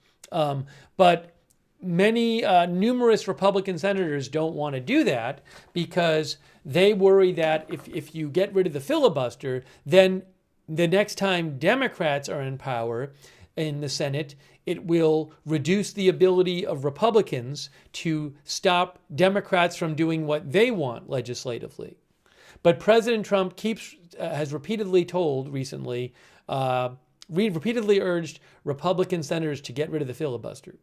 But numerous Republican senators don't want to do that because they worry that if you get rid of the filibuster, then the next time Democrats are in power in the Senate, it will reduce the ability of Republicans to stop Democrats from doing what they want legislatively. But President Trump has repeatedly told recently, repeatedly urged Republican senators to get rid of the filibuster.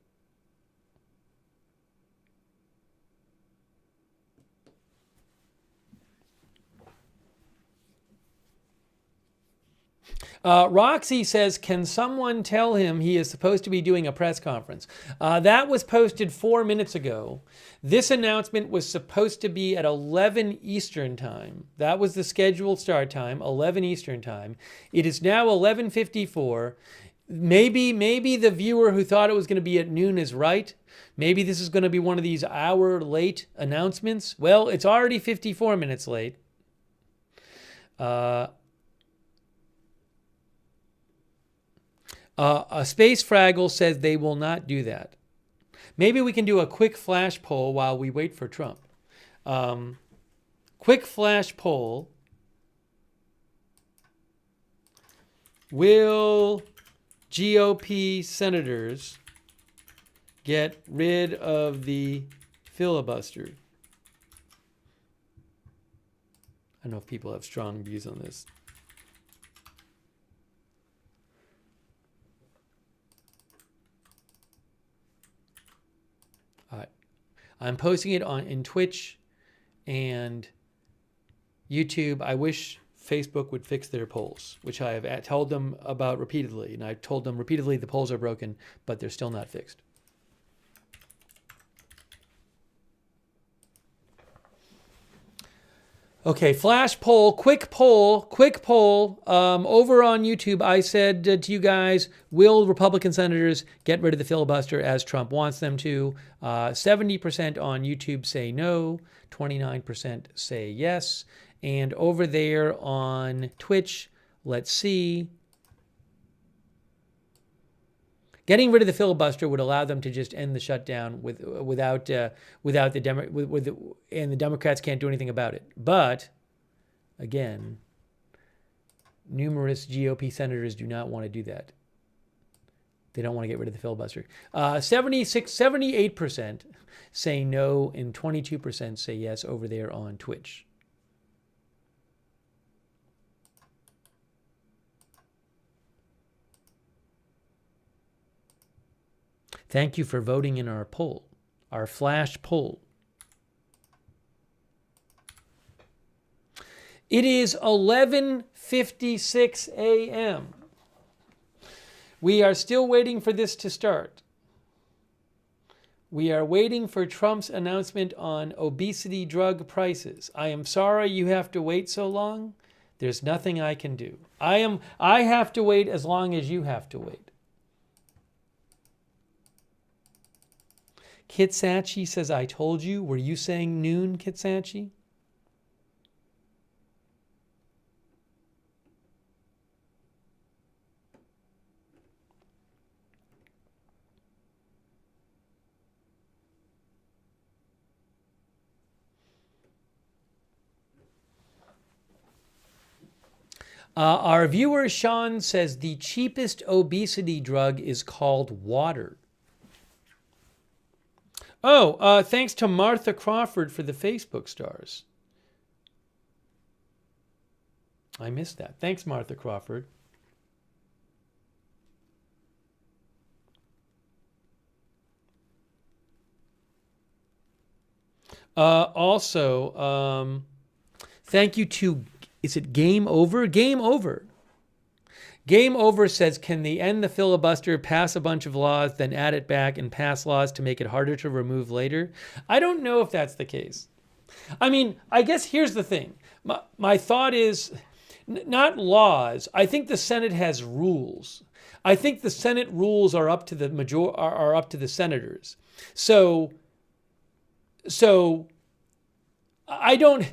Roxy says, can someone tell him he is supposed to be doing a press conference? That was posted 4 minutes ago. This announcement was supposed to be at 11 Eastern time. That was the scheduled start time, 11 Eastern time. It is now 11:54. Maybe the viewer who thought it was going to be at noon is right. Maybe this is going to be one of these hour late announcements. Well, it's already 54 minutes late. A Space Fraggle says they will not do that. Maybe we can do a quick flash poll while we wait for Trump. Quick flash poll. Will GOP senators get rid of the filibuster? I don't know if people have strong views on this. I'm posting it in Twitch and YouTube. I wish Facebook would fix their polls, which I have told them about repeatedly. And I've told them repeatedly the polls are broken, but they're still not fixed. Okay, flash poll, quick poll, quick poll. Over on YouTube, I said to you guys, will Republican senators get rid of the filibuster as Trump wants them to? 70% on YouTube say no, 29% say yes. And over there on Twitch, let's see. Getting rid of the filibuster would allow them to just end the shutdown without and the Democrats can't do anything about it. But again, numerous GOP senators do not want to do that. They don't want to get rid of the filibuster. 78% say no and 22% say yes over there on Twitch. Thank you for voting in our poll, our flash poll. It is 11:56 a.m. We are still waiting for this to start. We are waiting for Trump's announcement on obesity drug prices. I am sorry you have to wait so long. There's nothing I can do. I have to wait as long as you have to wait. Kitsachi says, I told you. Were you saying noon, Kitsachi? Our viewer, Sean, says the cheapest obesity drug is called water. Oh, thanks to Martha Crawford for the Facebook stars. I missed that. Thanks, Martha Crawford. Also, thank you to, is it Game Over? Game Over. Game Over says, can they end the filibuster, pass a bunch of laws, then add it back and pass laws to make it harder to remove later? I don't know if that's the case. I mean, I guess here's the thing. My thought is not laws. I think the Senate has rules. I think the Senate rules are up to the are up to the senators. So I don't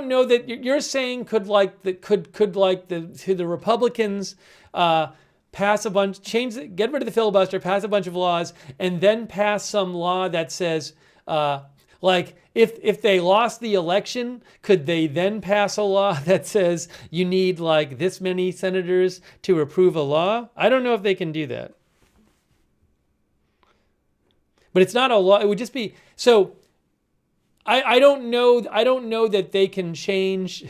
know that you're saying could the Republicans pass a bunch, get rid of the filibuster, pass a bunch of laws, and then pass some law that says like if they lost the election, could they then pass a law that says you need like this many senators to approve a law? I don't know if they can do that. But it's not a law. It would just be so. I don't know that they can change,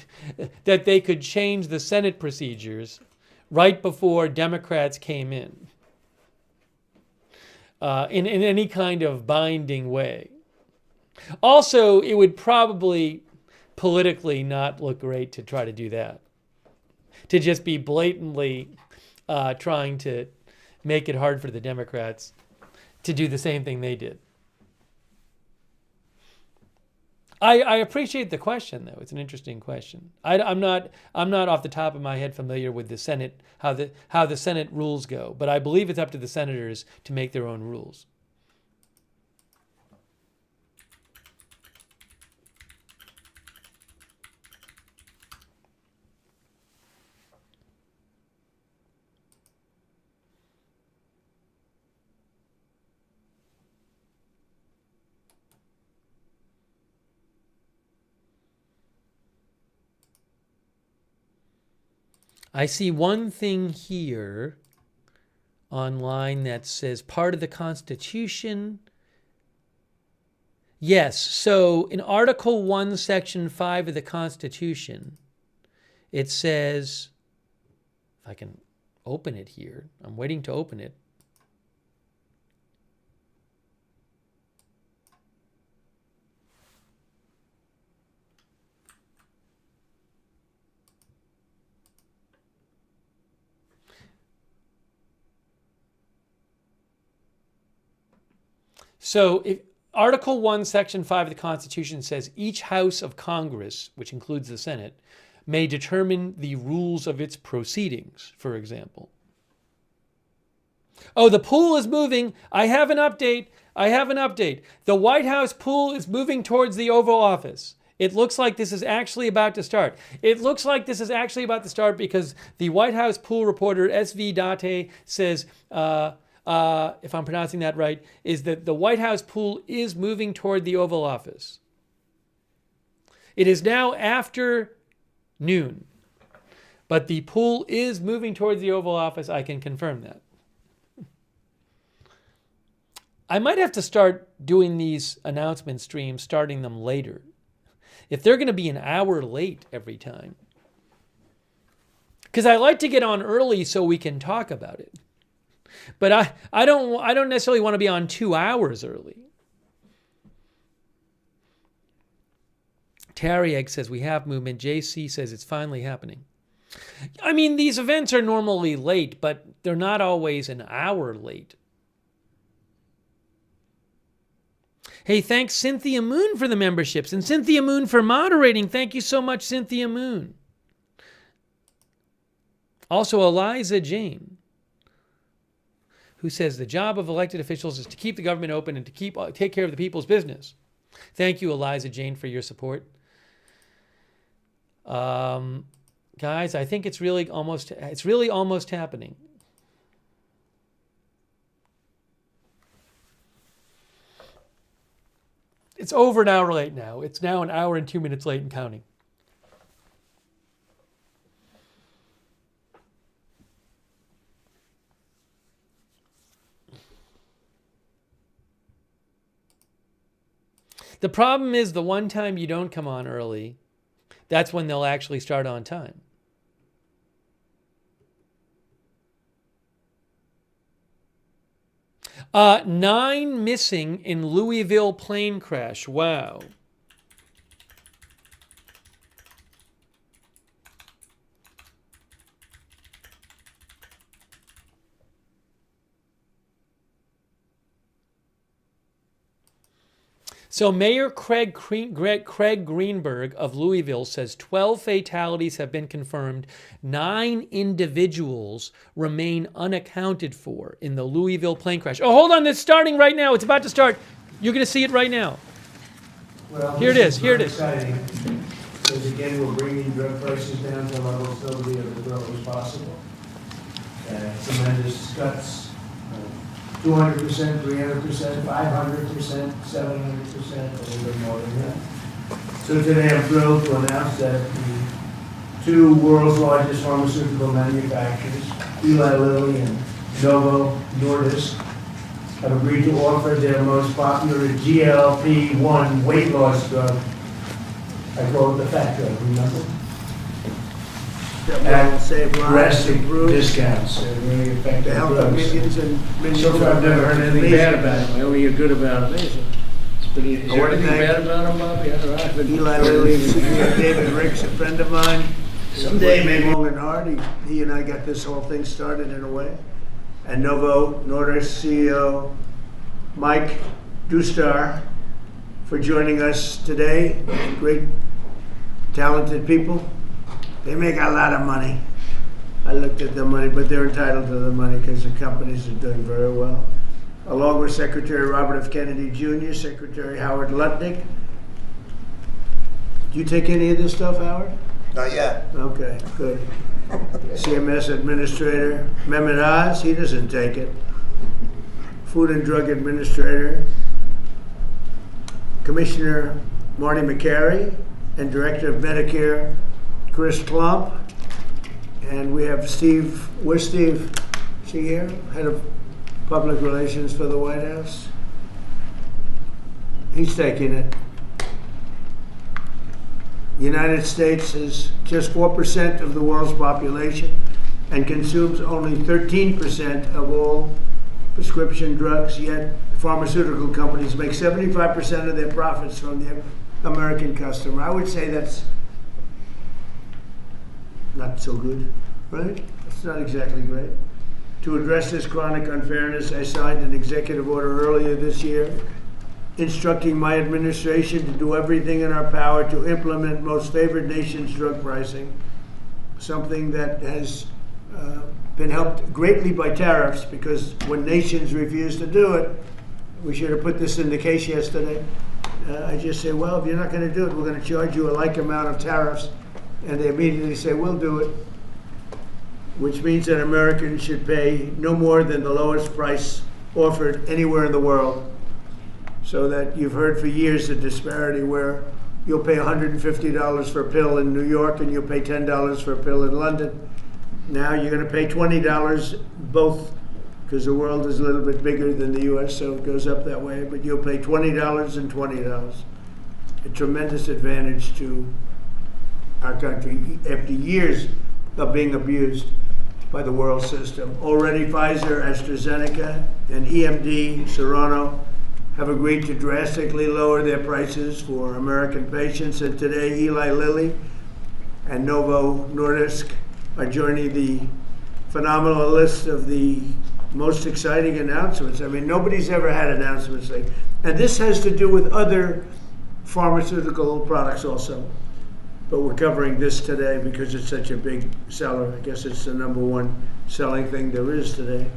that they could change the Senate procedures right before Democrats came in any kind of binding way. Also, it would probably politically not look great to try to do that. To just be blatantly trying to make it hard for the Democrats to do the same thing they did. I appreciate the question, though. It's an interesting question. I'm not off the top of my head familiar with the Senate, how the Senate rules go, but I believe it's up to the senators to make their own rules. I see one thing here online that says part of the Constitution. Yes, so in Article 1, Section 5 of the Constitution, it says, if I can open it here, I'm waiting to open it. So Article 1, Section 5 of the Constitution says each House of Congress, which includes the Senate, may determine the rules of its proceedings, for example. Oh, the pool is moving. I have an update. The White House pool is moving towards the Oval Office. It looks like this is actually about to start. Because the White House pool reporter, S.V. Date, says, if I'm pronouncing that right, is that the White House pool is moving toward the Oval Office. It is now after noon, but the pool is moving towards the Oval Office. I can confirm that. I might have to start doing these announcement streams, starting them later. If they're going to be an hour late every time. Because I like to get on early so we can talk about it. But I don't necessarily want to be on 2 hours early. Tarieg says we have movement. JC says it's finally happening. I mean, these events are normally late, but they're not always an hour late. Hey, thanks Cynthia Moon for the memberships and Cynthia Moon for moderating. Thank you so much, Cynthia Moon. Also, Eliza Jane, who says the job of elected officials is to keep the government open and to take care of the people's business. Thank you, Eliza Jane, for your support. Guys, I think it's really almost happening. It's over an hour late now. It's now an hour and 2 minutes late and counting. The problem is the one time you don't come on early, that's when they'll actually start on time. Nine missing in Louisville plane crash. Wow. So Mayor Craig Greenberg of Louisville says 12 fatalities have been confirmed. 9 individuals remain unaccounted for in the Louisville plane crash. Oh, hold on. It's starting right now. It's about to start. You're going to see it right now. Well, here it is. Exciting, because again, we're bringing drug prices down to levels nobody ever thought was possible. Tremendous cuts. 200%, 300%, 500%, 700%, a little bit more than that. So today I'm thrilled to announce that the 2 world's largest pharmaceutical manufacturers, Eli Lilly and Novo Nordisk, have agreed to offer their most popular GLP-1 weight loss drug. I call it the fat drug, remember? At drastic discounts. Really effective drugs. Millions and millions. So far, I've never heard anything bad about it. I only hear good about it. Is there anything bad about them, Bobby? All right. Eli Lilly, David Ricks, a friend of mine. Someday, maybe. Long and hard. He and I got this whole thing started in a way. And Novo Nordisk CEO Mike Dustar for joining us today. Great, talented people. They make a lot of money. I looked at the money, but they're entitled to the money because the companies are doing very well. Along with Secretary Robert F. Kennedy Jr., Secretary Howard Lutnick. Do you take any of this stuff, Howard? Not yet. Okay, good. CMS Administrator Mehmet Oz, he doesn't take it. Food and Drug Administrator Commissioner Marty McCary and Director of Medicare Chris Klump, and we have Steve. Where's Steve? Is he here? Head of Public Relations for the White House. He's taking it. The United States is just 4% of the world's population and consumes only 13% of all prescription drugs, yet pharmaceutical companies make 75% of their profits from the American customer. I would say that's not so good, right? It's not exactly great. To address this chronic unfairness, I signed an executive order earlier this year instructing my administration to do everything in our power to implement most favored nations drug pricing, something that has been helped greatly by tariffs, because when nations refuse to do it, we should have put this in the case yesterday. I just say, well, if you're not going to do it, we're going to charge you a like amount of tariffs. And they immediately say, we'll do it, which means that Americans should pay no more than the lowest price offered anywhere in the world. So that you've heard for years the disparity where you'll pay $150 for a pill in New York and you'll pay $10 for a pill in London. Now you're going to pay $20 both, because the world is a little bit bigger than the U.S., so it goes up that way, but you'll pay $20 and $20. A tremendous advantage to our country after years of being abused by the world system. Already Pfizer, AstraZeneca, and EMD, Serrano, have agreed to drastically lower their prices for American patients, and today Eli Lilly and Novo Nordisk are joining the phenomenal list of the most exciting announcements. I mean, nobody's ever had announcements like, and this has to do with other pharmaceutical products also. But we're covering this today because it's such a big seller. I guess it's the #1 selling thing there is today.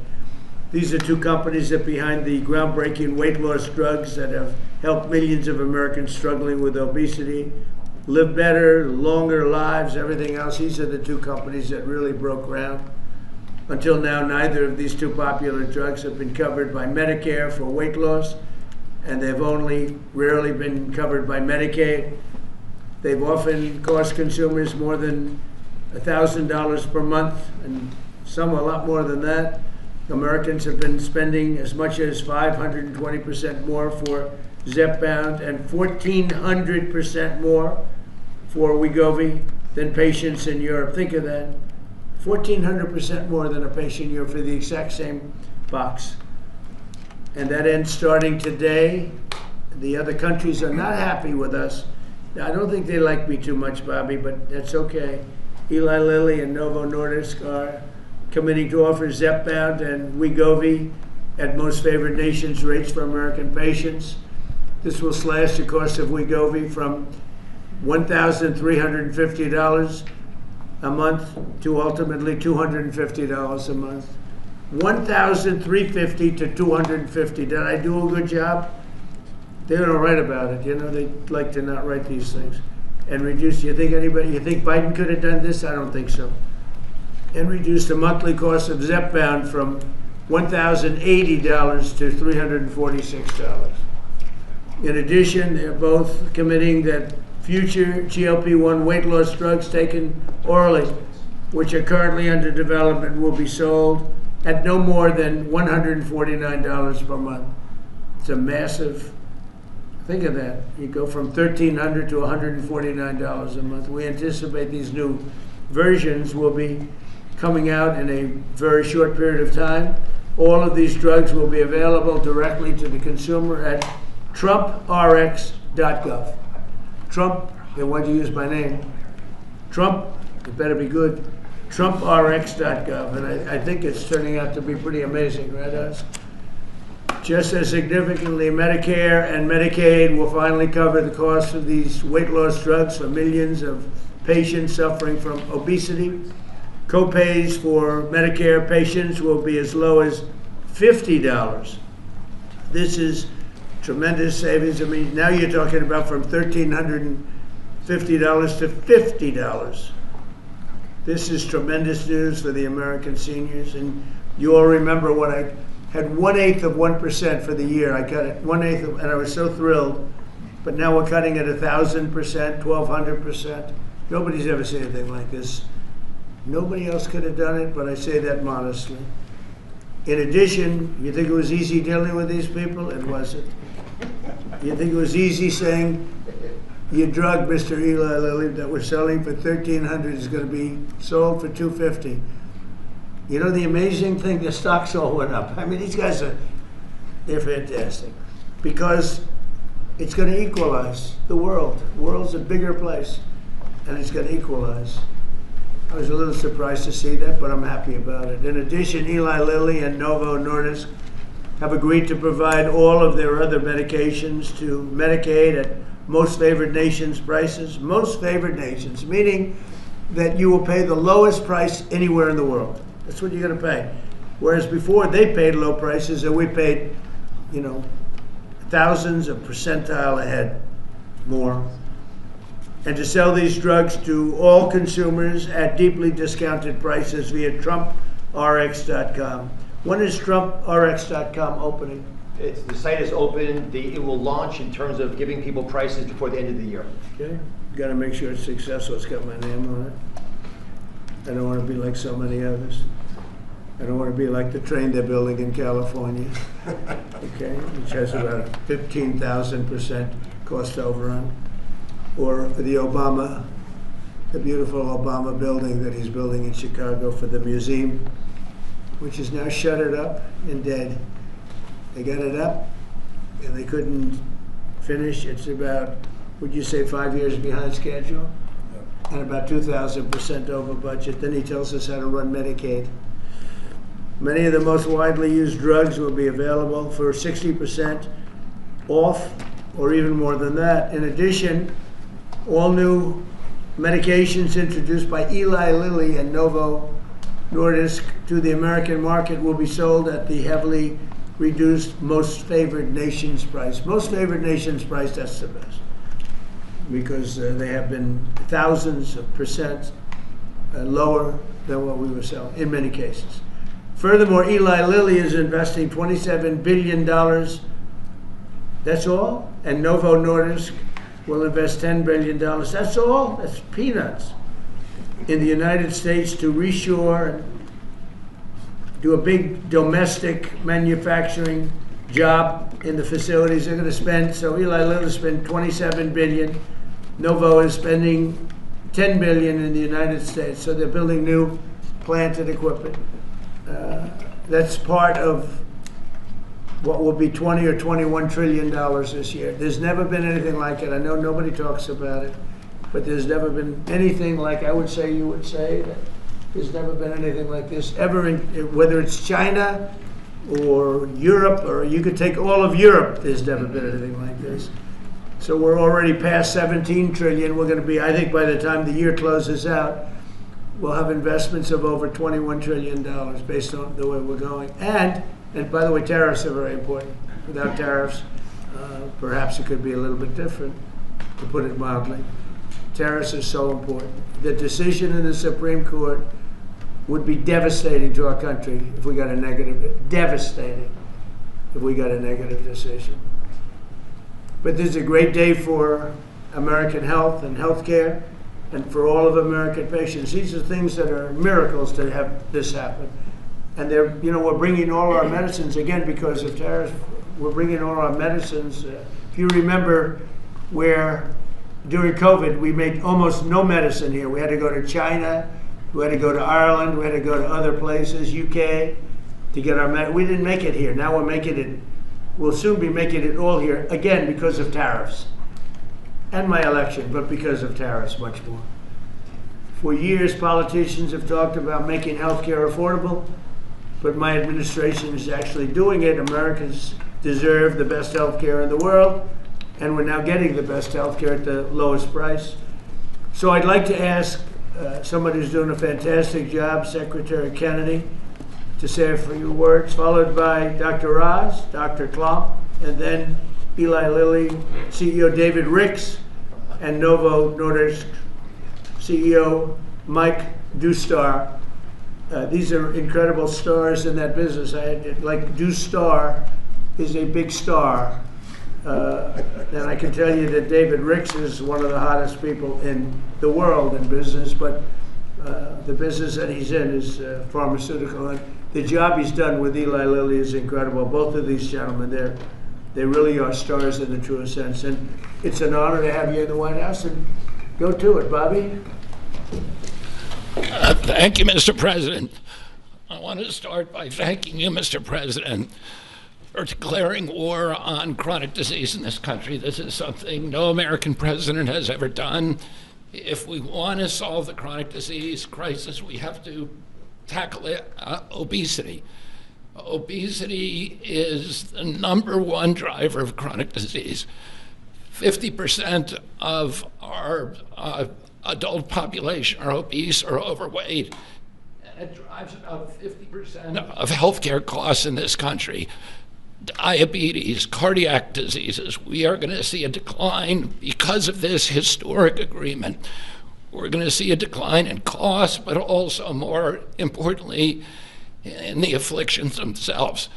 These are two companies that behind the groundbreaking weight loss drugs that have helped millions of Americans struggling with obesity live better, longer lives, everything else. These are the two companies that really broke ground. Until now, neither of these two popular drugs have been covered by Medicare for weight loss, and they've only rarely been covered by Medicaid. They've often cost consumers more than $1,000 per month, and some a lot more than that. Americans have been spending as much as 520% more for Zepbound and 1,400% more for Wegovy than patients in Europe. Think of that. 1,400% more than a patient in Europe for the exact same box. And that ends starting today. The other countries are not happy with us. I don't think they like me too much, Bobby, but that's okay. Eli Lilly and Novo Nordisk are committing to offer Zepbound and Wegovy at most favored nations rates for American patients. This will slash the cost of Wegovy from $1,350 a month to ultimately $250 a month. $1,350 to $250. Did I do a good job? They don't write about it. You know, they like to not write these things. And reduce, you think Biden could have done this? I don't think so. And reduce the monthly cost of Zepbound from $1,080 to $346. In addition, they're both committing that future GLP-1 weight loss drugs taken orally, which are currently under development, will be sold at no more than $149 per month. It's a massive, think of that. You go from $1,300 to $149 a month. We anticipate these new versions will be coming out in a very short period of time. All of these drugs will be available directly to the consumer at trumprx.gov. Trump, they want to use my name. Trump, it better be good. trumprx.gov. And I think it's turning out to be pretty amazing, right, us? Just as significantly, Medicare and Medicaid will finally cover the cost of these weight loss drugs for millions of patients suffering from obesity. Co-pays for Medicare patients will be as low as $50. This is tremendous savings. I mean, now you're talking about from $1,350 to $50. This is tremendous news for the American seniors. And you all remember when I had 1/8 of 1% for the year. I cut it 1/8, and I was so thrilled. But now we're cutting it 1,000%, 1,200%. Nobody's ever said anything like this. Nobody else could have done it, but I say that modestly. In addition, you think it was easy dealing with these people? It wasn't. You think it was easy saying your drug, Mr. Eli Lilly, that we're selling for $1,300 is going to be sold for $250. You know the amazing thing, the stocks all went up. I mean, these guys they're fantastic. Because it's going to equalize the world. The world's a bigger place, and it's going to equalize. I was a little surprised to see that, but I'm happy about it. In addition, Eli Lilly and Novo Nordisk have agreed to provide all of their other medications to Medicaid at most favored nations prices. Most favored nations, meaning that you will pay the lowest price anywhere in the world. That's what you're going to pay. Whereas before they paid low prices and we paid, you know, thousands of percentile ahead more. And to sell these drugs to all consumers at deeply discounted prices via TrumpRx.com. When is TrumpRx.com opening? The site is open. It will launch in terms of giving people prices before the end of the year. Okay, got to make sure it's successful. It's got my name on it. I don't want to be like so many others. I don't want to be like the train they're building in California, okay, which has about 15,000% cost overrun, or the beautiful Obama building that he's building in Chicago for the museum, which is now shuttered up and dead. They got it up, and they couldn't finish. It's about, would you say, 5 years behind schedule, and about 2,000% over budget. Then he tells us how to run Medicaid. Many of the most widely used drugs will be available for 60% off, or even more than that. In addition, all new medications introduced by Eli Lilly and Novo Nordisk to the American market will be sold at the heavily reduced most favored nations price. Most favored nations price, that's the best, because they have been thousands of percent lower than what we were selling in many cases. Furthermore, Eli Lilly is investing $27 billion. That's all? And Novo Nordisk will invest $10 billion. That's all? That's peanuts. In the United States to reshore and do a big domestic manufacturing job in the facilities they're going to spend. So Eli Lilly spent $27 billion. Novo is spending $10 billion in the United States. So they're building new plant and equipment. That's part of what will be $20 or $21 trillion this year. There's never been anything like it. I know nobody talks about it, but there's never been anything like, I would say, you would say, that there's never been anything like this ever, whether it's China or Europe, or you could take all of Europe, there's never been anything like this. So we're already past 17 trillion. We're going to be, I think by the time the year closes out, we'll have investments of over $21 trillion based on the way we're going. And by the way, tariffs are very important. Without tariffs, perhaps it could be a little bit different, to put it mildly. Tariffs are so important. The decision in the Supreme Court would be devastating to our country if we got a negative, devastating if we got a negative decision. But this is a great day for American health and healthcare, and for all of American patients. These are things that are miracles to have this happen. And they're, you know, we're bringing all our medicines, again, because of tariffs, we're bringing all our medicines. If you remember where during COVID, we made almost no medicine here. We had to go to China, we had to go to Ireland, we had to go to other places, UK, to get our medicine. We didn't make it here. Now we're making it, we'll soon be making it all here, again, because of tariffs. And my election, but because of tariffs much more. For years, politicians have talked about making health care affordable, but my administration is actually doing it. Americans deserve the best health care in the world, and we're now getting the best health care at the lowest price. So I'd like to ask somebody who's doing a fantastic job, Secretary Kennedy, to say a few words, followed by Dr. Oz, Dr. Klomp, and then Eli Lilly, CEO David Ricks, and Novo Nordisk CEO Mike Dustar. These are incredible stars in that business. Like Dustar is a big star. And I can tell you that David Ricks is one of the hottest people in the world in business, but the business that he's in is pharmaceutical. And the job he's done with Eli Lilly is incredible. Both of these gentlemen, they really are stars in the truest sense. And it's an honor to have you in the White House. And go to it, Bobby. Thank you, Mr. President. I want to start by thanking you, Mr. President, for declaring war on chronic disease in this country. This is something no American president has ever done. If we want to solve the chronic disease crisis, we have to tackle it, obesity. Obesity is the #1 driver of chronic disease. 50% of our adult population are obese or overweight. And it drives about 50% of healthcare costs in this country. Diabetes, cardiac diseases, we are going to see a decline because of this historic agreement. We're going to see a decline in costs, but also, more importantly, in the afflictions themselves.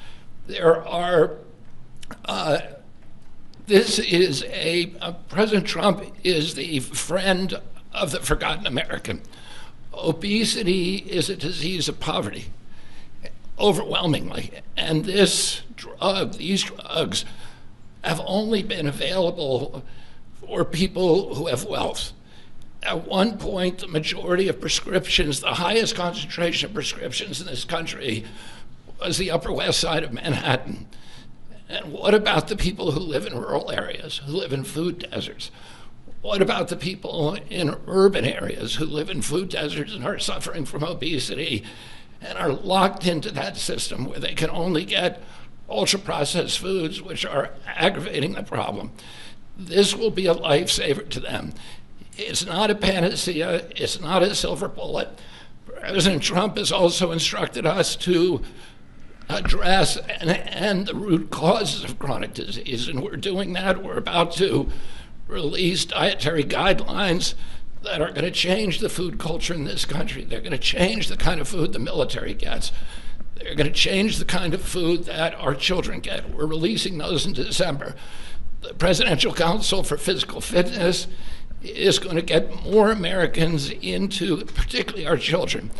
President Trump is the friend of the forgotten American. Obesity is a disease of poverty, overwhelmingly. And these drugs have only been available for people who have wealth. At one point, the majority of prescriptions, the highest concentration of prescriptions in this country, was the Upper West Side of Manhattan. And what about the people who live in rural areas, who live in food deserts? What about the people in urban areas who live in food deserts and are suffering from obesity and are locked into that system where they can only get ultra-processed foods, which are aggravating the problem? This will be a lifesaver to them. It's not a panacea. It's not a silver bullet. President Trump has also instructed us to address and end the root causes of chronic disease, and we're doing that. We're about to release dietary guidelines that are going to change the food culture in this country. They're going to change the kind of food the military gets. They're going to change the kind of food that our children get. We're releasing those in December. The Presidential Council for Physical Fitness is going to get more Americans into, particularly our children,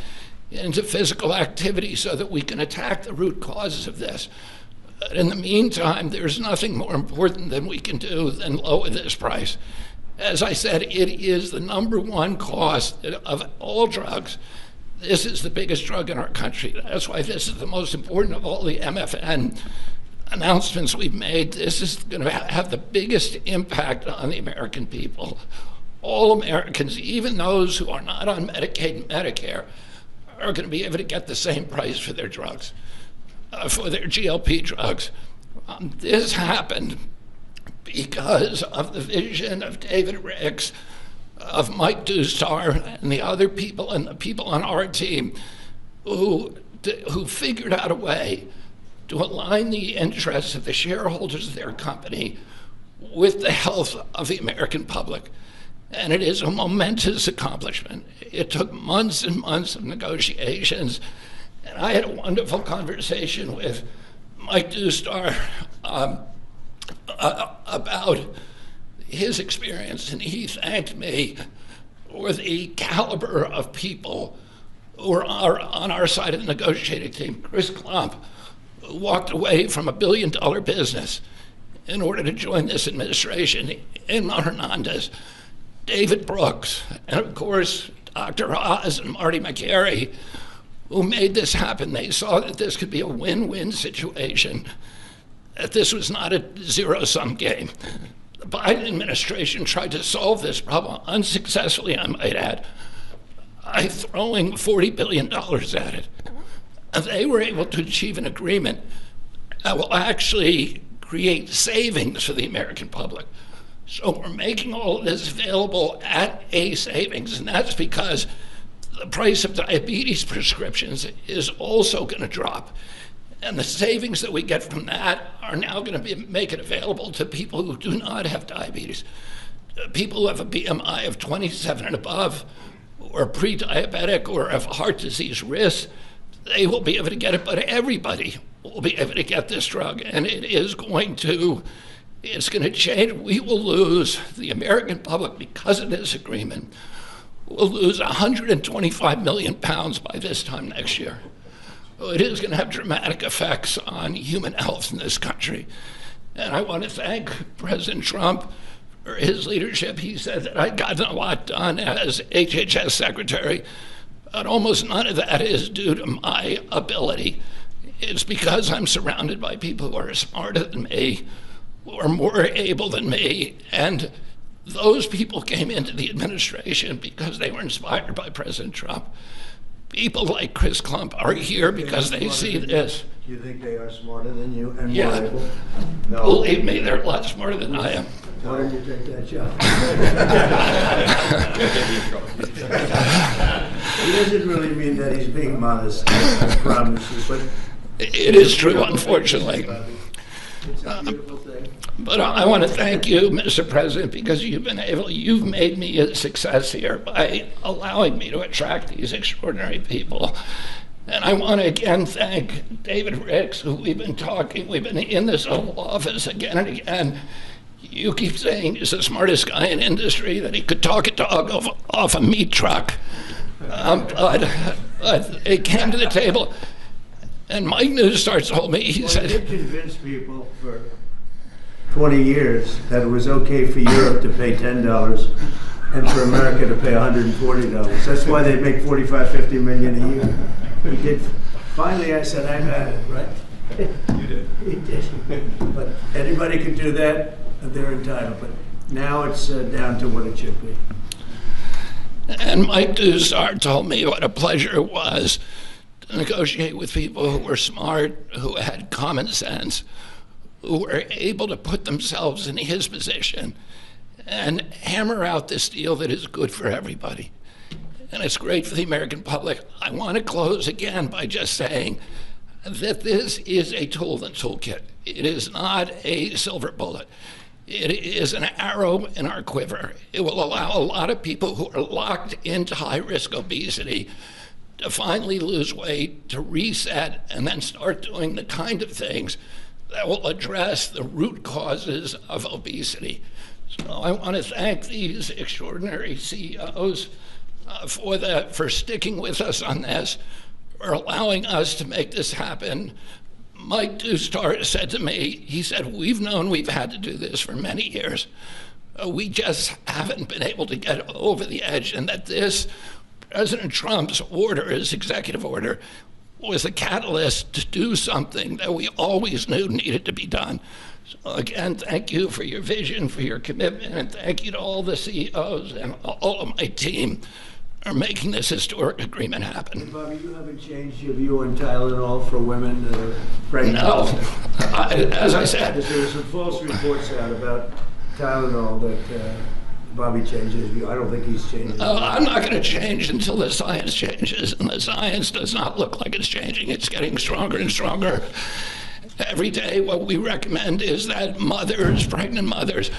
into physical activity so that we can attack the root causes of this. But in the meantime, there's nothing more important than we can do than lower this price. As I said, it is the #1 cost of all drugs. This is the biggest drug in our country. That's why this is the most important of all the MFN announcements we've made. This is going to have the biggest impact on the American people. All Americans, even those who are not on Medicaid and Medicare, are going to be able to get the same price for their drugs, for their GLP drugs. This happened because of the vision of David Ricks, of Mike Dustar, and the other people, and the people on our team who figured out a way to align the interests of the shareholders of their company with the health of the American public. And it is a momentous accomplishment. It took months and months of negotiations. And I had a wonderful conversation with Mike Dustar about his experience, and he thanked me for the caliber of people who are on our side of the negotiating team. Chris Klump, who walked away from $1 billion business in order to join this administration, Emma Hernandez, David Brooks, and of course, Dr. Oz and Marty McGarry, who made this happen. They saw that this could be a win-win situation, that this was not a zero-sum game. The Biden administration tried to solve this problem unsuccessfully, I might add, by throwing $40 billion at it. And they were able to achieve an agreement that will actually create savings for the American public. So we're making all of this available at a savings, and that's because the price of diabetes prescriptions is also going to drop. And the savings that we get from that are now going to make it available to people who do not have diabetes. People who have a BMI of 27 and above, or pre-diabetic, or have heart disease risk, they will be able to get it, but everybody will be able to get this drug, and it's going to change. We will lose, the American public, because of this agreement, will lose 125 million pounds by this time next year. It is going to have dramatic effects on human health in this country. And I want to thank President Trump for his leadership. He said that I'd gotten a lot done as HHS secretary, but almost none of that is due to my ability. It's because I'm surrounded by people who are smarter than me, who are more able than me, and those people came into the administration because they were inspired by President Trump. people like Chris Klump are here because they see this. Do you think they are smarter than you and more Yeah. able? Believe me, they're a lot smarter than I am. Why don't you take that job? He doesn't really mean that he's being modest, I promise you, but It is true, unfortunately. it's a beautiful thing. But I want to thank you, Mr. President, because you've made me a success here by allowing me to attract these extraordinary people. And I want to again thank David Ricks, who we've been in this Oval Office again and again. You keep saying he's the smartest guy in industry, that he could talk a dog off a meat truck. But it came to the table, and Mike Newstar told me, he Well, said, he did convince people for 20 years that it was okay for Europe to pay $10 and for America to pay $140. That's why they make 45, 50 million a year. He did. Finally, I said, I've had it, right? You did. He did. But anybody could do that, they're entitled. But now it's down to what it should be. and Mike Newstar told me what a pleasure it was to negotiate with people who were smart, who had common sense, who were able to put themselves in his position and hammer out this deal that is good for everybody. And it's great for the American public. I want to close again by just saying that this is a tool in the toolkit. It is not a silver bullet. It is an arrow in our quiver. It will allow a lot of people who are locked into high-risk obesity to finally lose weight, to reset, and then start doing the kind of things that will address the root causes of obesity. So I want to thank these extraordinary CEOs for sticking with us on this, for allowing us to make this happen. Mike Newstar said to me, he said, we've known we've had to do this for many years. We just haven't been able to get over the edge, and that this, President Trump's order, his executive order, was a catalyst to do something that we always knew needed to be done. So again, thank you for your vision, for your commitment, and thank you to all the CEOs and all of my team for making this historic agreement happen. Bobby, you haven't changed your view on Tylenol for women that are pregnant? No, as I said, There were some false reports out about Tylenol that Bobby changed his view. I don't think he's changed. I'm not going to change until the science changes, and the science does not look like it's changing. It's getting stronger and stronger. Every day, what we recommend is that mothers, pregnant mothers,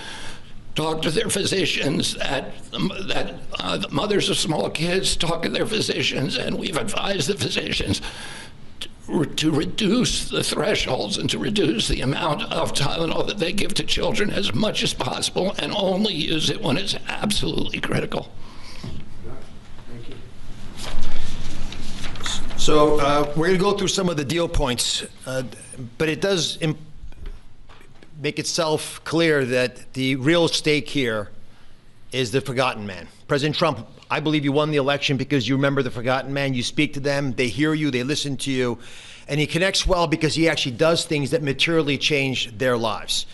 talk to their physicians, that the mothers of small kids talk to their physicians, and we've advised the physicians to reduce the thresholds and to reduce the amount of Tylenol that they give to children as much as possible, and only use it when it's absolutely critical. Thank you. So we're going to go through some of the deal points, but it does make itself clear that the real stake here is the forgotten man. President Trump, I believe you won the election because you remember the forgotten man. You speak to them, they hear you, they listen to you, and he connects well because he actually does things that materially change their lives.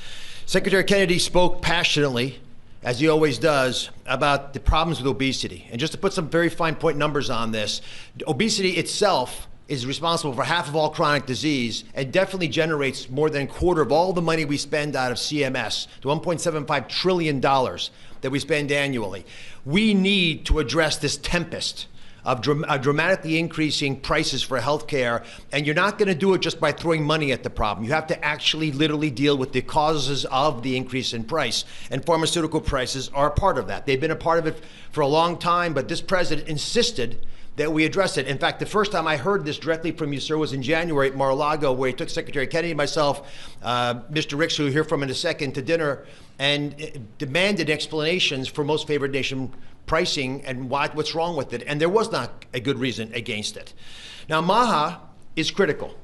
Secretary Kennedy spoke passionately, as he always does, about the problems with obesity. And just to put some very fine point numbers on this, obesity itself is responsible for half of all chronic disease and definitely generates more than a quarter of all the money we spend out of CMS, the $1.75 trillion that we spend annually. We need to address this tempest of dramatically increasing prices for healthcare, and you're not going to do it just by throwing money at the problem. You have to actually literally deal with the causes of the increase in price, and pharmaceutical prices are a part of that. They've been a part of it for a long time, but this president insisted that we address it. In fact, the first time I heard this directly from you, sir, was in January at Mar-a-Lago, where he took Secretary Kennedy and myself, Mr. Ricks, who you'll hear from in a second, to dinner, and demanded explanations for most favored nation pricing and what's wrong with it. And there was not a good reason against it. Now, MAHA is critical.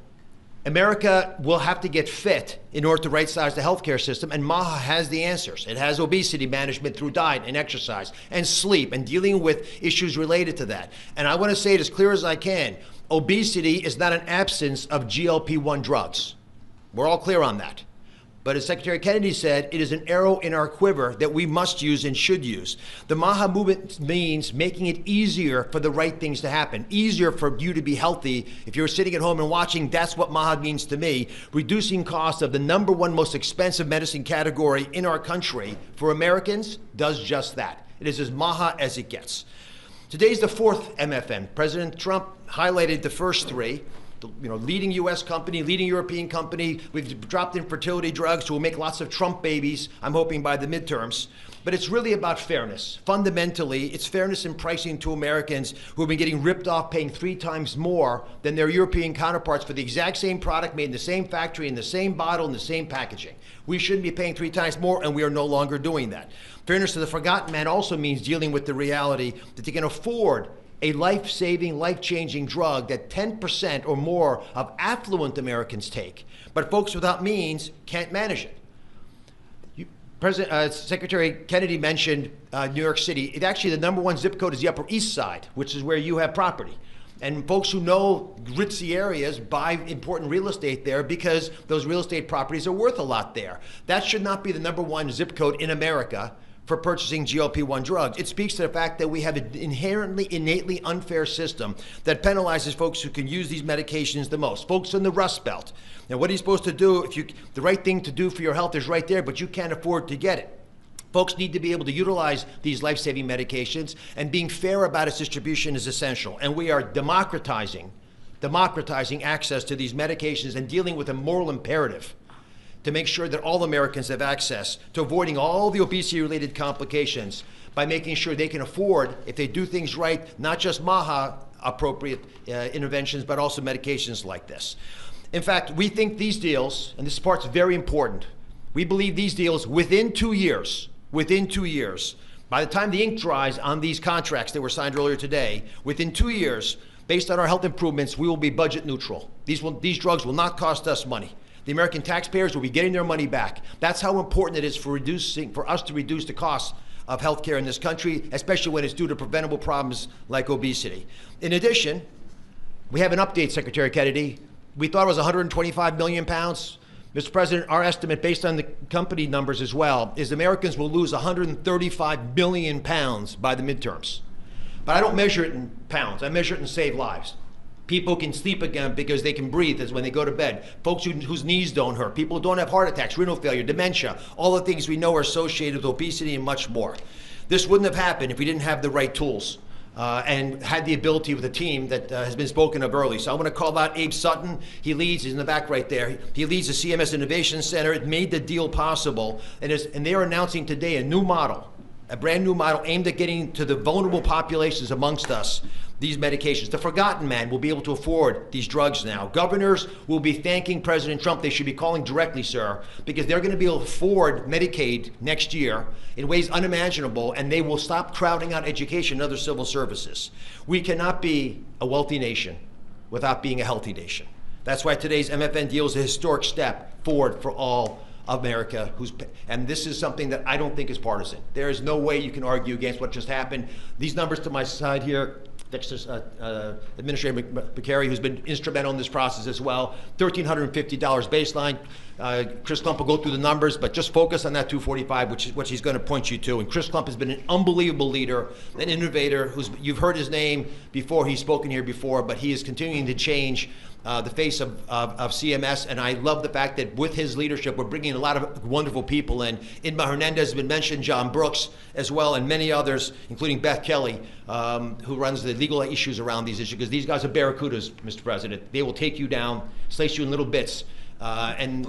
America will have to get fit in order to right-size the healthcare system, and MAHA has the answers. It has obesity management through diet and exercise and sleep and dealing with issues related to that. And I want to say it as clear as I can, obesity is not an absence of GLP-1 drugs. We're all clear on that. But as Secretary Kennedy said, it is an arrow in our quiver that we must use and should use. The MAHA movement means making it easier for the right things to happen, easier for you to be healthy. If you're sitting at home and watching, that's what MAHA means to me. Reducing costs of the #1 most expensive medicine category in our country for Americans does just that. It is as MAHA as it gets. Today's the 4th MFN. President Trump highlighted the first 3. Leading U.S. company, leading European company. We've dropped infertility drugs, so we'll make lots of Trump babies, I'm hoping, by the midterms. But it's really about fairness. Fundamentally, it's fairness in pricing to Americans who have been getting ripped off, paying 3 times more than their European counterparts for the exact same product made in the same factory, in the same bottle, in the same packaging. We shouldn't be paying 3 times more, and we are no longer doing that. Fairness to the forgotten man also means dealing with the reality that they can afford a life-saving, life-changing drug that 10% or more of affluent Americans take, but folks without means can't manage it. Secretary Kennedy mentioned New York City. Actually, the #1 zip code is the Upper East Side, which is where you have property. And folks who know ritzy areas buy important real estate there because those real estate properties are worth a lot there. That should not be the #1 zip code in America for purchasing GLP-1 drugs. It speaks to the fact that we have an inherently, innately unfair system that penalizes folks who can use these medications the most, folks in the Rust Belt. Now, what are you supposed to do the right thing to do for your health is right there, but you can't afford to get it? Folks need to be able to utilize these life-saving medications, and being fair about its distribution is essential. And we are democratizing access to these medications and dealing with a moral imperative to make sure that all Americans have access to avoiding all the obesity-related complications by making sure they can afford, if they do things right, not just MAHA-appropriate interventions, but also medications like this. In fact, we think these deals, and this part's very important, we believe these deals within 2 years, by the time the ink dries on these contracts that were signed earlier today, within 2 years, based on our health improvements, we will be budget neutral. These drugs will not cost us money. The American taxpayers will be getting their money back. That's how important it is for us to reduce the cost of healthcare in this country, especially when it's due to preventable problems like obesity. In addition, we have an update, Secretary Kennedy. We thought it was 125 million pounds. Mr. President, our estimate, based on the company numbers as well, is Americans will lose 135 million pounds by the midterms. But I don't measure it in pounds. I measure it in saved lives. People can sleep again because they can breathe as when they go to bed. Folks whose knees don't hurt. People who don't have heart attacks, renal failure, dementia, all the things we know are associated with obesity and much more. This wouldn't have happened if we didn't have the right tools and had the ability with a team that has been spoken of early. So I want to call out Abe Sutton. He's in the back right there. He leads the CMS Innovation Center. It made the deal possible. And they are announcing today a brand new model aimed at getting to the vulnerable populations amongst us these medications. The forgotten man will be able to afford these drugs now. Governors will be thanking President Trump. They should be calling directly, sir, because they're going to be able to afford Medicaid next year in ways unimaginable, and they will stop crowding out education and other civil services. We cannot be a wealthy nation without being a healthy nation. That's why today's MFN deal is a historic step forward for all America, and this is something that I don't think is partisan. There is no way you can argue against what just happened. These numbers to my side here, Administrator McCary, who's been instrumental in this process as well, $1,350 baseline. Chris Klump will go through the numbers, but just focus on that 245, which is what he's going to point you to. And Chris Klump has been an unbelievable leader, an innovator. You've heard his name before. He's spoken here before, but he is continuing to change the face of CMS, and I love the fact that with his leadership, we're bringing a lot of wonderful people in. Inma Hernandez has been mentioned, John Brooks as well, and many others, including Beth Kelly, who runs the legal issues around these issues, because these guys are barracudas, Mr. President. They will take you down, slice you in little bits. And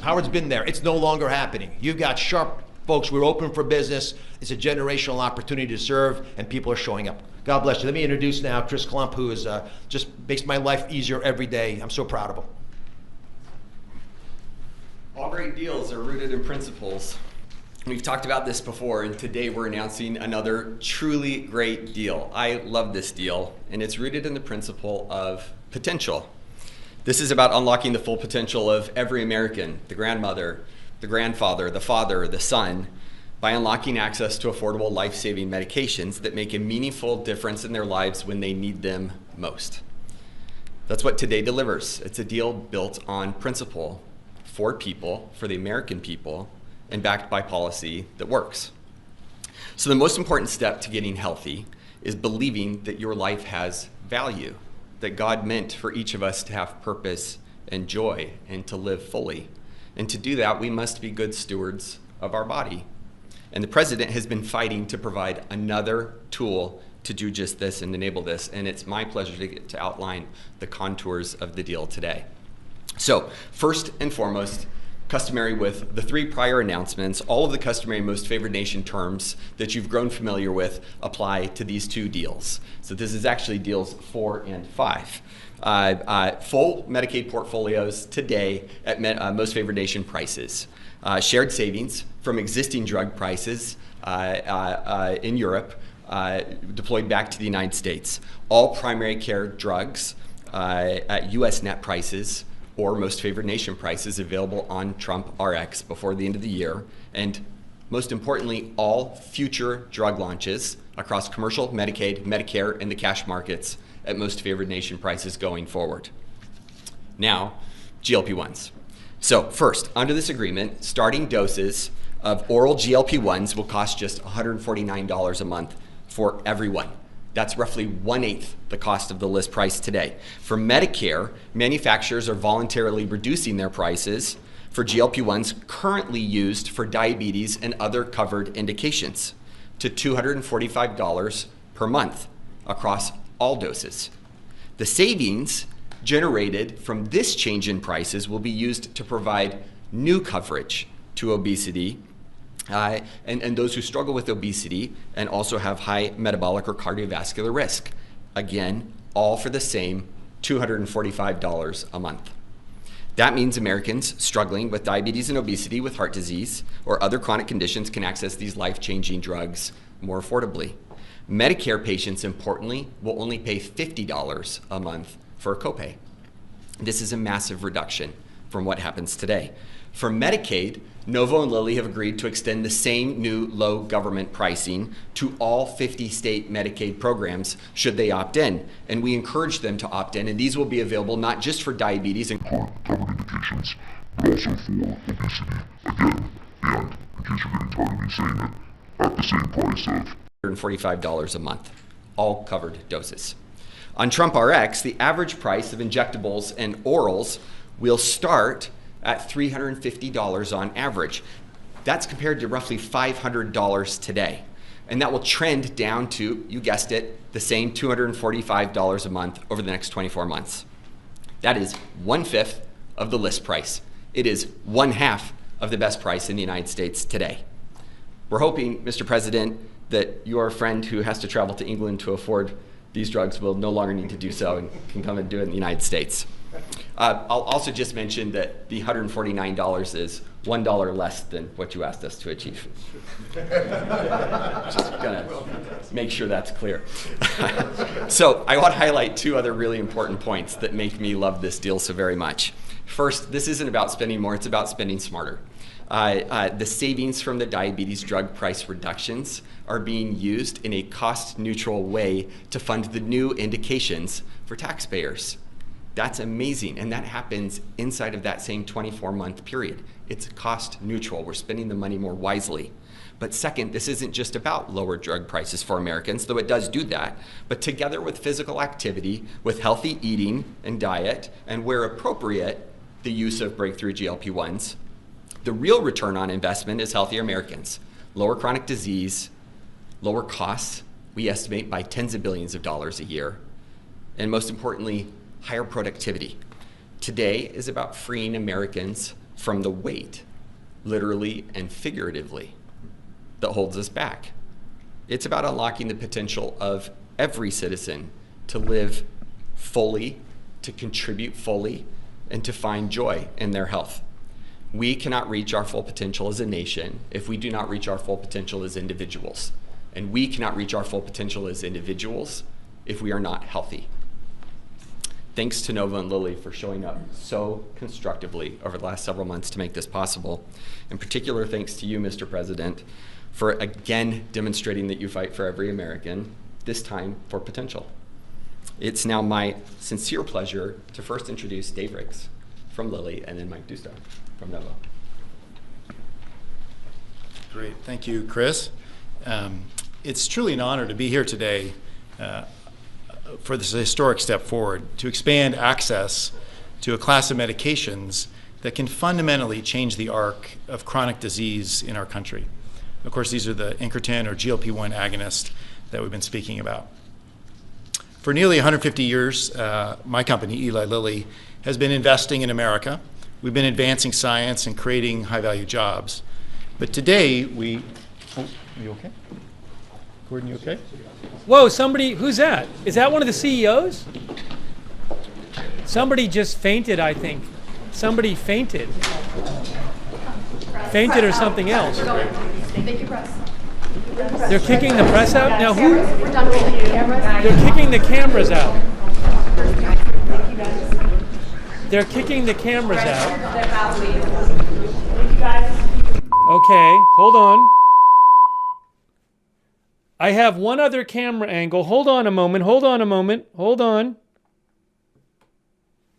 Howard's been there. It's no longer happening. You've got sharp folks. We're open for business. It's a generational opportunity to serve, and people are showing up. God bless you. Let me introduce now Chris Klump, who is just makes my life easier every day. I'm so proud of him. All great deals are rooted in principles. We've talked about this before, and today we're announcing another truly great deal. I love this deal, and it's rooted in the principle of potential. This is about unlocking the full potential of every American, the grandmother, the grandfather, the father, the son, by unlocking access to affordable life-saving medications that make a meaningful difference in their lives when they need them most. That's what today delivers. It's a deal built on principle. for people, for the American people, and backed by policy that works. So the most important step to getting healthy is believing that your life has value, that God meant for each of us to have purpose and joy and to live fully. And to do that, we must be good stewards of our body. And the president has been fighting to provide another tool to do just this and enable this. And it's my pleasure to get to outline the contours of the deal today. So first and foremost, customary with the three prior announcements, all of the customary most favored nation terms that you've grown familiar with apply to these two deals. So this is actually deals 4 and 5. Full Medicaid portfolios today at most favored nation prices. Shared savings from existing drug prices in Europe deployed back to the United States. All primary care drugs at U.S. net prices or most favored nation prices available on Trump RX before the end of the year. And most importantly, all future drug launches across commercial, Medicaid, Medicare, and the cash markets at most favored nation prices going forward. Now, GLP-1s. So first, under this agreement, starting doses of oral GLP-1s will cost just $149 a month for everyone. That's roughly 1/8 the cost of the list price today. For Medicare, manufacturers are voluntarily reducing their prices for GLP-1s currently used for diabetes and other covered indications to $245 per month across all doses. The savings generated from this change in prices will be used to provide new coverage to obesity and those who struggle with obesity and also have high metabolic or cardiovascular risk. Again, all for the same $245 a month. That means Americans struggling with diabetes and obesity, with heart disease, or other chronic conditions can access these life-changing drugs more affordably. Medicare patients, importantly, will only pay $50 a month for a copay. This is a massive reduction from what happens today. For Medicaid, Novo and Lilly have agreed to extend the same new low government pricing to all 50 state Medicaid programs should they opt in. And we encourage them to opt in, and these will be available not just for diabetes and covered indications, but also for obesity. Again, and in case you're getting tired of me saying it, at the same price of $145 a month, all covered doses. On Trump RX, the average price of injectables and orals will start at $350 on average. That's compared to roughly $500 today. And that will trend down to, you guessed it, the same $245 a month over the next 24 months. That is 1/5 of the list price. It is 1/2 of the best price in the United States today. We're hoping, Mr. President, that your friend who has to travel to England to afford these drugs will no longer need to do so and can come and do it in the United States. I'll also just mention that the $149 is $1 less than what you asked us to achieve. Just gonna make sure that's clear. So I want to highlight two other really important points that make me love this deal so very much. First, this isn't about spending more, it's about spending smarter. The savings from the diabetes drug price reductions are being used in a cost-neutral way to fund the new indications for taxpayers. That's amazing, and that happens inside of that same 24-month period. It's cost neutral. We're spending the money more wisely. But second, this isn't just about lower drug prices for Americans, though it does do that, but together with physical activity, with healthy eating and diet, and where appropriate, the use of breakthrough GLP-1s, the real return on investment is healthier Americans, lower chronic disease, lower costs, we estimate by tens of billions of dollars a year, and most importantly, higher productivity. Today is about freeing Americans from the weight, literally and figuratively, that holds us back. It's about unlocking the potential of every citizen to live fully, to contribute fully, and to find joy in their health. We cannot reach our full potential as a nation if we do not reach our full potential as individuals. And we cannot reach our full potential as individuals if we are not healthy. Thanks to Novo and Lilly for showing up so constructively over the last several months to make this possible. In particular, thanks to you, Mr. President, for again demonstrating that you fight for every American, this time for potential. It's now my sincere pleasure to first introduce Dave Riggs from Lilly and then Mike Dustar. from Novo. Great, thank you, Chris. It's truly an honor to be here today for this historic step forward to expand access to a class of medications that can fundamentally change the arc of chronic disease in our country. Of course, these are the incretin or GLP-1 agonist that we've been speaking about. For nearly 150 years, my company, Eli Lilly, has been investing in America. We've been advancing science and creating high-value jobs. But today, are you okay? Gordon, you okay? Whoa, somebody, who's that? Is that one of the CEOs? Somebody just fainted, I think. Somebody fainted. Fainted or something else. Thank you, press. They're kicking the press out? Now who? We're done with the cameras. They're kicking the cameras out. They're kicking the cameras out. Okay, hold on. I have one other camera angle. Hold on a moment. Hold on a moment. Hold on.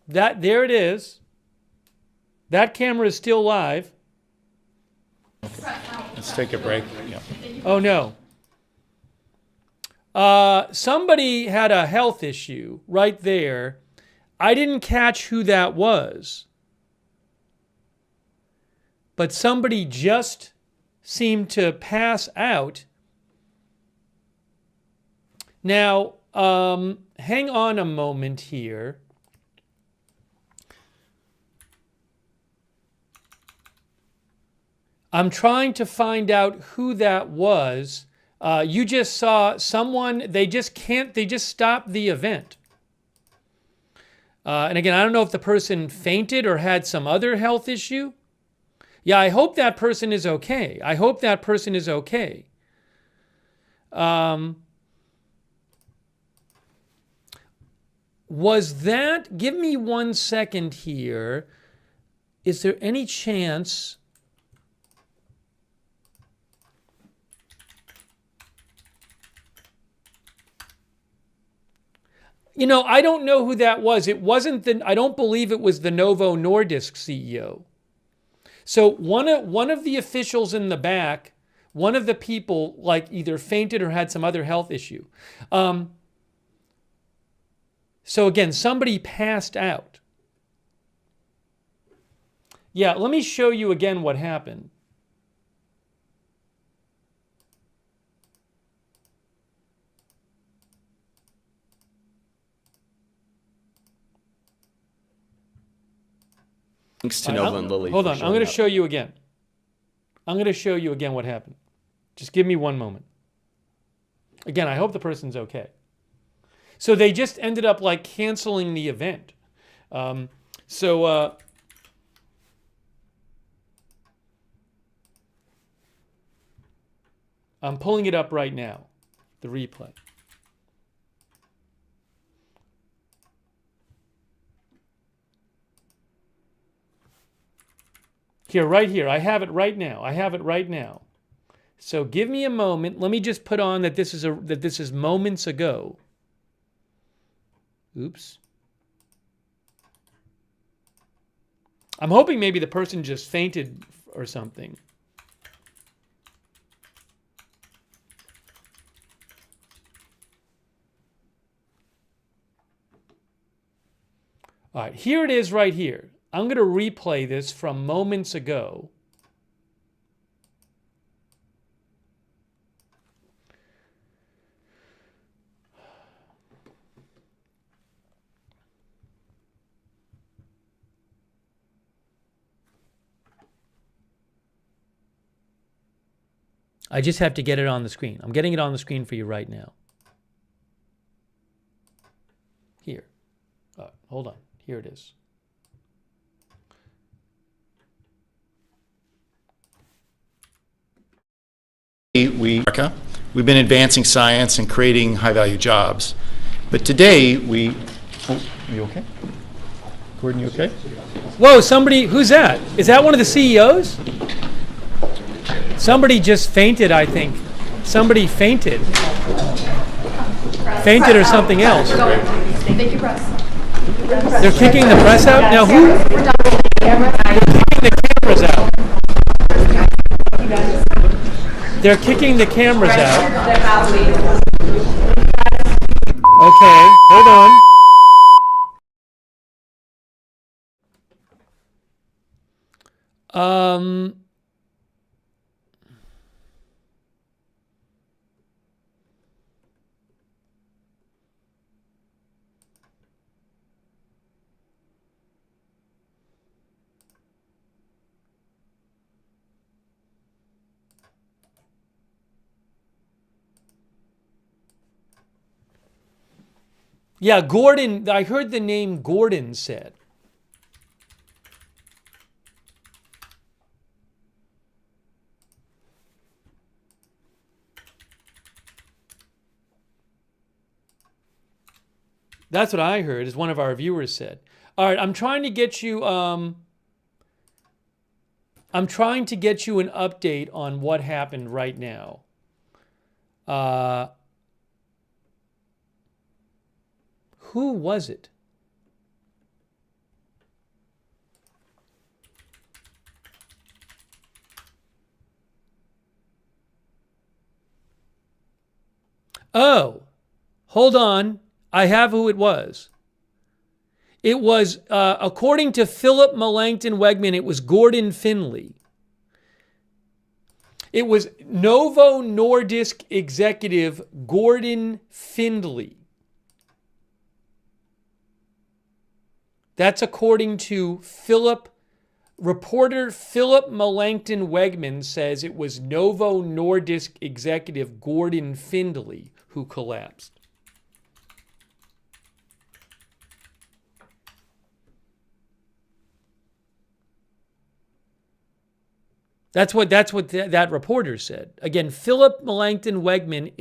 There it is. That camera is still live. Let's take a break. Yeah. Oh no. Somebody had a health issue right there. I didn't catch who that was. But somebody just seemed to pass out. Now, hang on a moment here. I'm trying to find out who that was. You just saw someone, they just stopped the event. And again, I don't know if the person fainted or had some other health issue. Yeah, I hope that person is okay. I hope that person is okay. Was that, give me 1 second here. Is there any chance? You know, I don't know who that was. It wasn't I don't believe it was the Novo Nordisk CEO. So one of the officials in the back, one of the people like either fainted or had some other health issue. So again, somebody passed out. Yeah, let me show you again what happened. Thanks to Nova and Lilly. Hold on, I'm going to show you again. I'm going to show you again what happened. Just give me one moment. Again, I hope the person's okay. So they just ended up like canceling the event. I'm pulling it up right now, the replay. Here, right here. I have it right now. I have it right now. So give me a moment. Let me just put on that this is moments ago. Oops. I'm hoping maybe the person just fainted or something. All right, here it is right here. I'm going to replay this from moments ago. I just have to get it on the screen. I'm getting it on the screen for you right now. Here. Hold on. Here it is. We've been advancing science and creating high-value jobs. But today, are you okay? Gordon, you okay? Whoa, somebody, who's that? Is that one of the CEOs? Somebody just fainted, I think. Somebody fainted. Fainted or something else. Thank you, press. They're kicking the press out? Now who? They're kicking the cameras out. They're kicking the cameras out. Okay, hold on. Yeah, Gordon, I heard the name Gordon said. That's what I heard, as one of our viewers said. All right, I'm trying to get you an update on what happened right now. Who was it? Oh, hold on. I have who it was. It was, according to Philip Melanchthon Wegman, it was Gordon Findlay. It was Novo Nordisk executive Gordon Findlay. That's according to reporter Philip Melanchthon Wegman says it was Novo Nordisk executive Gordon Findlay who collapsed. That's what that reporter said. Again, Philip Melanchthon Wegman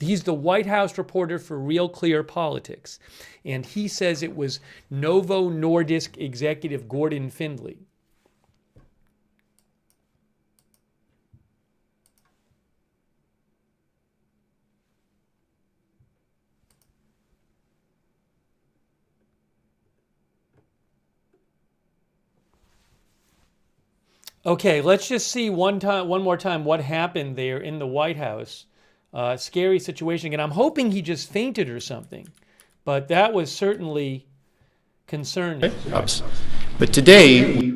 he's the White House reporter for Real Clear Politics. And he says it was Novo Nordisk executive Gordon Findlay. Okay, let's just see one more time what happened there in the White House. Scary situation. And I'm hoping he just fainted or something. But that was certainly concerning. But today...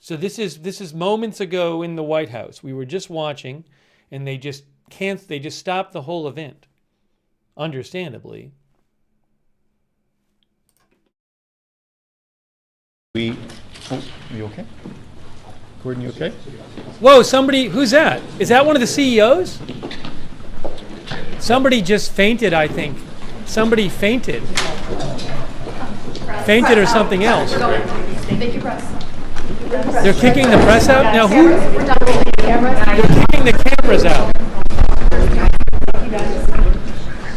So this is moments ago in the White House. We were just watching, and they just stopped the whole event. Understandably. Are you okay? Gordon, you okay? Whoa, who's that? Is that one of the CEOs? Somebody just fainted, I think. Somebody fainted. Fainted or something else. Thank you, press. They're kicking the press out? Now who? They're kicking the cameras out.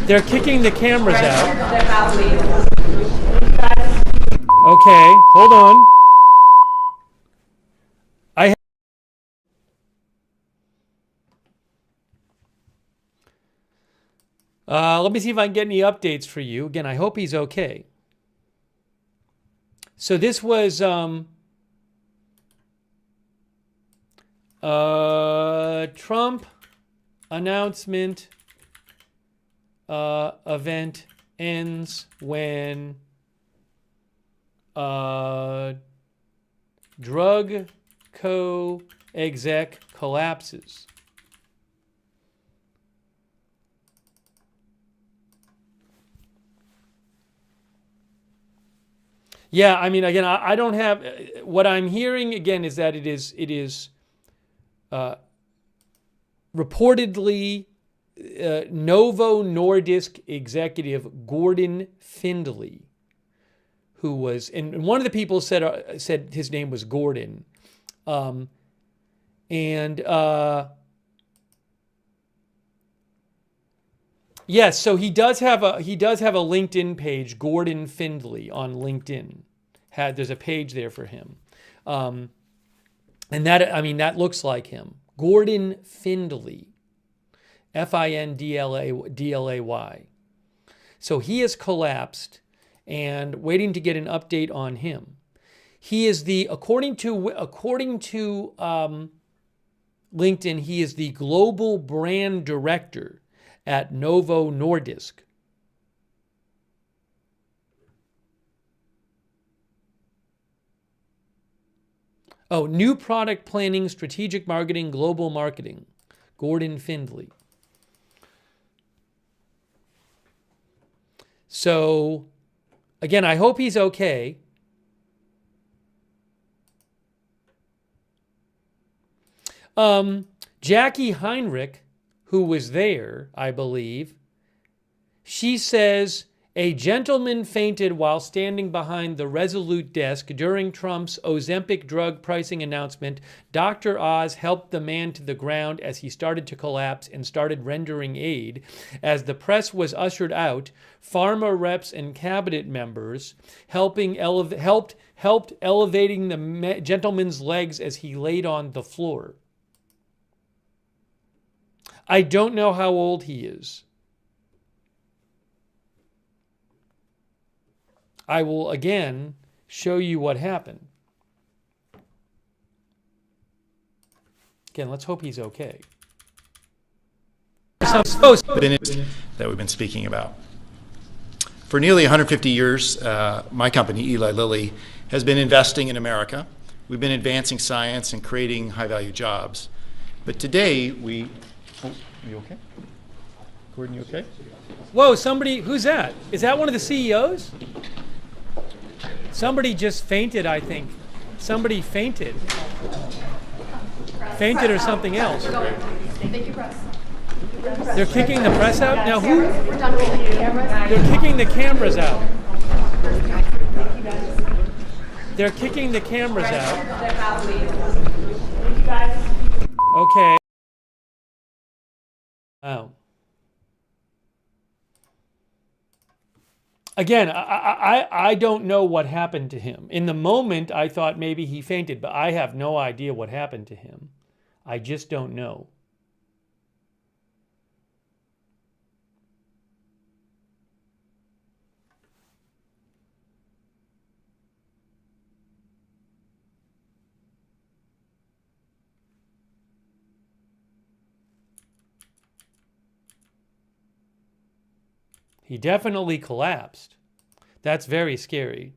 They're kicking the cameras out. Okay, hold on. Let me see if I can get any updates for you. Again, I hope he's okay. So this was Trump announcement event ends when drug co-exec collapses. Yeah, I mean, again, I don't have what I'm hearing again is that it is reportedly Novo Nordisk executive Gordon Findlay, who was, and one of the people said his name was Gordon, yes, so he does have a LinkedIn page, Gordon Findlay on LinkedIn. There's a page there for him, and that looks like him, Gordon Findlay, Findlay. So he has collapsed, and waiting to get an update on him. He is the, according to LinkedIn, he is the global brand director at Novo Nordisk. Oh, new product planning, strategic marketing, global marketing. Gordon Findley. So, again, I hope he's okay. Jackie Heinrich, who was there, I believe, she says, a gentleman fainted while standing behind the Resolute desk during Trump's Ozempic drug pricing announcement. Dr. Oz helped the man to the ground as he started to collapse and started rendering aid. As the press was ushered out, pharma reps and cabinet members helped elevating the gentleman's legs as he laid on the floor. I don't know how old he is. I will again show you what happened. Again, let's hope he's okay. That we've been speaking about. For nearly 150 years, my company, Eli Lilly, has been investing in America. We've been advancing science and creating high-value jobs. But today, we... Oh, are you okay? Gordon, you okay? Whoa, somebody... Who's that? Is that one of the CEOs? Somebody just fainted, I think. Somebody fainted. Fainted or something else. Thank you, press. They're kicking the press out? Now who? We're done with the cameras. They're kicking the cameras out. They're kicking the cameras out. Okay. Wow. Again, I don't know what happened to him. In the moment, I thought maybe he fainted, but I have no idea what happened to him. I just don't know. He definitely collapsed. That's very scary.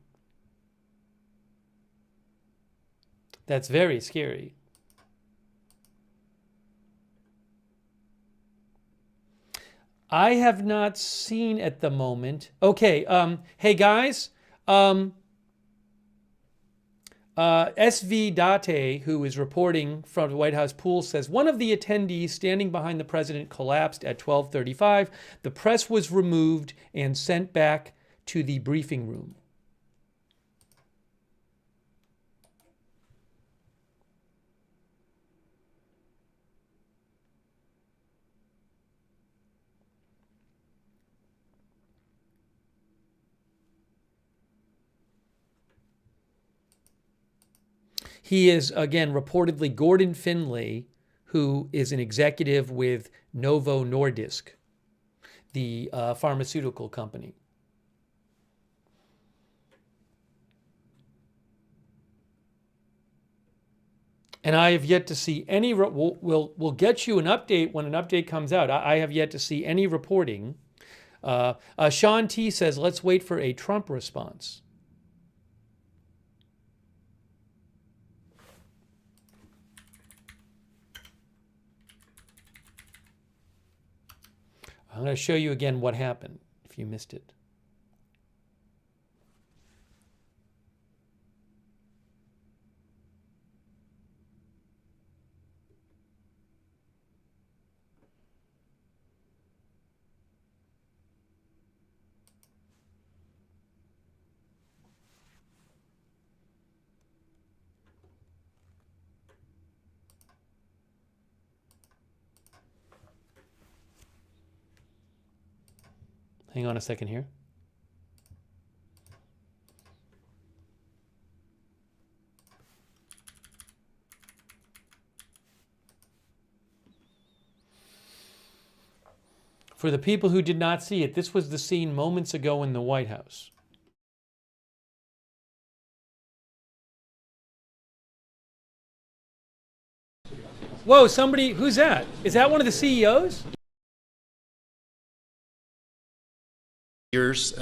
That's very scary. I have not seen at the moment. Okay, hey guys, SV Date, who is reporting from the White House pool, says one of the attendees standing behind the president collapsed at 12:35. The press was removed and sent back to the briefing room. He is, again, reportedly Gordon Findley, who is an executive with Novo Nordisk, the pharmaceutical company. And I have yet to see any, we'll get you an update when an update comes out. I have yet to see any reporting. Sean T says, let's wait for a Trump response. I'm going to show you again what happened if you missed it. Hang on a second here. For the people who did not see it, this was the scene moments ago in the White House. Whoa, somebody, who's that? Is that one of the CEOs? Years,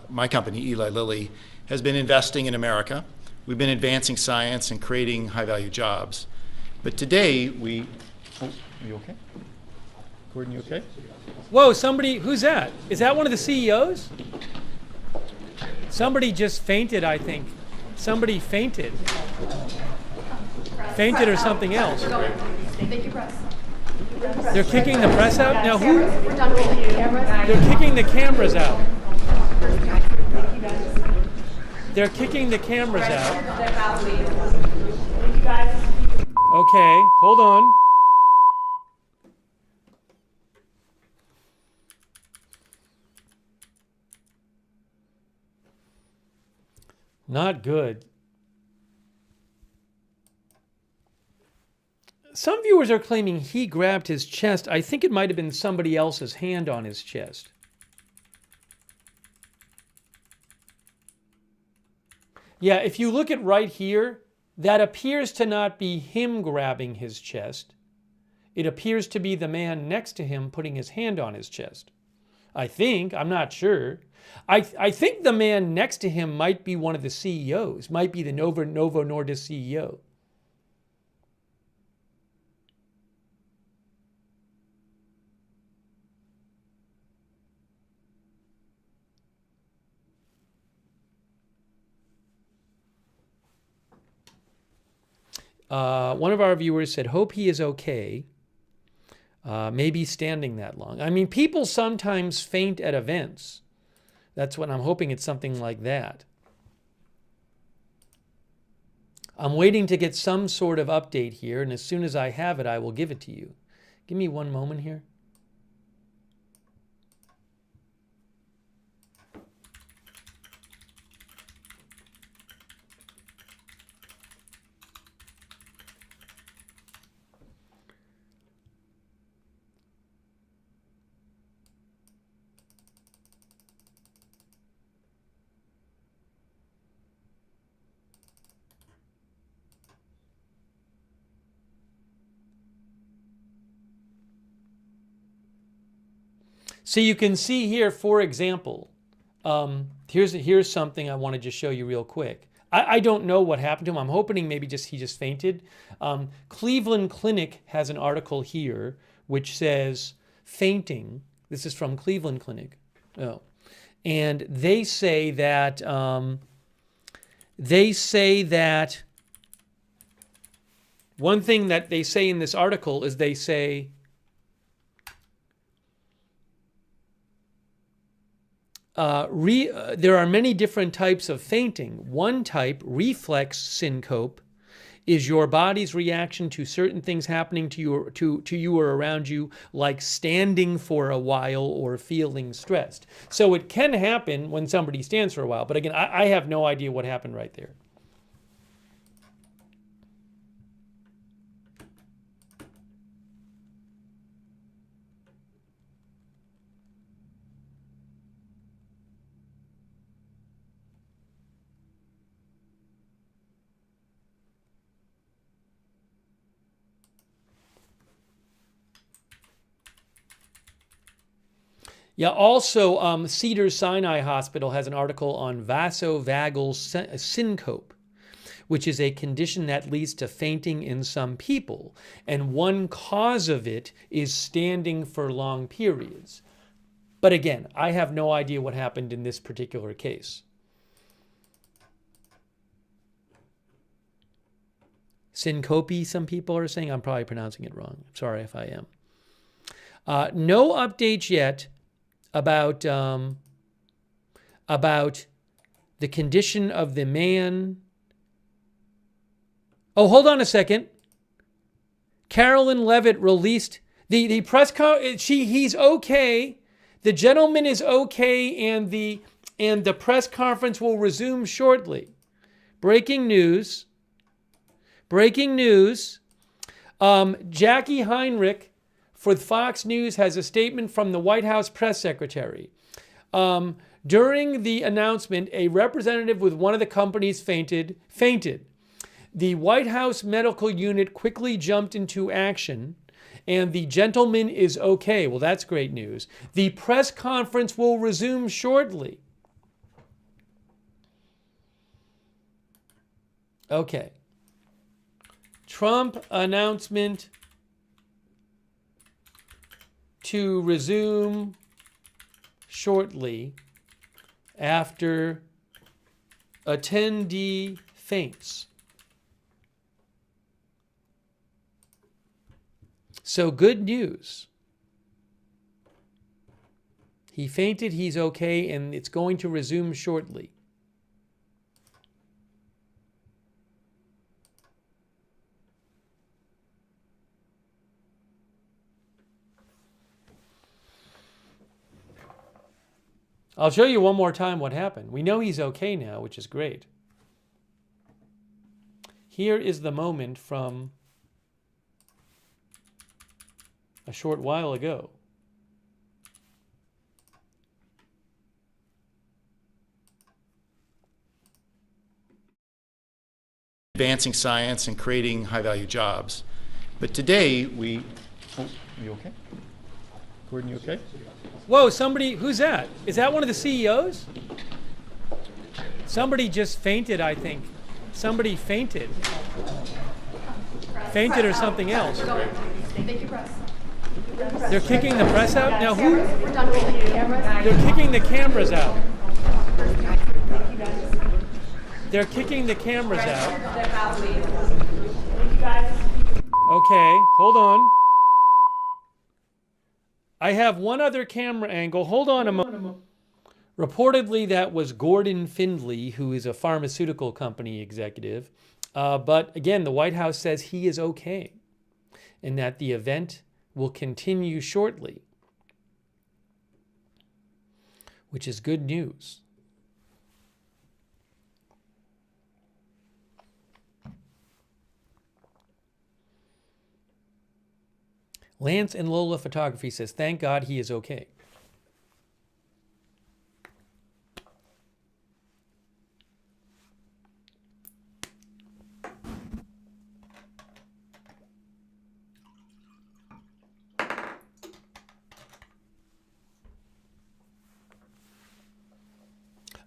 my company, Eli Lilly, has been investing in America. We've been advancing science and creating high-value jobs. But today, we... Oh, are you okay? Gordon, you okay? Whoa, somebody, who's that? Is that one of the CEOs? Somebody just fainted, I think. Somebody fainted. Fainted or something else. Thank you, press. They're kicking the press out? Now who? We're done with you. Cameras. They're kicking the cameras out. They're kicking the cameras out. Okay, hold on. Not good. Some viewers are claiming he grabbed his chest. I think it might have been somebody else's hand on his chest. Yeah, if you look at right here, that appears to not be him grabbing his chest. It appears to be the man next to him putting his hand on his chest. I think, I'm not sure. I think the man next to him might be one of the CEOs, might be the Novo Nordisk CEO. One of our viewers said, hope he is okay. Maybe standing that long. I mean, people sometimes faint at events. That's what I'm hoping it's something like that. I'm waiting to get some sort of update here, and as soon as I have it, I will give it to you. Give me one moment here. So you can see here, for example, here's something I want to just show you real quick. I don't know what happened to him. I'm hoping maybe he just fainted. Cleveland Clinic has an article here which says fainting. This is from Cleveland Clinic. Oh, and they say that one thing that they say in this article is they say there are many different types of fainting. One type, reflex syncope, is your body's reaction to certain things happening to you or around you, like standing for a while or feeling stressed. So it can happen when somebody stands for a while. But again, I have no idea what happened right there. Yeah, also Cedars-Sinai Hospital has an article on vasovagal syncope, which is a condition that leads to fainting in some people. And one cause of it is standing for long periods. But again, I have no idea what happened in this particular case. Syncope, some people are saying. I'm probably pronouncing it wrong. Sorry if I am. No updates yet about the condition of the man. Oh, hold on a second. Carolyn Levitt released the press conference. He's okay. The gentleman is okay, and the press conference will resume shortly. Breaking news. Breaking news. Jackie Heinrich for Fox News has a statement from the White House press secretary. During the announcement, a representative with one of the companies fainted. The White House medical unit quickly jumped into action, and the gentleman is okay. Well, that's great news. The press conference will resume shortly. Okay. Trump announcement to resume shortly after attendee faints. So good news. He fainted, he's okay, and it's going to resume shortly. I'll show you one more time what happened. We know he's okay now, which is great. Here is the moment from a short while ago. Advancing science and creating high-value jobs. But today, oh, you okay? Gordon, you okay? Whoa, somebody, who's that? Is that one of the CEOs? Somebody just fainted, I think. Somebody fainted. Fainted or something else. Thank you, press. They're kicking the press out? Now who? We're done with you. Cameras. They're kicking the cameras out. They're kicking the cameras out. Okay, hold on. I have one other camera angle. Hold on a moment. Reportedly, that was Gordon Findley, who is a pharmaceutical company executive. But again, the White House says he is okay and that the event will continue shortly, which is good news. Lance and Lola Photography says, thank God he is okay.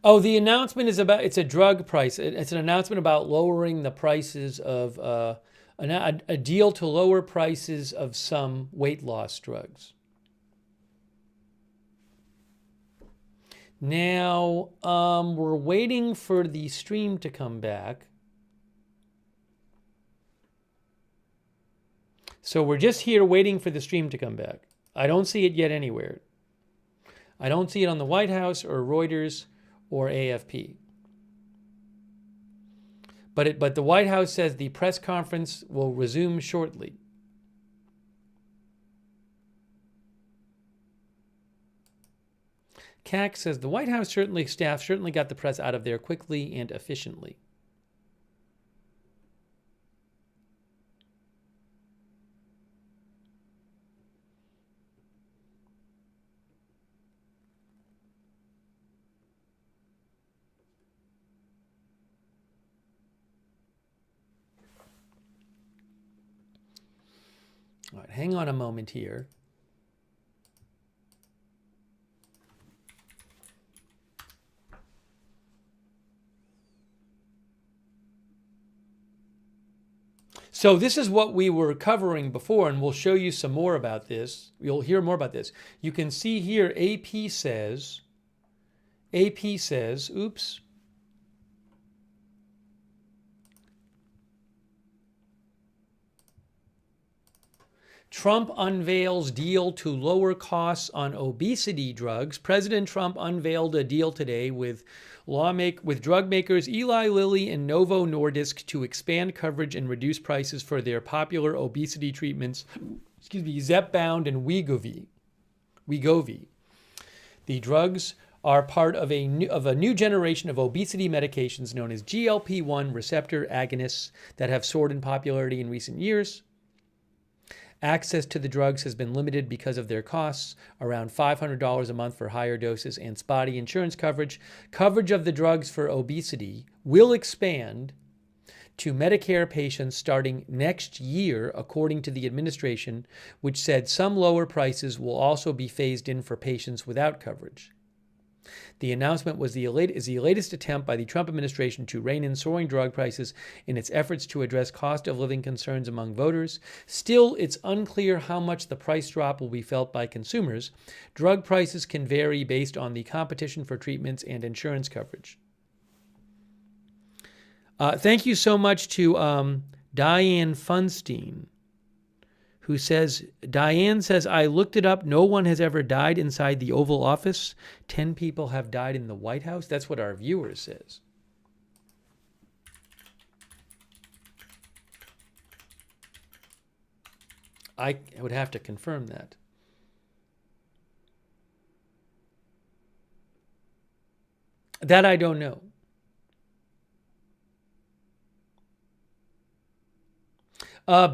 Oh, the announcement is about, it's a drug price. It's an announcement about lowering the prices of, a deal to lower prices of some weight loss drugs. Now, we're waiting for the stream to come back. So we're just here waiting for the stream to come back. I don't see it yet anywhere. I don't see it on the White House or Reuters or AFP. But the White House says the press conference will resume shortly. CAC says the White House staff certainly got the press out of there quickly and efficiently. All right, hang on a moment here. So this is what we were covering before, and we'll show you some more about this. You'll hear more about this. You can see here AP says, oops. Trump unveils deal to lower costs on obesity drugs. President Trump unveiled a deal today with drug makers Eli Lilly and Novo Nordisk to expand coverage and reduce prices for their popular obesity treatments, Zepbound and Wegovy. The drugs are part of a new generation of obesity medications known as GLP-1 receptor agonists that have soared in popularity in recent years. Access to the drugs has been limited because of their costs, around $500 a month for higher doses and spotty insurance coverage. Coverage of the drugs for obesity will expand to Medicare patients starting next year, according to the administration, which said some lower prices will also be phased in for patients without coverage. The announcement is the latest attempt by the Trump administration to rein in soaring drug prices in its efforts to address cost of living concerns among voters. Still, it's unclear how much the price drop will be felt by consumers. Drug prices can vary based on the competition for treatments and insurance coverage. Thank you so much to Diane Funstein, who says, Diane says, I looked it up. No one has ever died inside the Oval Office. 10 people have died in the White House. That's what our viewer says. I would have to confirm that. That I don't know.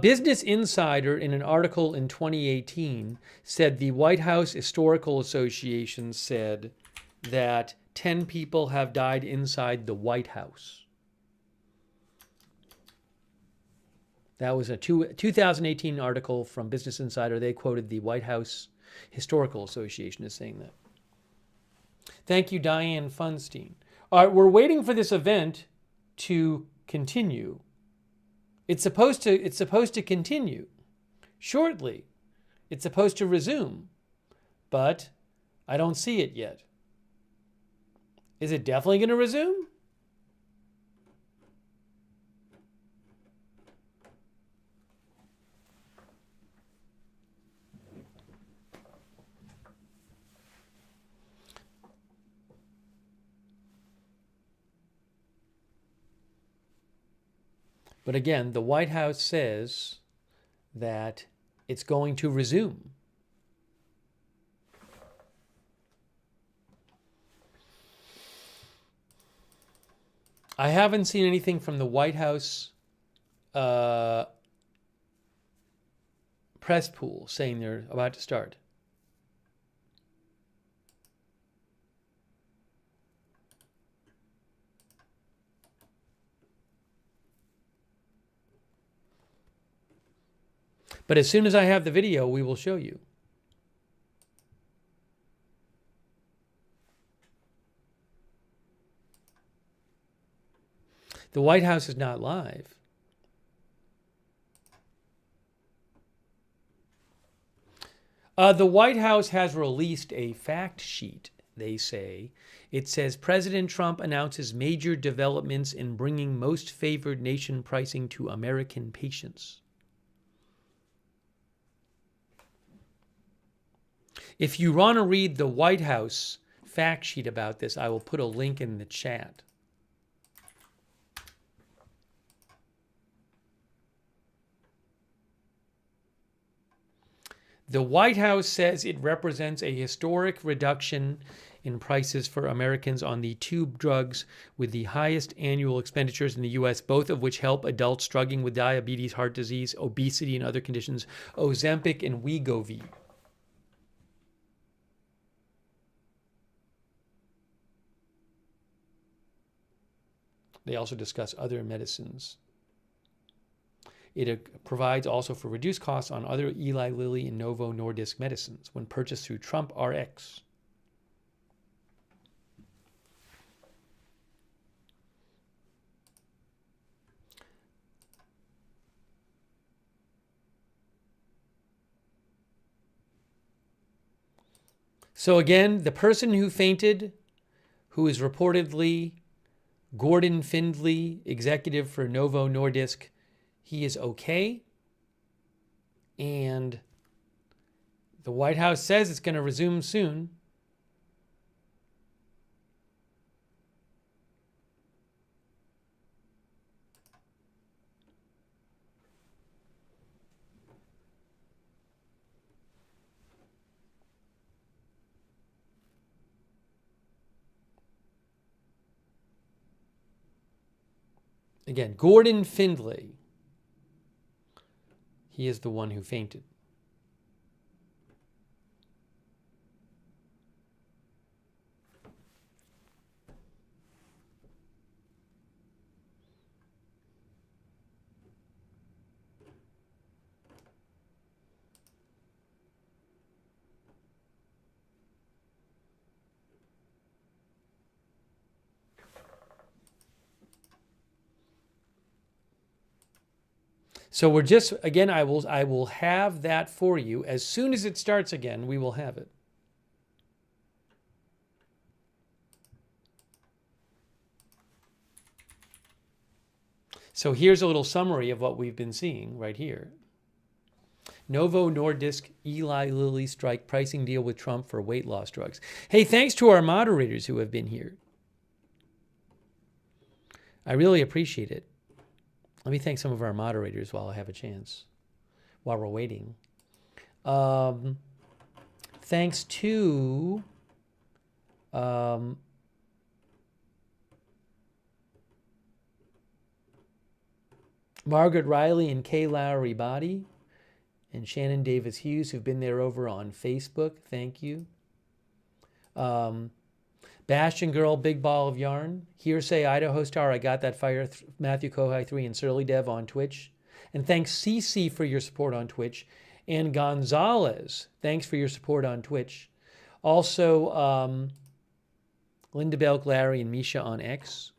Business Insider, in an article in 2018, said the White House Historical Association said that 10 people have died inside the White House. That was a 2018 article from Business Insider. They quoted the White House Historical Association as saying that. Thank you, Diane Funstein. All right, we're waiting for this event to continue. It's supposed to continue shortly. It's supposed to resume, but I don't see it yet. Is it definitely going to resume? But again, the White House says that it's going to resume. I haven't seen anything from the White House press pool saying they're about to start. But as soon as I have the video, we will show you. The White House is not live. The White House has released a fact sheet, they say. It says President Trump announces major developments in bringing most favored nation pricing to American patients. If you want to read the White House fact sheet about this, I will put a link in the chat. The White House says it represents a historic reduction in prices for Americans on the two drugs with the highest annual expenditures in the U.S., both of which help adults struggling with diabetes, heart disease, obesity, and other conditions, Ozempic and Wegovy. They also discuss other medicines. It provides also for reduced costs on other Eli Lilly and Novo Nordisk medicines when purchased through Trump RX. So again, the person who fainted, who is reportedly Gordon Findley, executive for Novo Nordisk, he is okay. And the White House says it's going to resume soon. Again, Gordon Findley. He is the one who fainted. So we're just, again, I will have that for you. As soon as it starts again, we will have it. So here's a little summary of what we've been seeing right here. Novo Nordisk, Eli Lilly strike pricing deal with Trump for weight loss drugs. Hey, thanks to our moderators who have been here. I really appreciate it. Let me thank some of our moderators while I have a chance, while we're waiting. Thanks to Margaret Riley and Kay Lowry Body and Shannon Davis Hughes, who've been there over on Facebook. Thank you. Bastion Girl, Big Ball of Yarn. Hearsay, Idaho Star, I Got That Fire, Matthew Kohai 3, and Surly Dev on Twitch. And thanks, CC, for your support on Twitch. And Gonzalez, thanks for your support on Twitch. Also, Linda Belk, Larry, and Misha on X.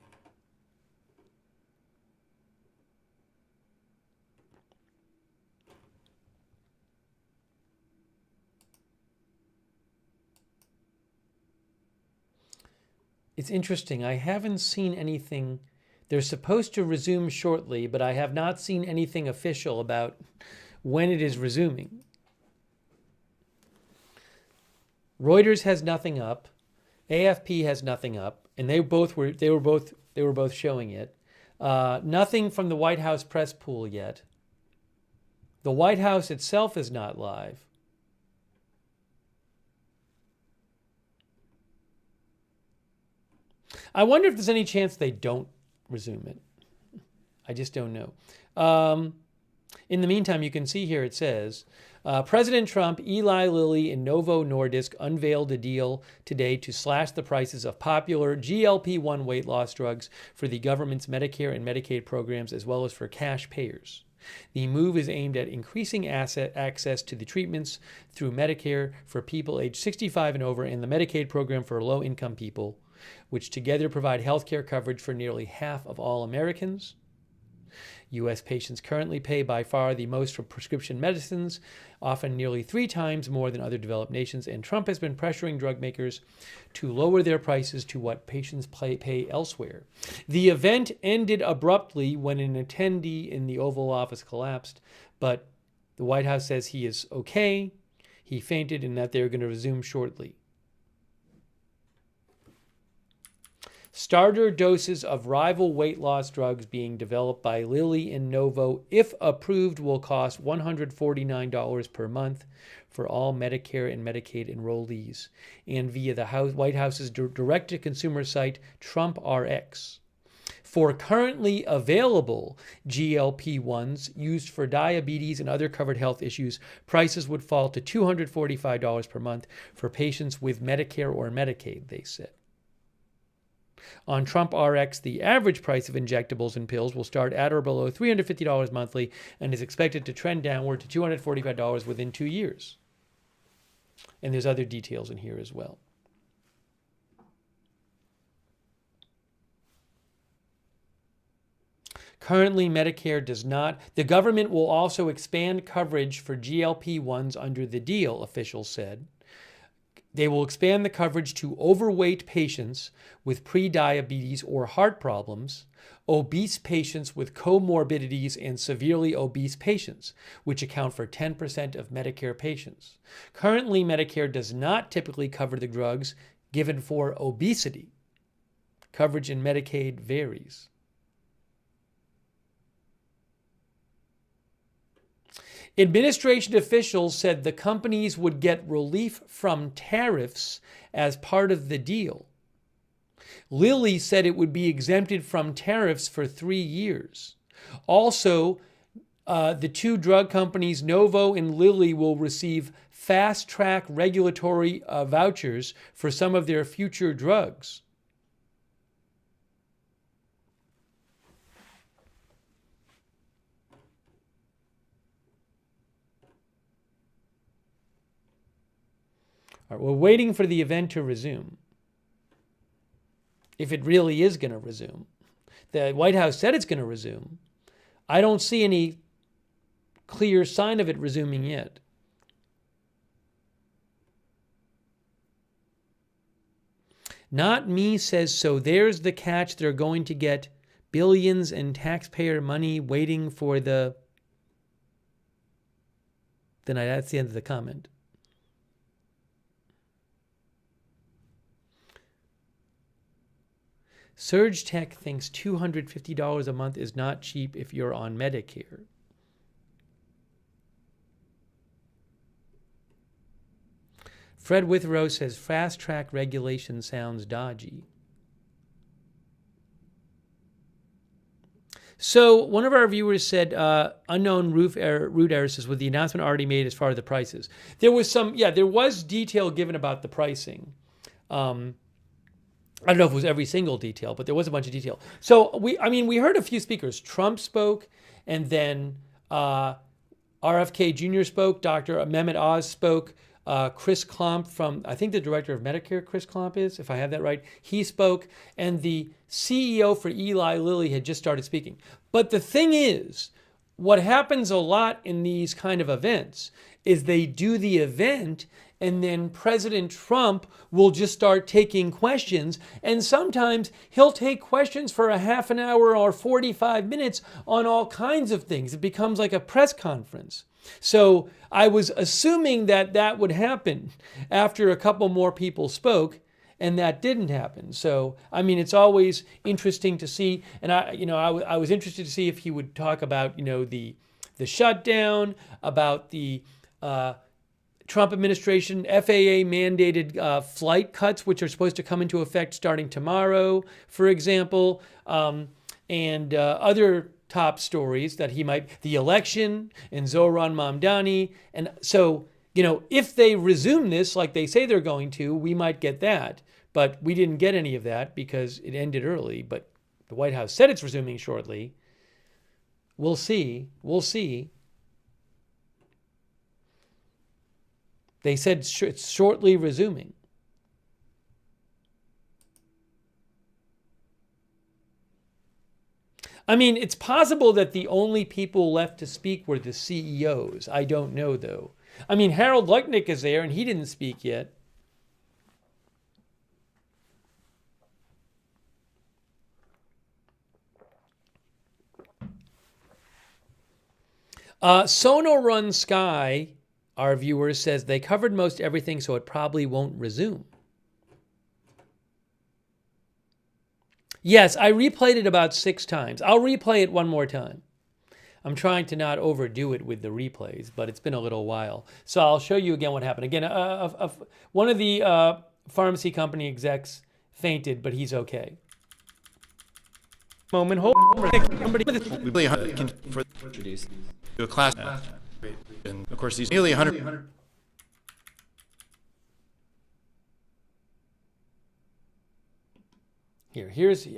It's interesting. I haven't seen anything. They're supposed to resume shortly, but I have not seen anything official about when it is resuming. Reuters has nothing up. AFP has nothing up, and they were both showing it. Nothing from the White House press pool yet. The White House itself is not live. I wonder if there's any chance they don't resume it. I just don't know. In the meantime, you can see here it says, President Trump, Eli Lilly, and Novo Nordisk unveiled a deal today to slash the prices of popular GLP-1 weight loss drugs for the government's Medicare and Medicaid programs, as well as for cash payers. The move is aimed at increasing access to the treatments through Medicare for people aged 65 and over and the Medicaid program for low-income people, which together provide health care coverage for nearly half of all Americans. U.S. patients currently pay by far the most for prescription medicines, often nearly 3 times more than other developed nations, and Trump has been pressuring drug makers to lower their prices to what patients pay elsewhere. The event ended abruptly when an attendee in the Oval Office collapsed, but the White House says he is okay. He fainted and that they're going to resume shortly. Starter doses of rival weight loss drugs being developed by Lilly and Novo, if approved, will cost $149 per month for all Medicare and Medicaid enrollees, and via the White House's direct-to-consumer site, Trump RX. For currently available GLP-1s used for diabetes and other covered health issues, prices would fall to $245 per month for patients with Medicare or Medicaid, they said. On Trump RX, the average price of injectables and pills will start at or below $350 monthly and is expected to trend downward to $245 within 2 years. And there's other details in here as well. Currently, Medicare does not. The government will also expand coverage for GLP-1s under the deal, officials said. They will expand the coverage to overweight patients with prediabetes or heart problems, obese patients with comorbidities, and severely obese patients, which account for 10% of Medicare patients. Currently, Medicare does not typically cover the drugs given for obesity. Coverage in Medicaid varies. Administration officials said the companies would get relief from tariffs as part of the deal. Lilly said it would be exempted from tariffs for 3 years. Also, the 2 drug companies, Novo and Lilly, will receive fast-track regulatory vouchers for some of their future drugs. All right, we're waiting for the event to resume. If it really is going to resume. The White House said it's going to resume. I don't see any clear sign of it resuming yet. Not me says, so there's the catch. They're going to get billions in taxpayer money waiting for the... Then that's the end of the comment. Surge Tech thinks $250 a month is not cheap if you're on Medicare. Fred Withrow says fast track regulation sounds dodgy. So one of our viewers said unknown root error says, was the announcement already made as far as the prices? There was there was detail given about the pricing. I don't know if it was every single detail, but there was a bunch of detail. So we heard a few speakers. Trump spoke, and then RFK Jr. spoke. Dr. Mehmet Oz spoke. Chris Klomp from, I think the director of Medicare, Chris Klomp is, if I have that right, he spoke. And the CEO for Eli Lilly had just started speaking. But the thing is, what happens a lot in these kind of events is they do the event and then President Trump will just start taking questions. And sometimes he'll take questions for a half an hour or 45 minutes on all kinds of things. It becomes like a press conference. So I was assuming that that would happen after a couple more people spoke, and that didn't happen. So, I mean, it's always interesting to see. And I was interested to see if he would talk about, the shutdown, about the Trump administration, FAA mandated flight cuts, which are supposed to come into effect starting tomorrow, for example, and other top stories that he might, the election and Zohran Mamdani. And so, if they resume this like they say they're going to, we might get that. But we didn't get any of that because it ended early. But the White House said it's resuming shortly. We'll see. We'll see. They said it's shortly resuming. I mean, it's possible that the only people left to speak were the CEOs. I don't know, though. I mean, Harold Lucknick is there, and he didn't speak yet. Sono Run Sky, our viewer, says they covered most everything, so it probably won't resume. Yes, I replayed it about 6 times. I'll replay it one more time. I'm trying to not overdo it with the replays, but it's been a little while. So I'll show you again what happened. Again, one of the pharmacy company execs fainted, but he's okay. Moment, hold on. For introduce to a class, and of course these nearly 100.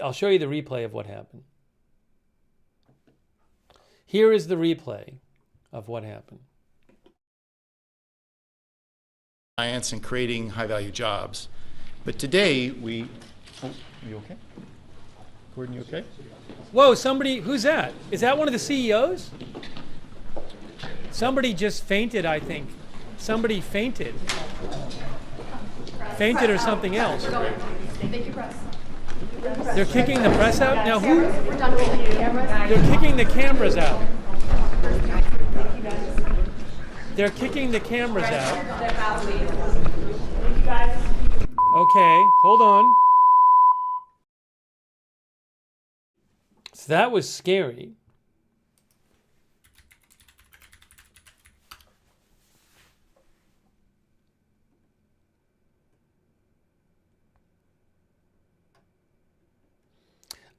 I'll show you the replay of what happened. Here is the replay of what happened. Science and creating high-value jobs. But today we... Oh, are you okay? Gordon, you okay? Whoa, somebody... Who's that? Is that one of the CEOs? Somebody just fainted, I think. Somebody fainted. Fainted or something else. Thank you, press. They're kicking the press out? Now who? We're done with you. They're kicking the cameras out. They're kicking the cameras out. Okay, hold on. So that was scary.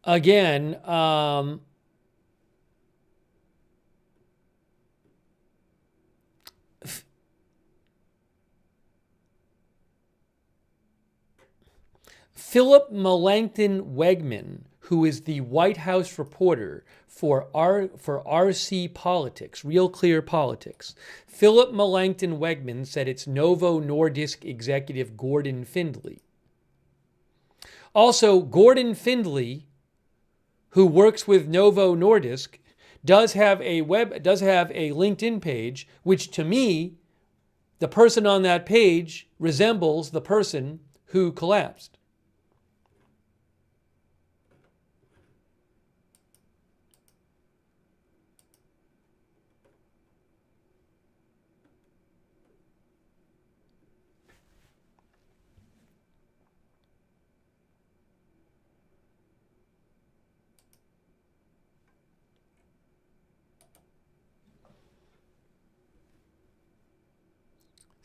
Again, Philip Melanchthon Wegman, who is the White House reporter for RC Politics, Real Clear Politics. Philip Melanchthon Wegman said it's Novo Nordisk executive Gordon Findlay. Also, Gordon Findlay, who works with Novo Nordisk, does have a LinkedIn page, which to me, the person on that page resembles the person who collapsed.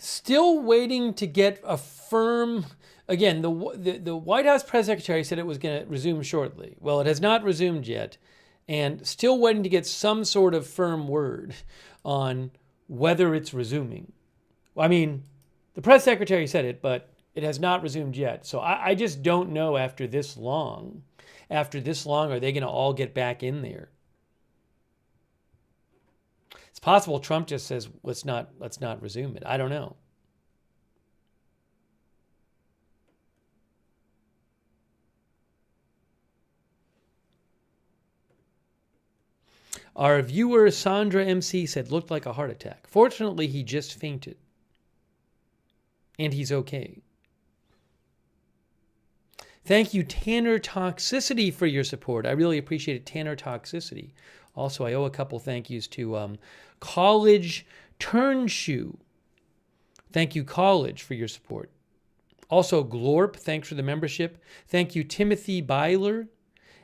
Still waiting to get a firm. Again, the White House press secretary said it was going to resume shortly. Well, it has not resumed yet, and still waiting to get some sort of firm word on whether it's resuming. I mean, the press secretary said it, but it has not resumed yet. So I just don't know after this long. After this long, are they going to all get back in there? It's possible Trump just says, let's not resume it. I don't know. Our viewer Sandra MC said, looked like a heart attack. Fortunately, he just fainted. And he's okay. Thank you, Tanner Toxicity, for your support. I really appreciate it, Tanner Toxicity. Also, I owe a couple thank yous to College Turnshoe. Thank you, College, for your support. Also, Glorp, thanks for the membership. Thank you, Timothy Byler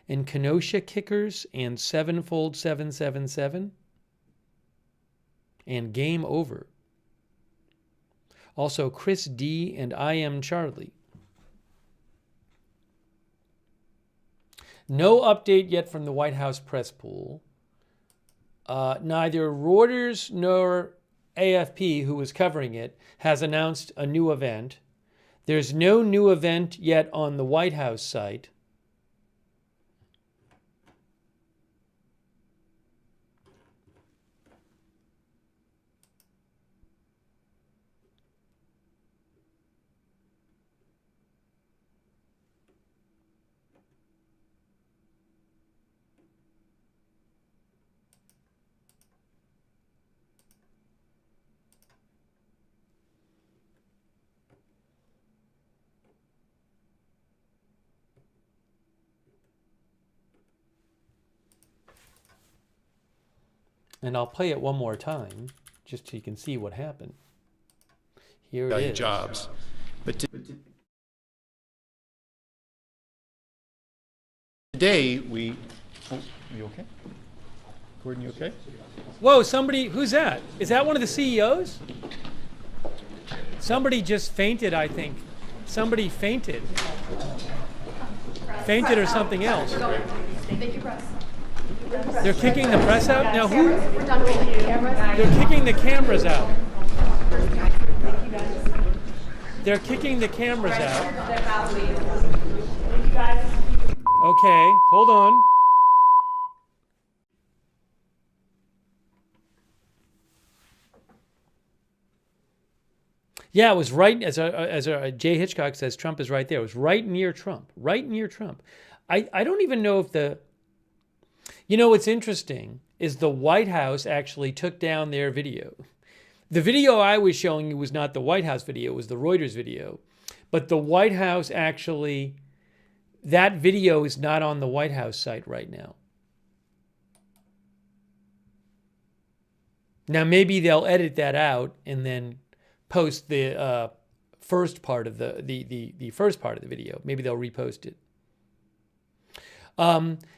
and Kenosha Kickers and Sevenfold 777 and Game Over. Also, Chris D and I Am Charlie. No update yet from the White House press pool. Neither Reuters nor AFP, who was covering it, has announced a new event. There's no new event yet on the White House site. And I'll play it one more time, just so you can see what happened. Here it is. Jobs. But today we... Oh, are you okay? Gordon, you okay? Whoa, somebody, who's that? Is that one of the CEOs? Somebody just fainted, I think. Somebody fainted. Fainted or something else. Thank you, press. They're kicking the press out? Now who? They're kicking the cameras out. They're kicking the cameras out. Okay, hold on. Yeah, it was right, as Jay Hitchcock says, Trump is right there. It was right near Trump. Right near Trump. I don't even know if the... You know, what's interesting is the White House actually took down their video. The video I was showing you was not the White House video, it was the Reuters video. But the White House actually, that video is not on the White House site right now. Now maybe they'll edit that out and then post the first part of the first part of the video. Maybe they'll repost it.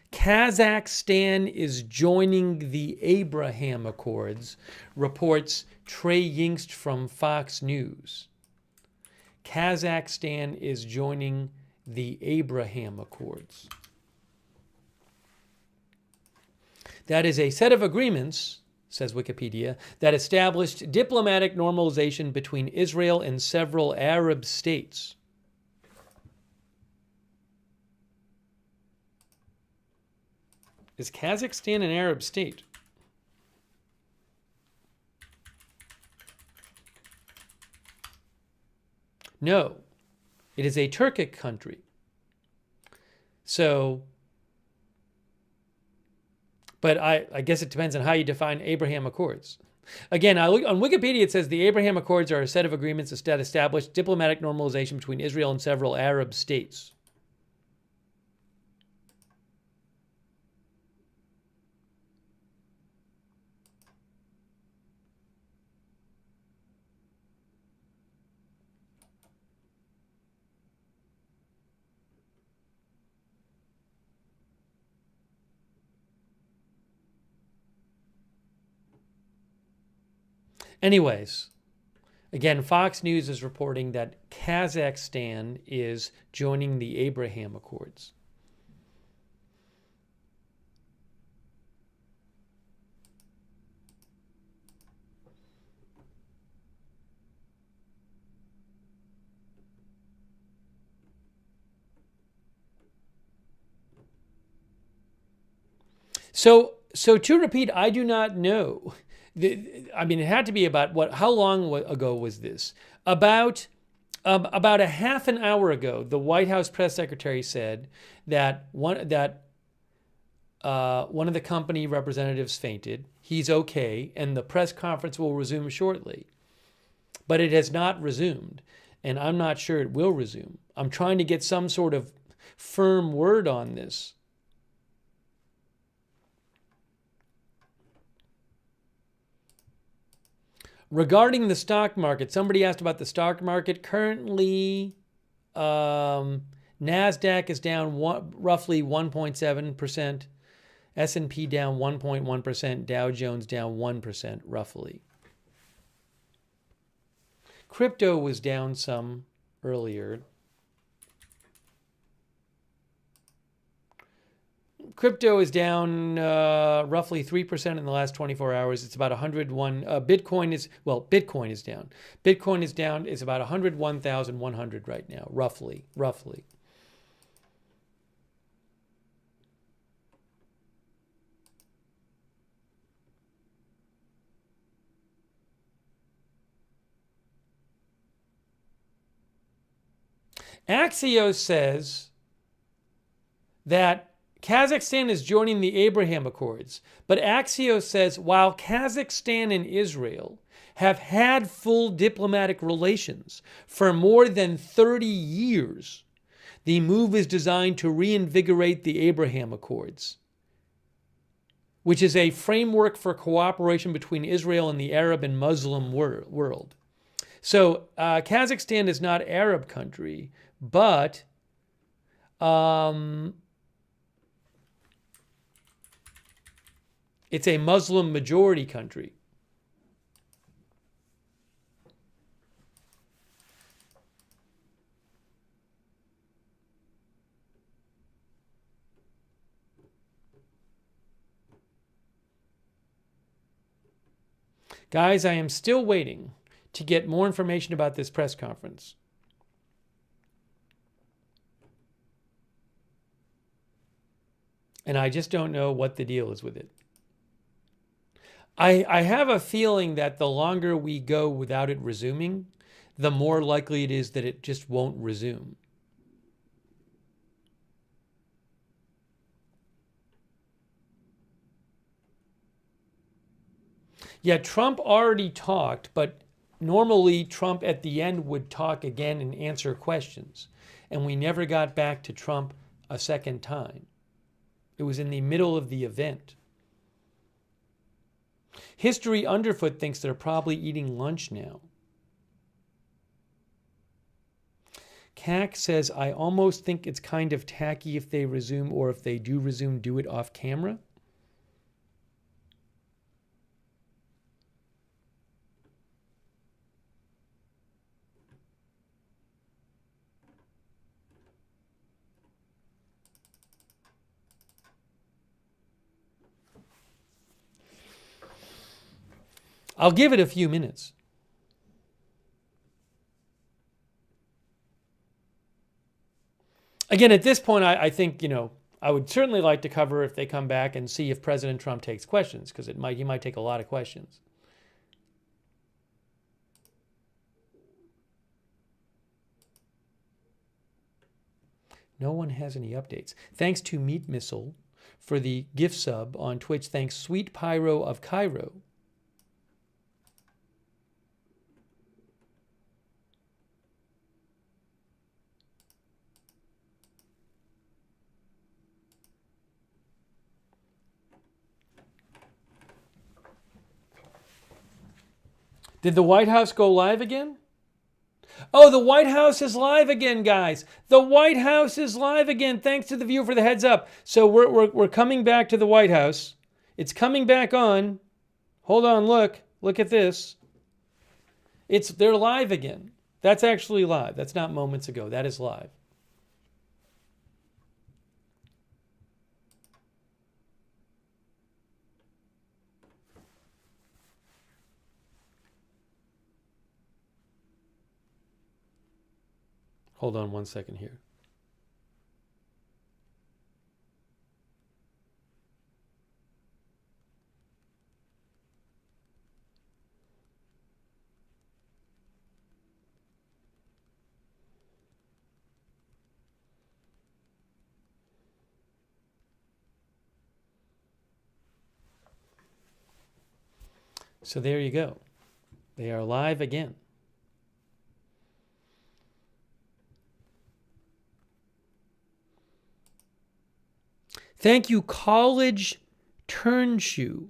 Kazakhstan is joining the Abraham Accords, reports Trey Yingst from Fox News. Kazakhstan is joining the Abraham Accords. That is a set of agreements, says Wikipedia, that established diplomatic normalization between Israel and several Arab states. Is Kazakhstan an Arab state? No, it is a Turkic country. So But I guess it depends on how you define Abraham Accords. Again, I look on Wikipedia. It says the Abraham Accords are a set of agreements that establish diplomatic normalization between Israel and several Arab states. Anyways, again, Fox News is reporting that Kazakhstan is joining the Abraham Accords. So to repeat, I do not know. I mean, it had to be about what? How long ago was this? About a half an hour ago, the White House press secretary said that one of the company representatives fainted. He's okay, and the press conference will resume shortly. But it has not resumed, and I'm not sure it will resume. I'm trying to get some sort of firm word on this. Regarding the stock market, somebody asked about the stock market. Currently, NASDAQ is down roughly 1.7%, S&P down 1.1%, Dow Jones down 1%, roughly. Crypto was down some earlier. Crypto is down roughly 3% in the last 24 hours. It's about 101. Bitcoin is down. Bitcoin is down. It's about 101,100 right now, roughly. Axios says that Kazakhstan is joining the Abraham Accords, but Axios says while Kazakhstan and Israel have had full diplomatic relations for more than 30 years, the move is designed to reinvigorate the Abraham Accords, which is a framework for cooperation between Israel and the Arab and Muslim world. So Kazakhstan is not an Arab country, but it's a Muslim majority country. Guys, I am still waiting to get more information about this press conference. And I just don't know what the deal is with it. I have a feeling that the longer we go without it resuming, the more likely it is that it just won't resume. Yeah, Trump already talked, but normally Trump at the end would talk again and answer questions. And we never got back to Trump a second time. It was in the middle of the event. History Underfoot thinks they're probably eating lunch now. CAC says, I almost think it's kind of tacky if they resume, or if they do resume, do it off camera. I'll give it a few minutes. Again, at this point, I think, I would certainly like to cover if they come back and see if President Trump takes questions, because he might take a lot of questions. No one has any updates. Thanks to Meat Missile for the gift sub on Twitch. Thanks, Sweet Pyro of Cairo. Did the White House go live again? Oh, the White House is live again, guys. The White House is live again. Thanks to the viewer for the heads up. So we're coming back to the White House. It's coming back on. Hold on, look. Look at this. They're live again. That's actually live. That's not moments ago. That is live. Hold on one second here. So there you go. They are live again. Thank you, College Turnshoe.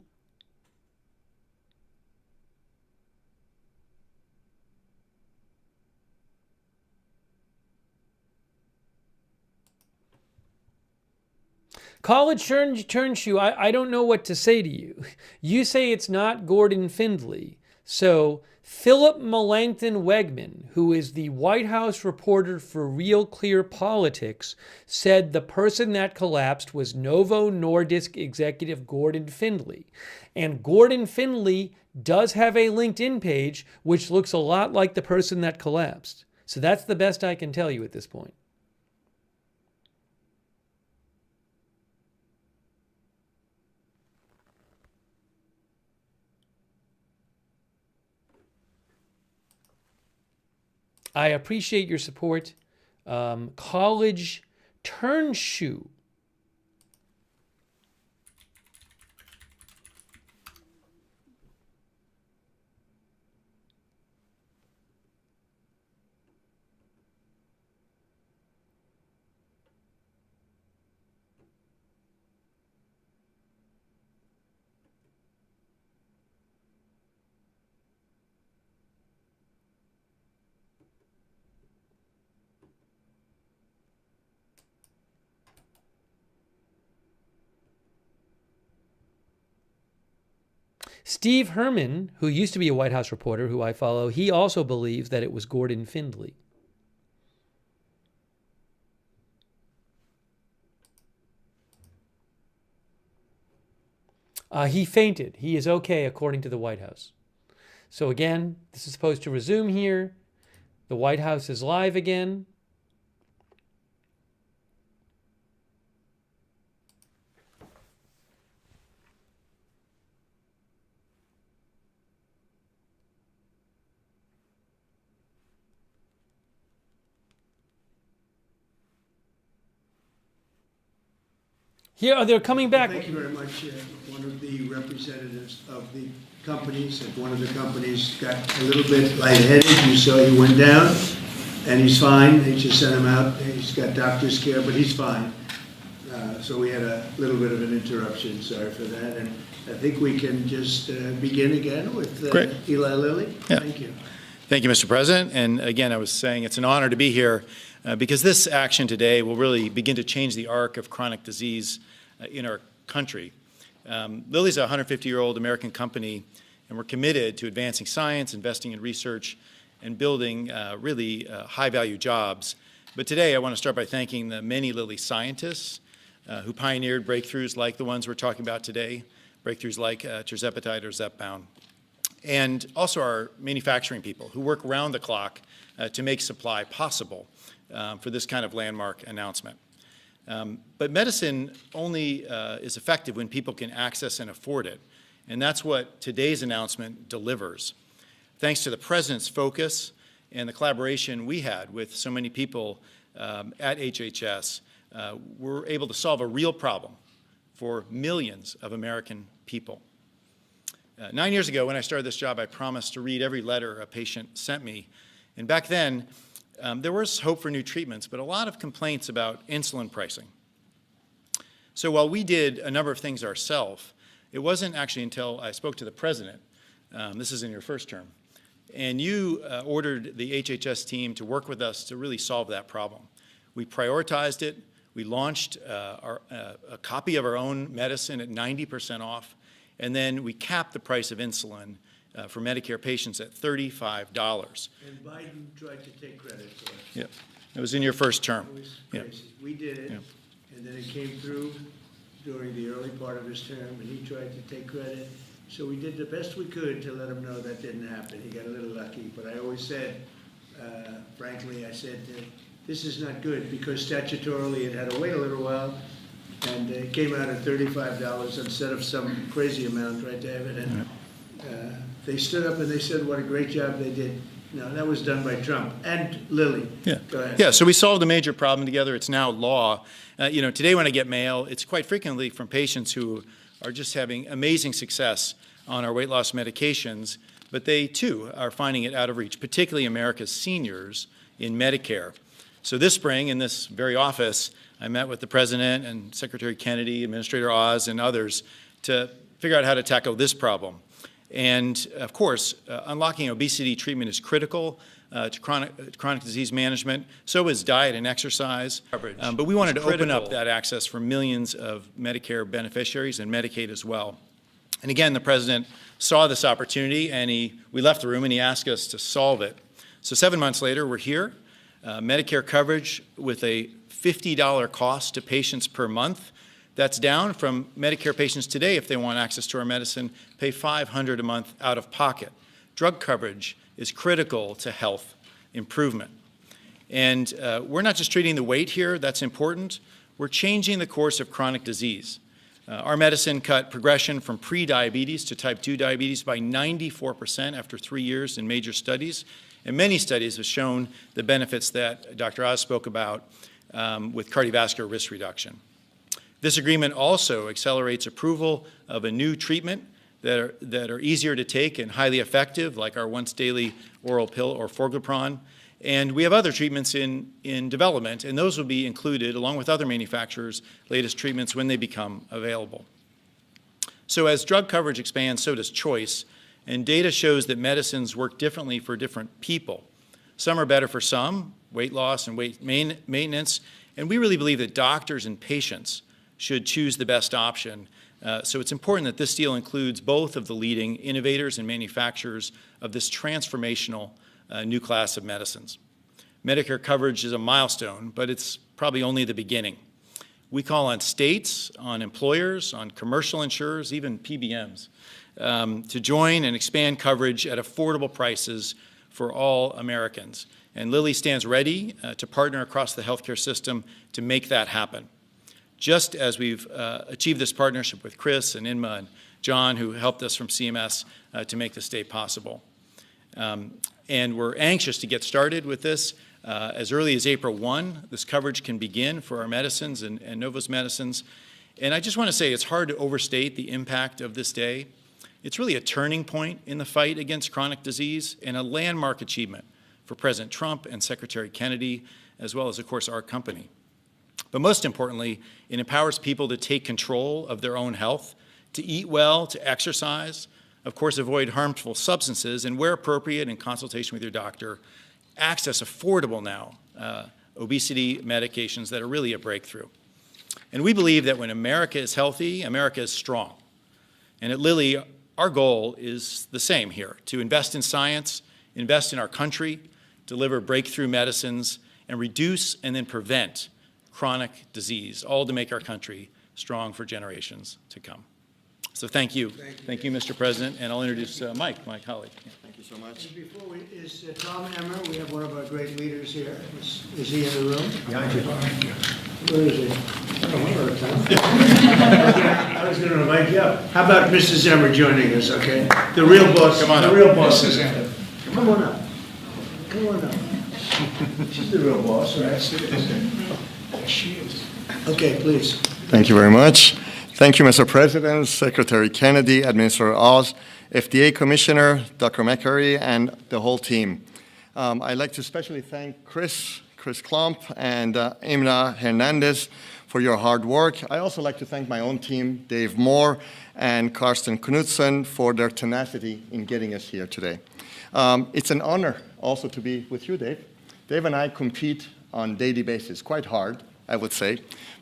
College Turnshoe, I don't know what to say to you. You say it's not Gordon Findley. So Philip Melanchthon Wegman, who is the White House reporter for Real Clear Politics, said the person that collapsed was Novo Nordisk executive Gordon Findley. And Gordon Findley does have a LinkedIn page which looks a lot like the person that collapsed. So that's the best I can tell you at this point. I appreciate your support. College Turnshoe. Steve Herman, who used to be a White House reporter, who I follow, he also believes that it was Gordon Findley. He fainted. He is okay, according to the White House. So again, this is supposed to resume here. The White House is live again. Here, they're coming back. Thank you very much. One of the representatives of the companies, if one of the companies got a little bit lightheaded, you saw he went down, and he's fine. They just sent him out. He's got doctor's care, but he's fine. So we had a little bit of an interruption. Sorry for that. And I think we can just begin again with Eli Lilly. Yeah. Thank you. Thank you, Mr. President. And again, I was saying it's an honor to be here because this action today will really begin to change the arc of chronic disease in our country. Lilly's a 150-year-old American company, and we're committed to advancing science, investing in research, and building really high-value jobs. But today, I want to start by thanking the many Lilly scientists who pioneered breakthroughs like the ones we're talking about today, breakthroughs like tirzepatide or Zepbound, and also our manufacturing people who work around the clock to make supply possible for this kind of landmark announcement. But medicine only is effective when people can access and afford it, and that's what today's announcement delivers. Thanks to the President's focus and the collaboration we had with so many people at HHS, we're able to solve a real problem for millions of American people. 9 years ago, when I started this job, I promised to read every letter a patient sent me. And back then, there was hope for new treatments, but a lot of complaints about insulin pricing. So while we did a number of things ourselves, it wasn't actually until I spoke to the president, this is in your first term, and you ordered the HHS team to work with us to really solve that problem. We prioritized it. We launched a copy of our own medicine at 90% off, and then we capped the price of insulin for Medicare patients at $35. And Biden tried to take credit for it. Yeah, it was in your first term. It was Yeah. crazy. We did it, Yeah. and then it came through during the early part of his term, and he tried to take credit. So we did the best we could to let him know that didn't happen. He got a little lucky, but I always said, frankly, I said, this is not good, because statutorily it had to wait a little while, and it came out at $35 instead of some crazy amount, right, David? And they stood up and they said what a great job they did. No, that was done by Trump and Lilly. Yeah. Go ahead. Yeah, so we solved a major problem together. It's now law. Today when I get mail, it's quite frequently from patients who are just having amazing success on our weight loss medications, but they too are finding it out of reach, particularly America's seniors in Medicare. So this spring, in this very office, I met with the President and Secretary Kennedy, Administrator Oz, and others to figure out how to tackle this problem. And of course, unlocking obesity treatment is critical to chronic disease management. So is diet and exercise. But we wanted to open up that access for millions of Medicare beneficiaries and Medicaid as well. And again, the President saw this opportunity, and we left the room, and he asked us to solve it. So 7 months later, we're here. Medicare coverage with a $50 cost to patients per month. That's down from Medicare patients today, if they want access to our medicine, pay $500 a month out of pocket. Drug coverage is critical to health improvement. And we're not just treating the weight here, that's important. We're changing the course of chronic disease. Our medicine cut progression from pre-diabetes to type 2 diabetes by 94% after 3 years in major studies. And many studies have shown the benefits that Dr. Oz spoke about with cardiovascular risk reduction. This agreement also accelerates approval of a new treatment that are easier to take and highly effective, like our once-daily oral pill or Forglipron. And we have other treatments in development, and those will be included, along with other manufacturers' latest treatments when they become available. So as drug coverage expands, so does choice, and data shows that medicines work differently for different people. Some are better for some, weight loss and weight maintenance, and we really believe that doctors and patients should choose the best option. So it's important that this deal includes both of the leading innovators and manufacturers of this transformational new class of medicines. Medicare coverage is a milestone, but it's probably only the beginning. We call on states, on employers, on commercial insurers, even PBMs, to join and expand coverage at affordable prices for all Americans. And Lilly stands ready to partner across the healthcare system to make that happen. Just as we've achieved this partnership with Chris and Inma and John, who helped us from CMS to make this day possible. And we're anxious to get started with this. As early as April 1, this coverage can begin for our medicines and Novo's medicines. And I just want to say it's hard to overstate the impact of this day. It's really a turning point in the fight against chronic disease and a landmark achievement for President Trump and Secretary Kennedy, as well as, of course, our company. But most importantly, it empowers people to take control of their own health, to eat well, to exercise, of course, avoid harmful substances, and where appropriate, in consultation with your doctor, access affordable now obesity medications that are really a breakthrough. And we believe that when America is healthy, America is strong. And at Lilly, our goal is the same here, to invest in science, invest in our country, deliver breakthrough medicines, and reduce and then prevent chronic disease, all to make our country strong for generations to come. So thank you. Thank you, Mr. President. And I'll introduce Mike, my colleague. Thank you so much. And before is Tom Emmer, we have one of our great leaders here. Is he in the room? Yeah, Where is he? I was going to invite you up. How about Mrs. Emmer joining us, okay? The real boss. Come on the up. real boss. Mrs. Emmer. Come on up. Come on up. She's the real boss, right? Yes, it is. Yes, she is. Okay, please. Thank you very much. Thank you, Mr. President, Secretary Kennedy, Administrator Oz, FDA Commissioner, Dr. McCurry, and the whole team. I'd like to especially thank Chris Klump and Imna Hernandez for your hard work. I also like to thank my own team, Dave Moore and Karsten Knudsen, for their tenacity in getting us here today. It's an honor also to be with you, Dave. Dave and I compete on a daily basis, quite hard, I would say.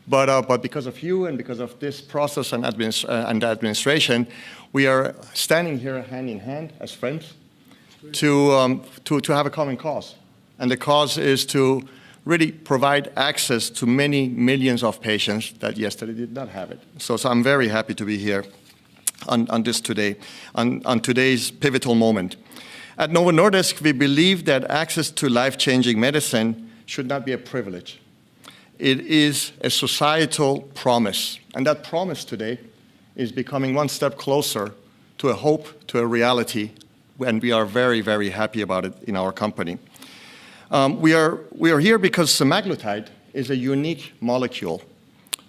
But because of you and because of this process and the administration, we are standing here hand in hand as friends to have a common cause. And the cause is to really provide access to many millions of patients that yesterday did not have it. So I'm very happy to be here on this today, on today's pivotal moment. At Novo Nordisk, we believe that access to life-changing medicine should not be a privilege. It is a societal promise. And that promise today is becoming one step closer to a hope, to a reality, and we are very, very happy about it in our company. We are here because semaglutide is a unique molecule.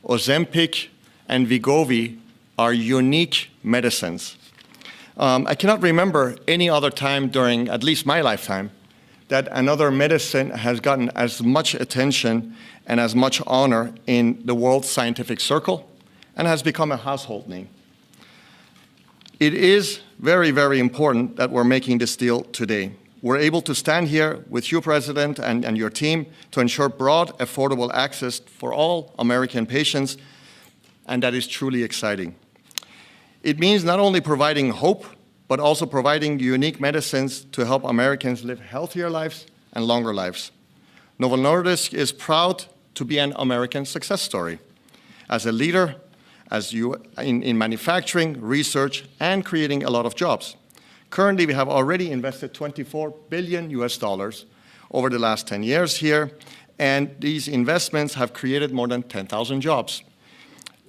Ozempic and Wegovy are unique medicines. I cannot remember any other time during at least my lifetime that another medicine has gotten as much attention and as much honor in the world scientific circle and has become a household name. It is very, very important that we're making this deal today. We're able to stand here with you, President, and your team to ensure broad, affordable access for all American patients, and that is truly exciting. It means not only providing hope, but also providing unique medicines to help Americans live healthier lives and longer lives. Novo Nordisk is proud to be an American success story. As a leader, in manufacturing, research, and creating a lot of jobs. Currently, we have already invested $24 billion over the last 10 years here, and these investments have created more than 10,000 jobs.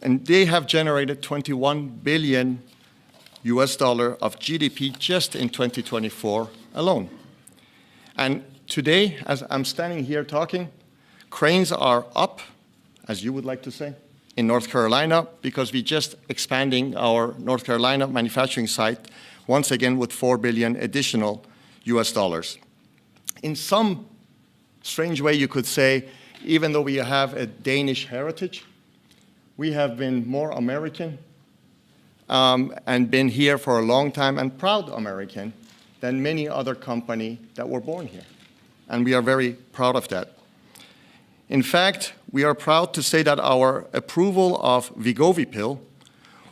And they have generated $21 billion of GDP just in 2024 alone. And today, as I'm standing here talking, cranes are up, as you would like to say, in North Carolina, because we're just expanding our North Carolina manufacturing site once again with $4 billion additional US. In some strange way, you could say, even though we have a Danish heritage, we have been more American and been here for a long time and proud American than many other companies that were born here. And we are very proud of that. In fact, we are proud to say that our approval of Wegovy pill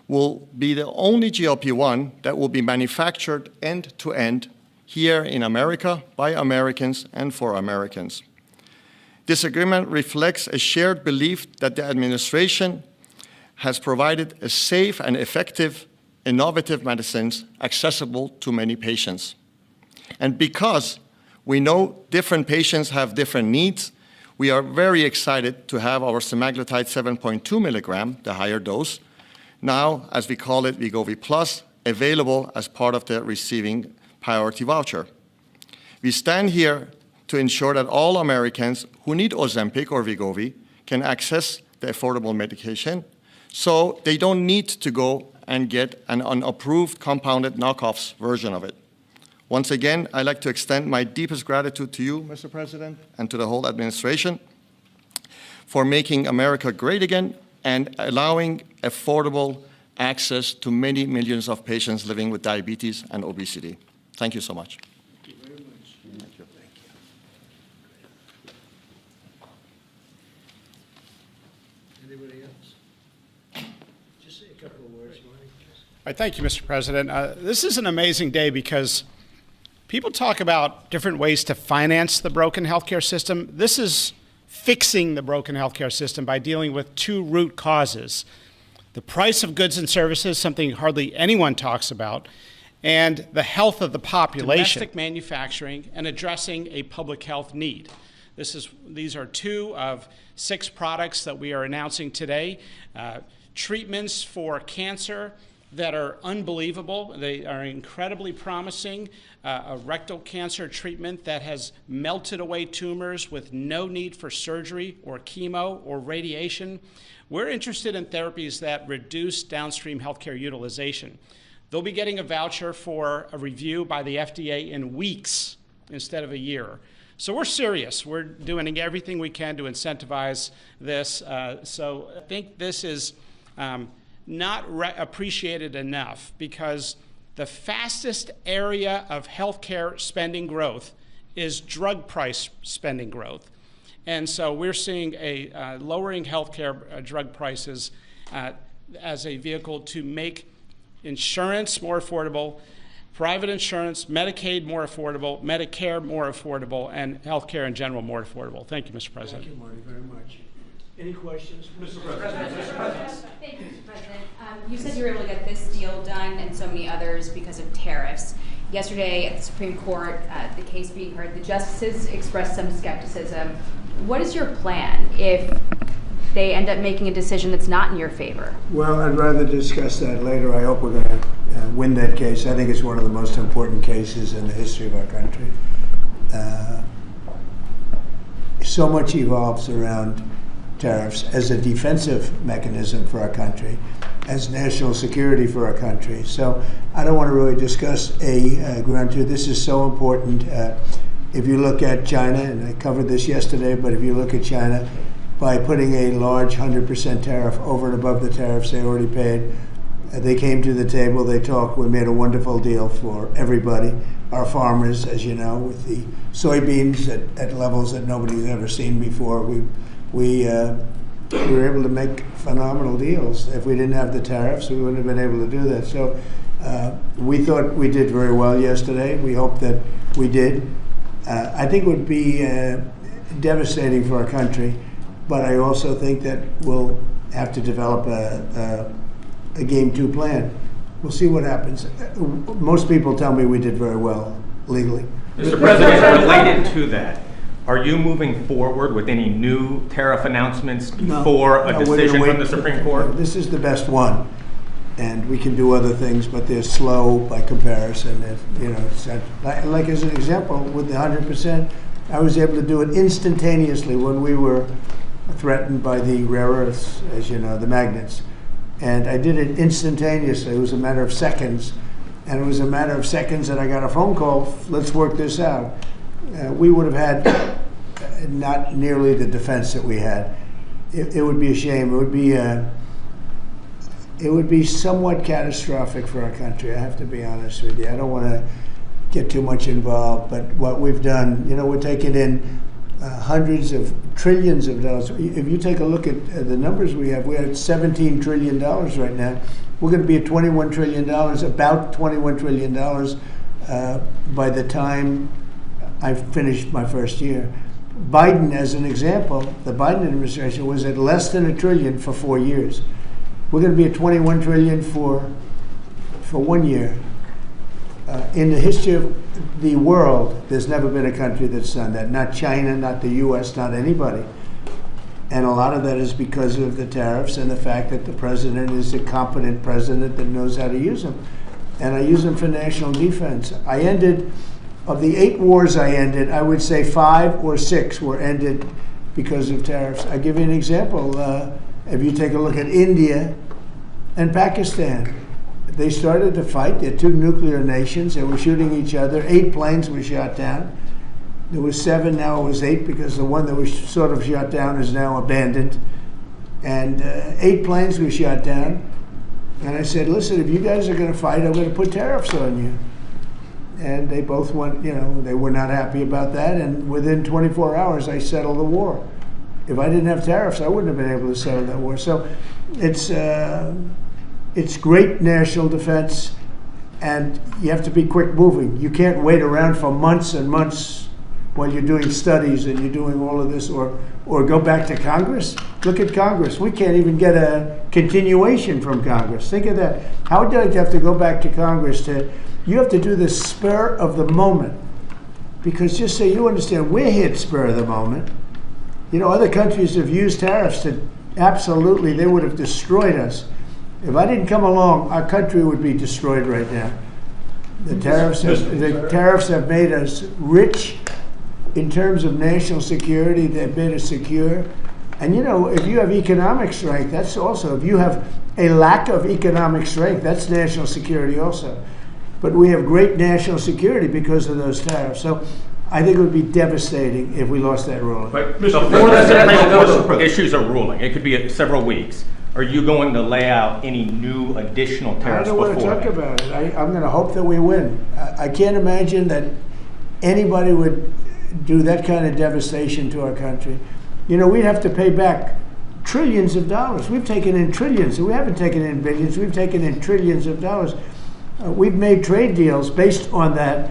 will be the only GLP-1 that will be manufactured end-to-end here in America by Americans and for Americans. This agreement reflects a shared belief that the administration has provided a safe and effective, innovative medicines accessible to many patients. And because we know different patients have different needs, we are very excited to have our semaglutide 7.2 milligram, the higher dose, now, as we call it, Wegovy Plus, available as part of the receiving priority voucher. We stand here to ensure that all Americans who need Ozempic or Wegovy can access the affordable medication, so they don't need to go and get an unapproved compounded knockoffs version of it. Once again, I'd like to extend my deepest gratitude to you, Mr. President, and to the whole administration for making America great again and allowing affordable access to many millions of patients living with diabetes and obesity. Thank you so much. Thank you very much. Thank you. Anybody else? Just say a couple of words, Mike. Thank you, Mr. President. This is an amazing day because people talk about different ways to finance the broken healthcare system. This is fixing the broken healthcare system by dealing with two root causes: the price of goods and services, something hardly anyone talks about, and the health of the population. Domestic manufacturing and addressing a public health need. These are two of 6 products that we are announcing today. Treatments for cancer, that are unbelievable. They are incredibly promising. A rectal cancer treatment that has melted away tumors with no need for surgery or chemo or radiation. We're interested in therapies that reduce downstream healthcare utilization. They'll be getting a voucher for a review by the FDA in weeks instead of a year. So we're serious. We're doing everything we can to incentivize this. So I think this is not appreciated enough, because the fastest area of healthcare spending growth is drug price spending growth. And so we're seeing a lowering healthcare drug prices as a vehicle to make insurance more affordable, private insurance, Medicaid more affordable, Medicare more affordable, and healthcare in general more affordable. Thank you, Mr. President. Thank you, Marty, very much. Any questions? Mr. President. Thank you, Mr. President. You said you were able to get this deal done and so many others because of tariffs. Yesterday at the Supreme Court, the case being heard, the justices expressed some skepticism. What is your plan if they end up making a decision that's not in your favor? Well, I'd rather discuss that later. I hope we're going to win that case. I think it's one of the most important cases in the history of our country. So much evolves around tariffs as a defensive mechanism for our country, as national security for our country. So I don't want to really discuss a ground two. This is so important. If you look at China, and I covered this yesterday, but if you look at China, by putting a large 100% tariff over and above the tariffs they already paid, they came to the table, they talked, we made a wonderful deal for everybody. Our farmers, as you know, with the soybeans at levels that nobody's ever seen before, we were able to make phenomenal deals. If we didn't have the tariffs, we wouldn't have been able to do that. So we thought we did very well yesterday. We hope that we did. I think it would be devastating for our country, but I also think that we'll have to develop a game two plan. We'll see what happens. Most people tell me we did very well legally. Mr. President, related to that, are you moving forward with any new tariff announcements before a decision from the Supreme Court? This is the best one, and we can do other things, but they're slow by comparison. If, you know, like as an example, with the 100%, I was able to do it instantaneously when we were threatened by the rare earths, as you know, the magnets. And I did it instantaneously. It was a matter of seconds. And it was a matter of seconds that I got a phone call, let's work this out. We would have had not nearly the defense that we had. It would be a shame. It would be somewhat catastrophic for our country, I have to be honest with you. I don't want to get too much involved, but what we've done, you know, we're taking in hundreds of trillions of dollars. If you take a look at the numbers we're at $17 trillion right now. We're going to be at $21 trillion, about $21 trillion by the time I've finished my first year. Biden, as an example, the Biden administration was at less than $1 trillion for 4 years. We're going to be at $21 trillion for 1 year. In the history of the world, there's never been a country that's done that. Not China, not the U.S., not anybody. And a lot of that is because of the tariffs and the fact that the president is a competent president that knows how to use them. And I use them for national defense. I ended, of the 8 wars I ended, I would say 5 or 6 were ended because of tariffs. I'll give you an example. If you take a look at India and Pakistan, they started to fight. They're 2 nuclear nations. They were shooting each other. 8 planes were shot down. There was 7, now it was 8, because the one that was sort of shot down is now abandoned. And 8 planes were shot down. And I said, listen, if you guys are going to fight, I'm going to put tariffs on you. And they both went, you know, they were not happy about that. And within 24 hours, I settled the war. If I didn't have tariffs, I wouldn't have been able to settle that war. So it's great national defense, and you have to be quick moving. You can't wait around for months and months while you're doing studies and you're doing all of this, or go back to Congress. Look at Congress. We can't even get a continuation from Congress. Think of that. How would you have to go back to Congress you have to do this spur of the moment? Because just so you understand, we're hit spur of the moment. You know, other countries have used tariffs to absolutely, they would have destroyed us. If I didn't come along, our country would be destroyed right now. The tariffs have made us rich in terms of national security. They've made us secure. And you know, if you have economic strength, that's also, if you have a lack of economic strength, that's national security also. But we have great national security because of those tariffs. So I think it would be devastating if we lost that ruling. But before the Supreme Court issues a ruling, it could be several weeks. Are you going to lay out any new additional tariffs before? I don't want to talk about it. I'm going to hope that we win. I can't imagine that anybody would do that kind of devastation to our country. You know, we'd have to pay back trillions of dollars. We've taken in trillions. We haven't taken in billions. We've taken in trillions of dollars. We've made trade deals based on that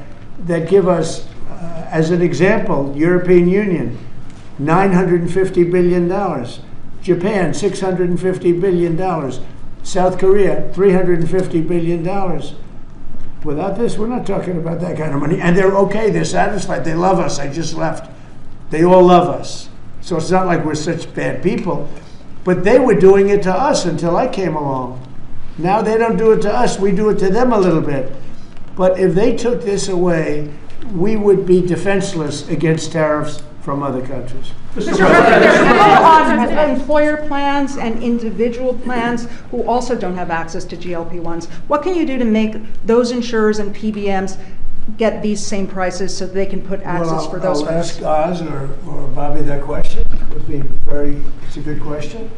give us, as an example, European Union, $950 billion. Japan, $650 billion. South Korea, $350 billion. Without this, we're not talking about that kind of money. And they're okay, they're satisfied, they love us. I just left. They all love us. So it's not like we're such bad people. But they were doing it to us until I came along. Now they don't do it to us, we do it to them a little bit. But if they took this away, we would be defenseless against tariffs from other countries. Mr. President, there's people on employer plans and individual plans who also don't have access to GLP-1s. What can you do to make those insurers and PBMs get these same prices so they can put access for those folks? I'll ask Oz or Bobby that question. It's a good question.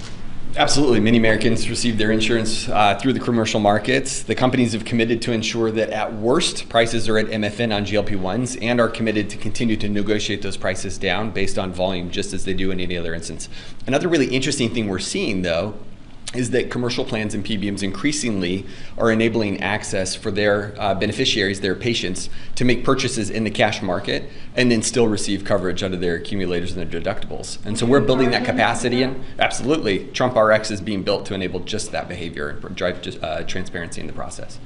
Absolutely. Many Americans receive their insurance through the commercial markets. The companies have committed to ensure that at worst, prices are at MFN on GLP-1s and are committed to continue to negotiate those prices down based on volume, just as they do in any other instance. Another really interesting thing we're seeing, though, is that commercial plans and PBMs increasingly are enabling access for their beneficiaries, their patients, to make purchases in the cash market and then still receive coverage under their accumulators and their deductibles. And so we're building that capacity in. Absolutely. Trump RX is being built to enable just that behavior and drive transparency in the process.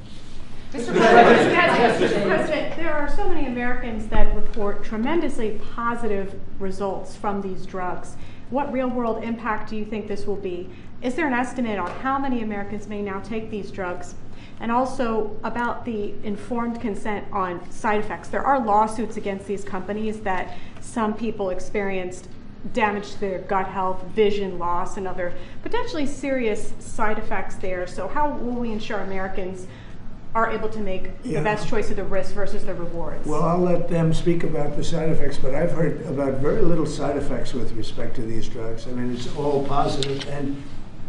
Mr. President, there are so many Americans that report tremendously positive results from these drugs. What real-world impact do you think this will be? Is there an estimate on how many Americans may now take these drugs? And also about the informed consent on side effects. There are lawsuits against these companies that some people experienced damage to their gut health, vision loss, and other potentially serious side effects there. So how will we ensure Americans are able to make the best choice of the risk versus the rewards? Well, I'll let them speak about the side effects, but I've heard about very little side effects with respect to these drugs. I mean, it's all positive, and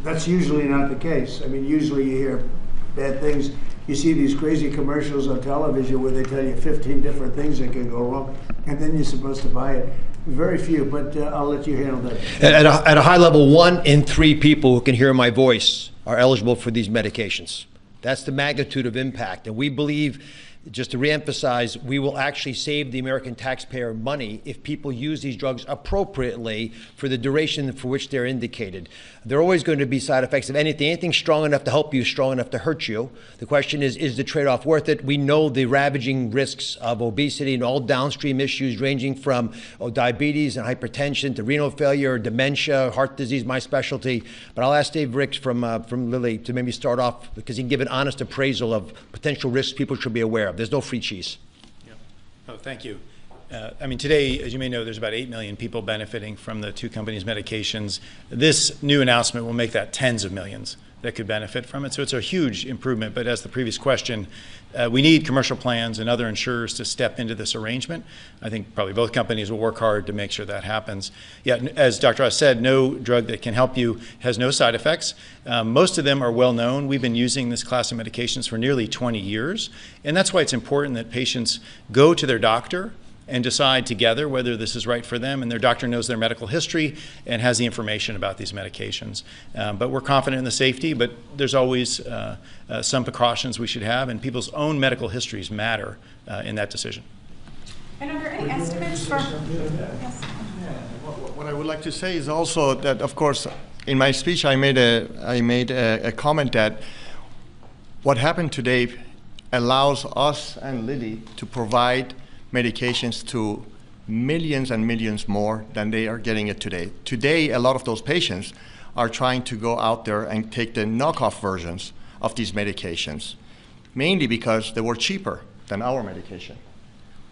that's usually not the case. I mean, usually you hear bad things. You see these crazy commercials on television where they tell you 15 different things that can go wrong, and then you're supposed to buy it. Very few, but I'll let you handle that. At a high level, 1 in 3 people who can hear my voice are eligible for these medications. That's the magnitude of impact. And we believe, just to reemphasize, we will actually save the American taxpayer money if people use these drugs appropriately for the duration for which they're indicated. There are always going to be side effects of anything. Anything strong enough to help you is strong enough to hurt you. The question is the trade-off worth it? We know the ravaging risks of obesity and all downstream issues ranging from diabetes and hypertension to renal failure, dementia, heart disease, my specialty. But I'll ask Dave Ricks from Lilly to maybe start off because he can give an honest appraisal of potential risks people should be aware of. There's no free cheese. Yeah. Oh, thank you. I mean, today, as you may know, there's about 8 million people benefiting from the 2 companies' medications. This new announcement will make that tens of millions that could benefit from it. So it's a huge improvement. But as the previous question, we need commercial plans and other insurers to step into this arrangement. I think probably both companies will work hard to make sure that happens. Yeah, as Dr. Oz said, no drug that can help you has no side effects. Most of them are well known. We've been using this class of medications for nearly 20 years. And that's why it's important that patients go to their doctor and decide together whether this is right for them, and their doctor knows their medical history and has the information about these medications. But we're confident in the safety, but there's always some precautions we should have, and people's own medical histories matter in that decision. And are there any estimates for... Yes. What I would like to say is also that, of course, in my speech I made a comment that what happened today allows us and Lilly to provide medications to millions and millions more than they are getting it today. Today, a lot of those patients are trying to go out there and take the knockoff versions of these medications, mainly because they were cheaper than our medication.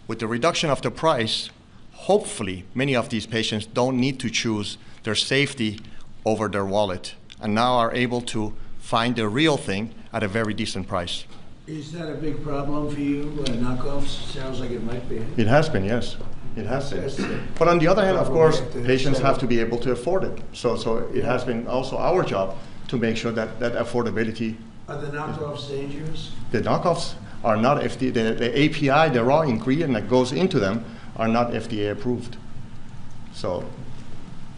With the reduction of the price, hopefully many of these patients don't need to choose their safety over their wallet, and now are able to find the real thing at a very decent price. Is that a big problem for you? Knockoffs? Sounds like it might be. It has been, yes. It has been. But on the other hand, of course, patients have to be able to afford it. So it has been also our job to make sure that affordability. Are the knockoffs dangerous? The knockoffs are not FDA, the API, the raw ingredient that goes into them, are not FDA approved. So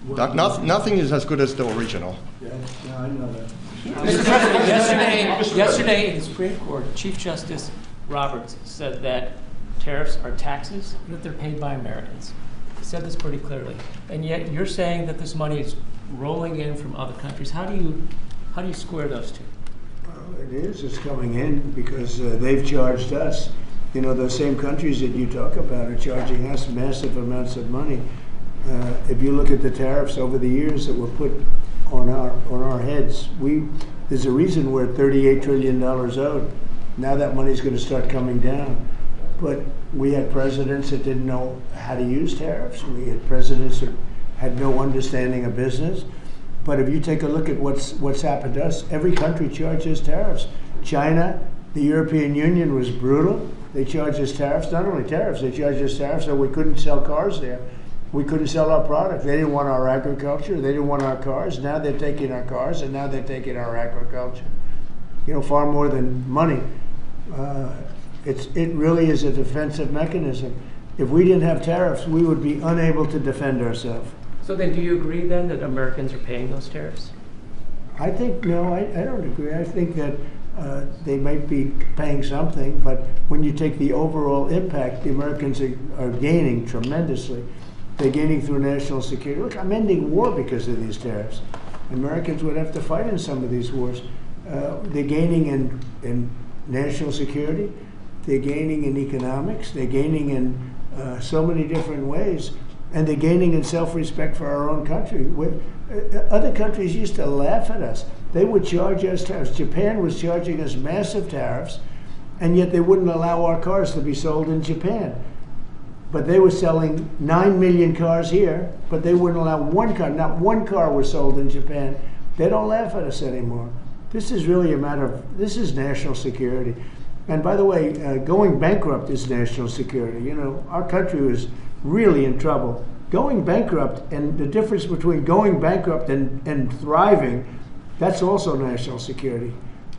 nothing is as good as the original. Yeah, no, I know that. Mr. President, yesterday in the Supreme Court, Chief Justice Roberts said that tariffs are taxes, and that they're paid by Americans. He said this pretty clearly. And yet you're saying that this money is rolling in from other countries. How do you square those two? Well, it is. It's coming in because they've charged us. You know, those same countries that you talk about are charging us massive amounts of money. If you look at the tariffs over the years that were put on our heads, there's a reason we're $38 trillion owed. Now that money's going to start coming down. But we had presidents that didn't know how to use tariffs. We had presidents that had no understanding of business. But if you take a look at what's happened to us, every country charges tariffs. China, the European Union was brutal. They charged us tariffs, not only tariffs, they charged us tariffs so we couldn't sell cars there. We couldn't sell our product. They didn't want our agriculture. They didn't want our cars. Now they're taking our cars, and now they're taking our agriculture. You know, far more than money. It really is a defensive mechanism. If we didn't have tariffs, we would be unable to defend ourselves. So then do you agree then that Americans are paying those tariffs? I think, no, I don't agree. I think that they might be paying something, but when you take the overall impact, the Americans are gaining tremendously. They're gaining through national security. Look, I'm ending war because of these tariffs. Americans would have to fight in some of these wars. They're gaining in national security. They're gaining in economics. They're gaining in so many different ways. And they're gaining in self-respect for our own country. Other countries used to laugh at us. They would charge us tariffs. Japan was charging us massive tariffs, and yet they wouldn't allow our cars to be sold in Japan. But they were selling 9 million cars here, but they wouldn't allow one car. Not one car was sold in Japan. They don't laugh at us anymore. This is really a matter of, this is national security. And by the way, going bankrupt is national security. You know, our country was really in trouble. Going bankrupt, and the difference between going bankrupt and thriving, that's also national security.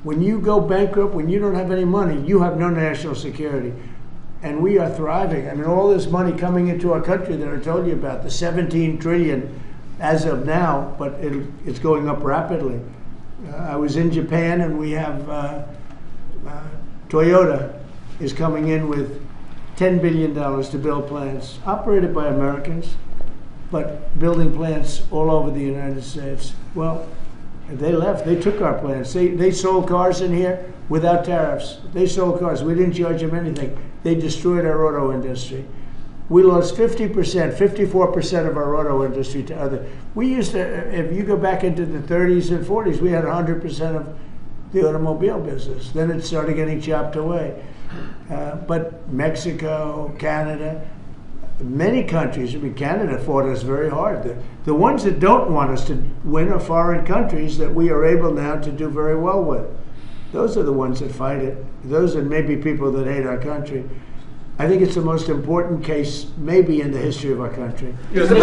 When you go bankrupt, when you don't have any money, you have no national security. And we are thriving. I mean, all this money coming into our country that I told you about, the 17 trillion as of now, but it's going up rapidly. I was in Japan, and we have Toyota is coming in with $10 billion to build plants, operated by Americans, but building plants all over the United States. Well, they left. They took our plants. They sold cars in here without tariffs. They sold cars. We didn't charge them anything. They destroyed our auto industry. We lost 50%, 54% of our auto industry to other. We used to, if you go back into the 30s and 40s, we had 100% of the automobile business. Then it started getting chopped away. But Mexico, Canada, many countries, I mean, Canada fought us very hard. The ones that don't want us to win are foreign countries that we are able now to do very well with. Those are the ones that fight it. Those are maybe people that hate our country. I think it's the most important case maybe in the history of our country. This is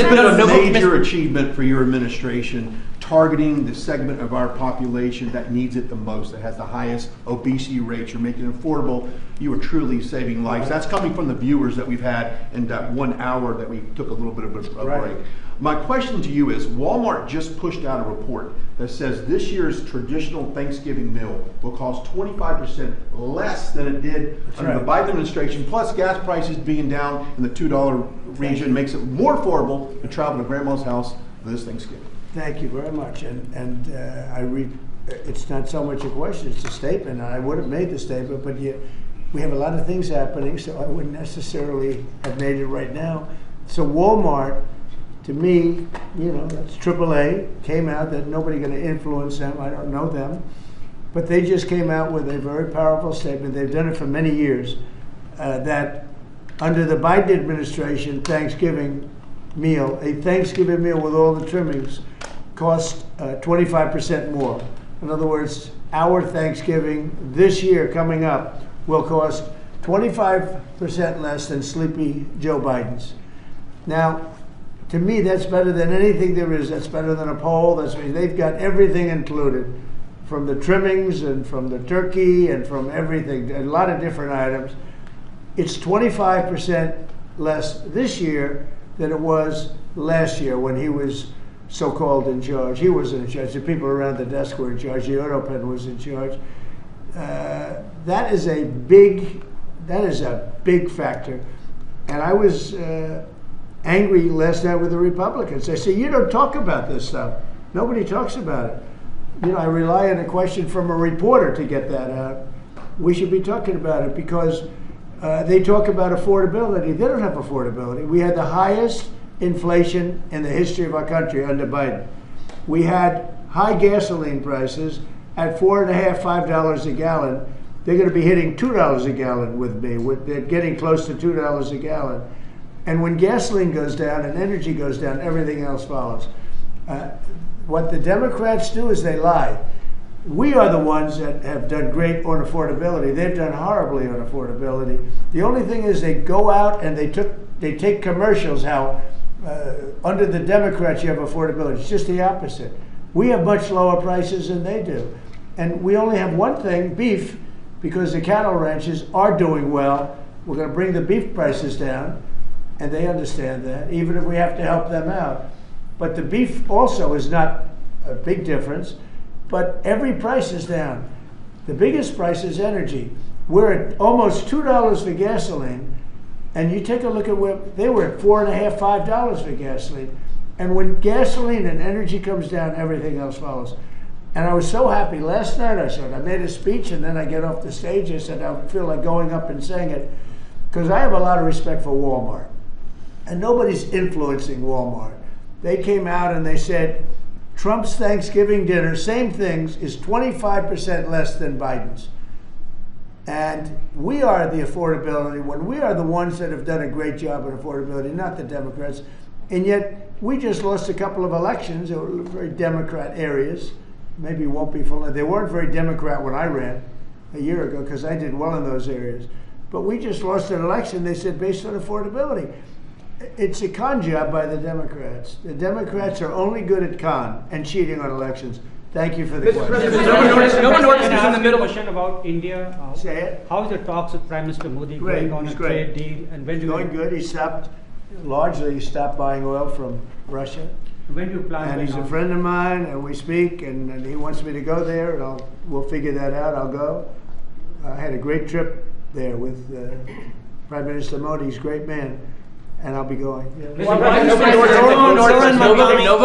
a major achievement for your administration, targeting the segment of our population that needs it the most, that has the highest obesity rates. You're making it affordable. You are truly saving lives. That's coming from the viewers that we've had in that 1 hour that we took a little bit of a break. My question to you is, Walmart just pushed out a report that says this year's traditional Thanksgiving meal will cost 25% less than it did under the Biden administration, plus gas prices being down in the $2 region makes it more affordable to travel to grandma's house this Thanksgiving. Thank you very much. And it's not so much a question, it's a statement. I would have made the statement, but we have a lot of things happening, so I wouldn't necessarily have made it right now. So Walmart to me, you know, that's AAA, came out that nobody going to influence them. I don't know them. But they just came out with a very powerful statement. They've done it for many years, that under the Biden administration, Thanksgiving meal, a Thanksgiving meal with all the trimmings, cost 25% more. In other words, our Thanksgiving this year coming up will cost 25% less than sleepy Joe Biden's. Now, to me, that's better than anything there is. That's better than a poll. They've got everything included, from the trimmings and from the turkey and from everything, a lot of different items. It's 25% less this year than it was last year when he was so-called in charge. He wasn't in charge. The people around the desk were in charge. The Autopen was in charge. That is a big factor. And I was angry last night with the Republicans. I say, you don't talk about this stuff. Nobody talks about it. You know, I rely on a question from a reporter to get that out. We should be talking about it because they talk about affordability. They don't have affordability. We had the highest inflation in the history of our country under Biden. We had high gasoline prices at $4.50, $5 a gallon. They're going to be hitting $2 a gallon with me. They're getting close to $2 a gallon. And when gasoline goes down and energy goes down, everything else follows. What the Democrats do is they lie. We are the ones that have done great on affordability. They've done horribly on affordability. The only thing is they go out and they take commercials how under the Democrats you have affordability. It's just the opposite. We have much lower prices than they do. And we only have one thing, beef, because the cattle ranches are doing well. We're going to bring the beef prices down, and they understand that, even if we have to help them out. But the beef also is not a big difference, but every price is down. The biggest price is energy. We're at almost $2 for gasoline, and you take a look at where they were at $4.50, $5 for gasoline. And when gasoline and energy comes down, everything else follows. And I was so happy. Last night I made a speech, and then I get off the stage. I said I feel like going up and saying it, because I have a lot of respect for Walmart. And nobody's influencing Walmart. They came out and they said, Trump's Thanksgiving dinner, same things, is 25% less than Biden's. And we are the affordability one. We are the ones that have done a great job at affordability, not the Democrats. And yet, we just lost a couple of elections that were very Democrat areas. Maybe won't be full. They weren't very Democrat when I ran a year ago because I did well in those areas. But we just lost an election, they said, based on affordability. It's a con job by the Democrats. The Democrats are only good at con and cheating on elections. Thank you for the question. Nova Nordisk is in the middle. Question about India. Say it. How is the talks with Prime Minister Modi going on a trade deal? And when going good. He stopped buying oil from Russia. When do you plan? And he's a friend of mine, and we speak, and he wants me to go there, and we'll figure that out. I'll go. I had a great trip there with Prime Minister Modi. He's a great man. And I'll be going. Yeah. Novo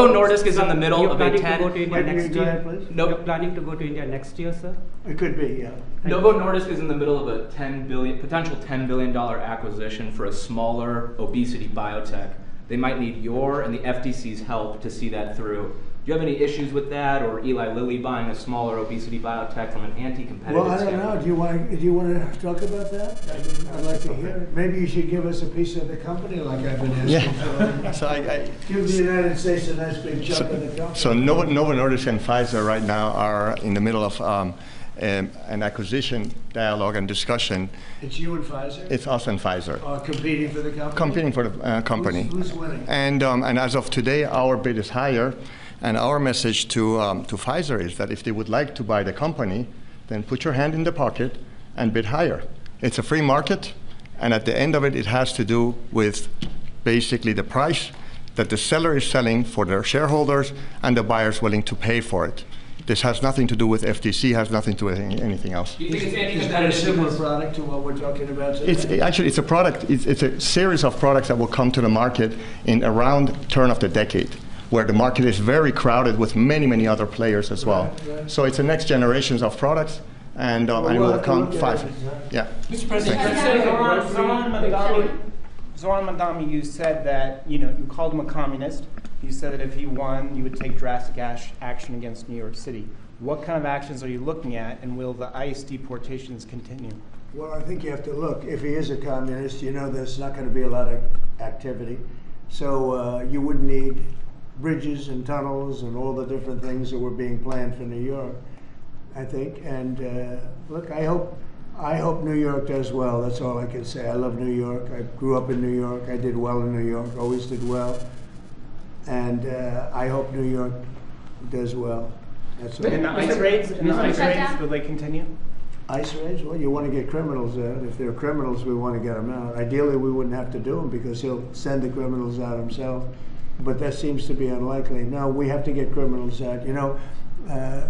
Nordisk is in the middle of a 10. You're planning to go to India next year, sir? It could be, yeah. Novo Nordisk is in the middle of a potential $10 billion acquisition for a smaller obesity biotech. They might need your and the FTC's help to see that through. Do you have any issues with that, or Eli Lilly buying a smaller obesity biotech from an anti-competitive Well, I don't know. Do you want to talk about that? I'd like to hear it. Maybe you should give us a piece of the company, like I've been asking for. So I give the United States a nice big chunk of the company. So Novo Nordisk and Pfizer right now are in the middle of an acquisition dialogue and discussion. It's you and Pfizer? It's us and Pfizer. Competing for the company? Competing for the company. Who's winning? And as of today, our bid is higher. And our message to Pfizer is that if they would like to buy the company, then put your hand in the pocket and bid higher. It's a free market, and at the end of it, it has to do with basically the price that the seller is selling for their shareholders and the buyers willing to pay for it. This has nothing to do with FTC, has nothing to do with anything else. Do you think it's Is that a similar product to what we're talking about today? It's a product, it's a series of products that will come to the market in around turn of the decade, where the market is very crowded with many, many other players as well. Right. So it's the next generations of products, and it will come five. Yeah. Mr. President, Zoran Mandami, you said that, you called him a communist. You said that if he won, you would take drastic action against New York City. What kind of actions are you looking at, and will the ICE deportations continue? Well, I think you have to look. If he is a communist, there's not going to be a lot of activity. So you wouldn't need bridges and tunnels and all the different things that were being planned for New York, I think. And look, I hope New York does well. That's all I can say. I love New York. I grew up in New York. I did well in New York, always did well. And I hope New York does well. That's all. And the ICE raids, will they continue? ICE raids? Well, you want to get criminals out. If they're criminals, we want to get them out. Ideally, we wouldn't have to do them because he'll send the criminals out himself. But that seems to be unlikely. No, we have to get criminals out.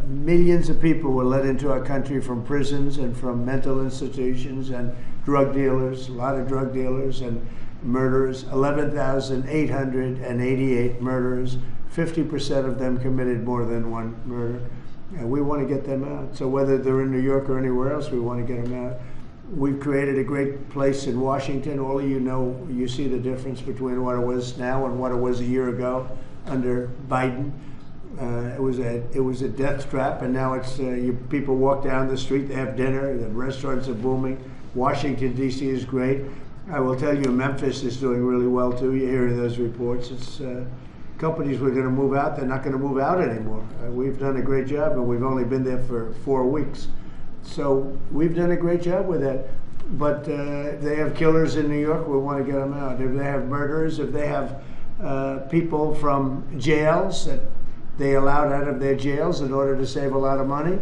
Millions of people were let into our country from prisons and from mental institutions and drug dealers, a lot of drug dealers and murderers, 11,888 murderers. 50% of them committed more than one murder. And we want to get them out. So whether they're in New York or anywhere else, we want to get them out. We've created a great place in Washington. All of you see the difference between what it was now and what it was a year ago under Biden. It was a death trap, and now it's people walk down the street, they have dinner, the restaurants are booming. Washington, D.C. is great. I will tell you, Memphis is doing really well too. You're hearing those reports. It's companies were going to move out, they're not going to move out anymore. We've done a great job, and we've only been there for 4 weeks. So we've done a great job with that. But they have killers in New York, we want to get them out. If they have murderers, if they have people from jails that they allowed out of their jails in order to save a lot of money,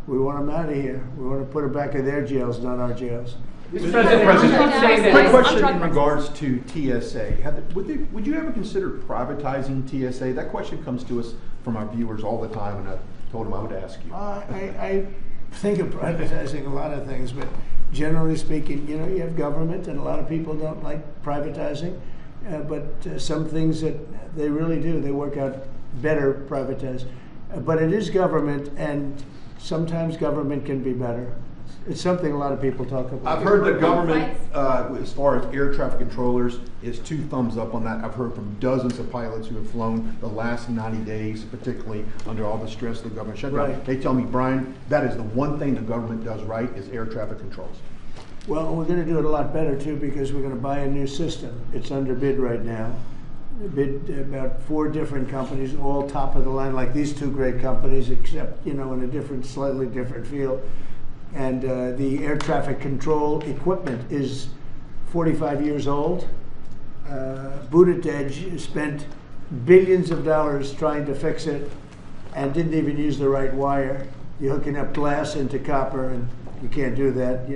we want them out of here. We want to put them back in their jails, not our jails. Quick question in regards to TSA. Would you ever consider privatizing TSA? That question comes to us from our viewers all the time, and I told them I would ask you. I think of privatizing a lot of things, but generally speaking, you have government, and a lot of people don't like privatizing, but some things that they really do, they work out better privatized. But it is government, and sometimes government can be better. It's something a lot of people talk about. I've heard the government, as far as air traffic controllers, is 2 thumbs up on that. I've heard from dozens of pilots who have flown the last 90 days, particularly under all the stress of the government shutdown. Right. They tell me, Brian, that is the one thing the government does right is air traffic controls. Well, we're going to do it a lot better too, because we're going to buy a new system. It's under bid right now. Bid about 4 different companies, all top of the line, like these 2 great companies, except in a slightly different field. And the air traffic control equipment is 45 years old. Buttigieg spent billions of dollars trying to fix it and didn't even use the right wire. You're hooking up glass into copper, and you can't do that.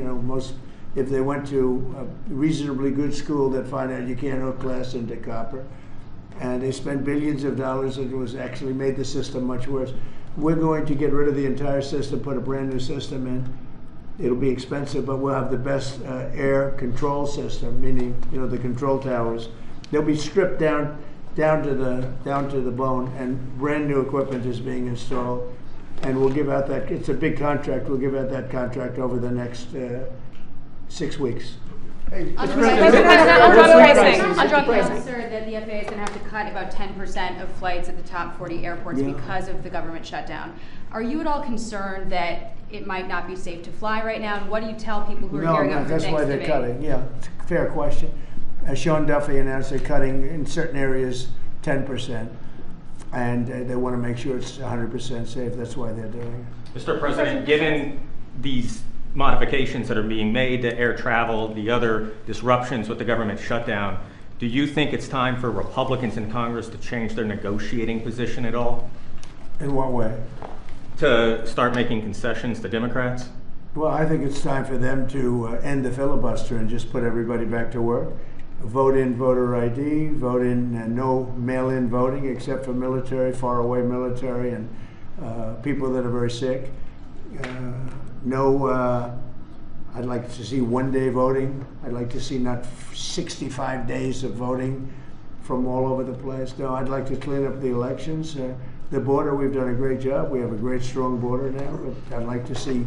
If they went to a reasonably good school, they'd find out you can't hook glass into copper. And they spent billions of dollars, and it was actually made the system much worse. We're going to get rid of the entire system, put a brand new system in. It'll be expensive, but we'll have the best air control system, meaning the control towers. They'll be stripped down to the bone, and brand new equipment is being installed. And we'll give out that. It's a big contract. We'll give out that contract over the next 6 weeks. On drug pricing. Sir, that the FAA is going to have to cut about 10% of flights at the top 40 airports because of the government shutdown. Are you at all concerned that it might not be safe to fly right now? And what do you tell people who are gearing up for Thanksgiving? No, that's why they're cutting. Yeah, it's a fair question. Sean Duffy announced they're cutting in certain areas 10%, and they want to make sure it's 100% safe. That's why they're doing it. Mr. President, given these modifications that are being made to air travel, the other disruptions with the government shutdown, do you think it's time for Republicans in Congress to change their negotiating position at all? In what way? To start making concessions to Democrats? Well, I think it's time for them to end the filibuster and just put everybody back to work. Vote in voter ID, vote in no mail-in voting except for military, faraway military, and people that are very sick. I'd like to see one-day voting. I'd like to see not 65 days of voting from all over the place. No, I'd like to clean up the elections. The border, we've done a great job. We have a great, strong border now. But I'd like to see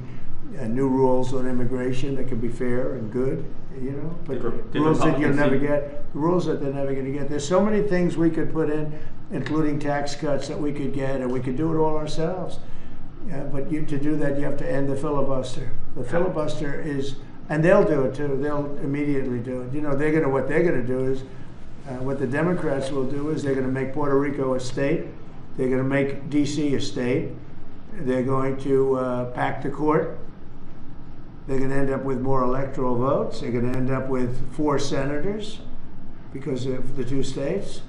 new rules on immigration that can be fair and good, you know, but Did rules that you'll Republicans never see- get, rules that they're never going to get. There's so many things we could put in, including tax cuts that we could get, and we could do it all ourselves. But to do that, you have to end the filibuster. The filibuster is, and they'll do it too. They'll immediately do it. You know, what they're going to do is, what the Democrats will do is they're going to make Puerto Rico a state. They're going to make D.C. a state. They're going to pack the court. They're going to end up with more electoral votes. They're going to end up with 4 senators because of the 2 states.